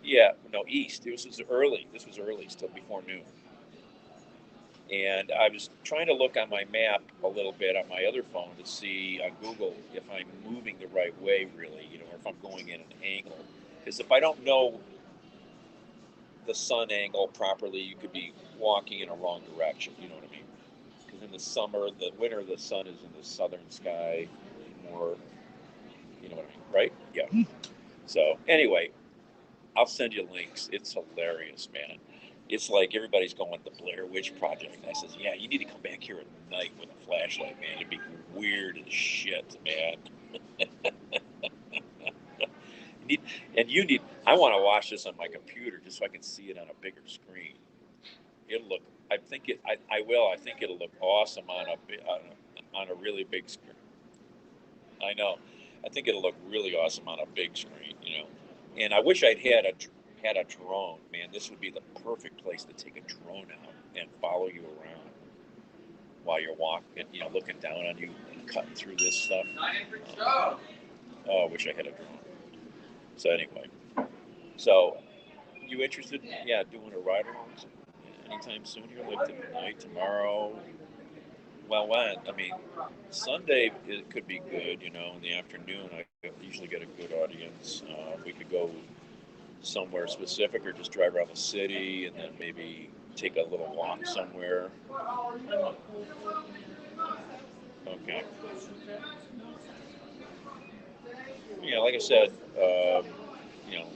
Yeah, no, east. This was early. This was early, still before noon. And I was trying to look on my map a little bit on my other phone to see on Google if I'm moving the right way, really, or if I'm going in an angle. Because if I don't know the sun angle properly, you could be walking in a wrong direction. You know what I mean? Because in the winter, the sun is in the southern sky more. You know what I mean, right? Yeah. So anyway, I'll send you links. It's hilarious, man. It's like everybody's going the Blair Witch Project. And I says, yeah, you need to come back here at night with a flashlight, man. It'd be weird as shit, man. I want to watch this on my computer just so I can see it on a bigger screen. It'll look, I will. I think it'll look awesome on a really big screen. I know. I think it'll look really awesome on a big screen. And I wish I'd had a drone. Man, this would be the perfect place to take a drone out and follow you around while you're walking, looking down on you and cutting through this stuff. I wish I had a drone. So anyway, so you interested in doing a ride along anytime soon here, like tonight, tomorrow? Well, when? I mean, Sunday it could be good, in the afternoon. I usually get a good audience. We could go somewhere specific or just drive around the city and then maybe take a little walk somewhere. Okay. Yeah, like I said, you know,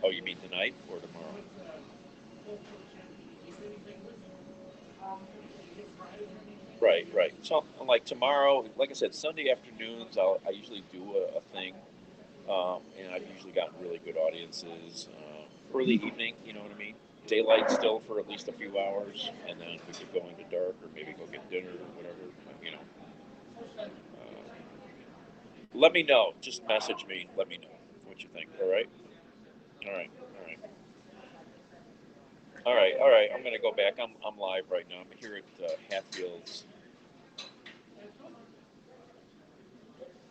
oh, you mean tonight or tomorrow? Right. So, like tomorrow, like I said, Sunday afternoons, I usually do a thing, and I've usually gotten really good audiences. Early evening, you know what I mean? Daylight still for at least a few hours, and then we could go into dark or maybe go get dinner or whatever, you know. Let me know. Just message me. Let me know what you think. All right. All right. All right. All right. I'm gonna go back. I'm live right now. I'm here at Hatfield's.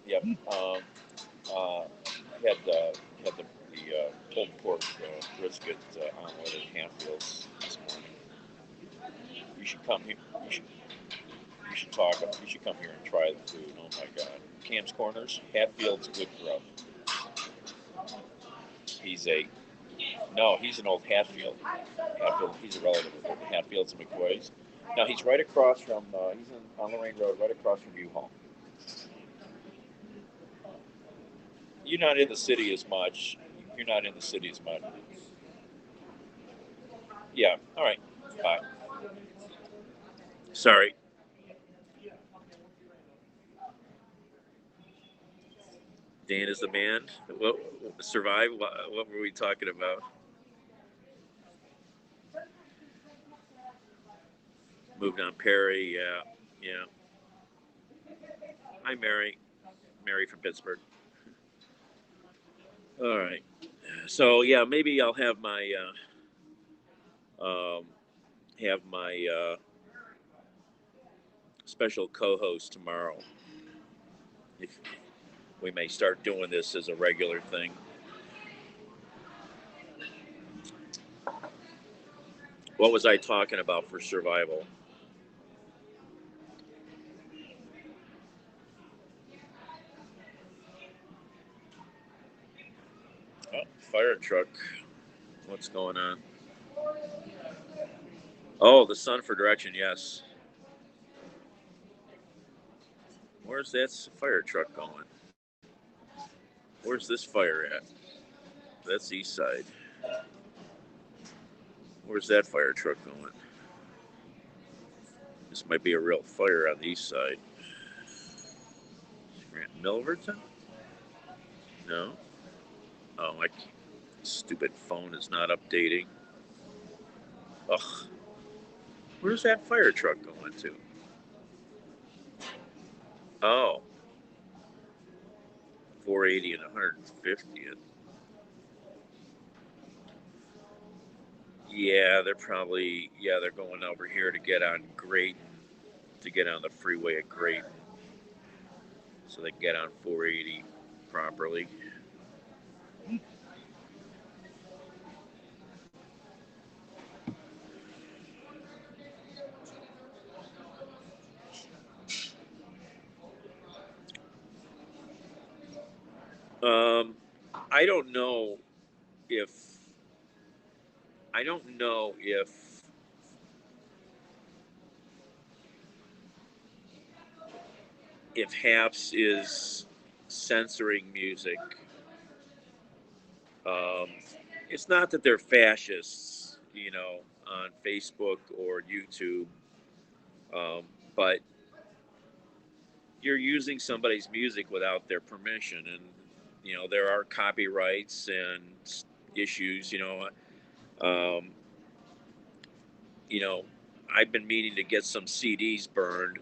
Yep. Had the pulled pork brisket omelet at Hatfield's this morning. You should come here. You should talk. You should come here and try the food. Oh my God. Cam's Corners. Hatfield's good grub. He's an old Hatfield. He's a relative of the Hatfields and McCoys. Now he's right across from. On Lorraine Road, right across from U-Haul. You're not in the city as much. Yeah. All right. Bye. Sorry. Dan is the man. What survive? What were we talking about? Moved on Perry. Yeah. Hi, Mary. Mary from Pittsburgh. All right. So yeah, maybe I'll have my special co-host tomorrow. If we may start doing this as a regular thing. What was I talking about for survival? Oh, fire truck. What's going on? Oh, the sun for direction, yes. Where's that fire truck going? Where's this fire at? That's east side. Where's that fire truck going? This might be a real fire on the east side. Milverton? No. Oh, my stupid phone is not updating. Ugh. Where's that fire truck going to? Oh. 480 and 150. Yeah, they're going over here to get on Great, to get on the freeway at Great, so they can get on 480 properly. I don't know if Happs is censoring music. It's not that they're fascists, on Facebook or YouTube, but you're using somebody's music without their permission, and there are copyrights and issues. I've been meaning to get some CDs burned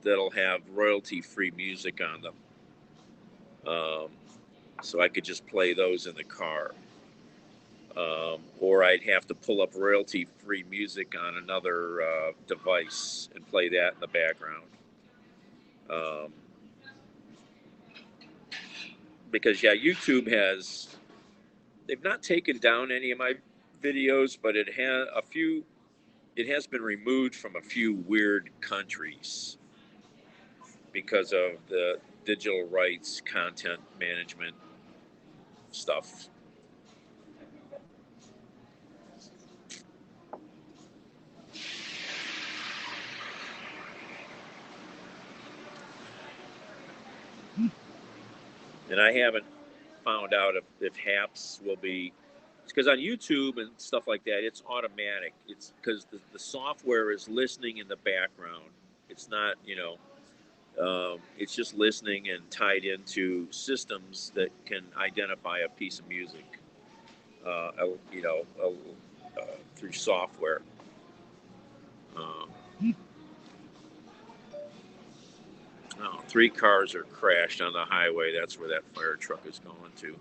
that'll have royalty-free music on them, so I could just play those in the car, or I'd have to pull up royalty-free music on another device and play that in the background. Because YouTube they've not taken down any of my videos, but it has been removed from a few weird countries because of the digital rights content management stuff. And I haven't found out if Happs will be, because on YouTube and stuff like that, it's automatic. It's because the software is listening in the background. It's not, it's just listening and tied into systems that can identify a piece of music, through software. 3 cars are crashed on the highway. That's where that fire truck is going to.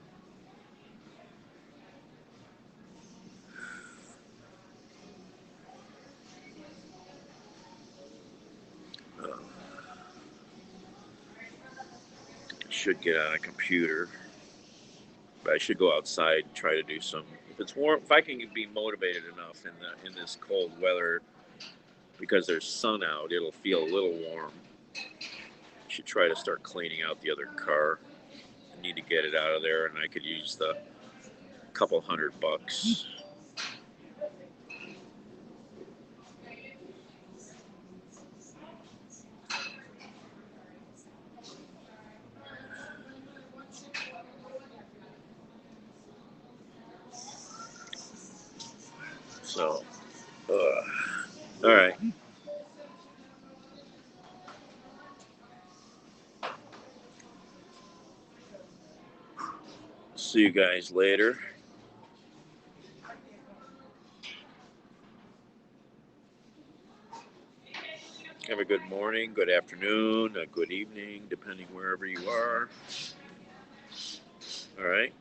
Should get on a computer, but I should go outside and try to do some. If it's warm, if I can be motivated enough in this cold weather, because there's sun out, it'll feel a little warm. I should try to start cleaning out the other car. I need to get it out of there, and I could use the couple $100. So, all right. See you guys later. Have a good morning, good afternoon, a good evening, depending wherever you are. All right.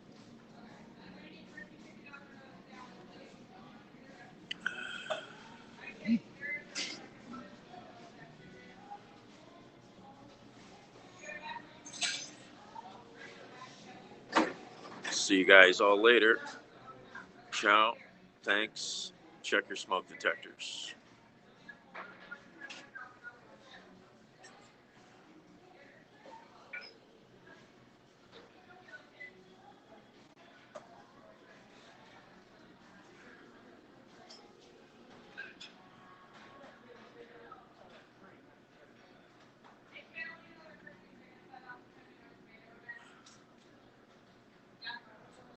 See you guys all later. Ciao. Thanks. Check your smoke detectors.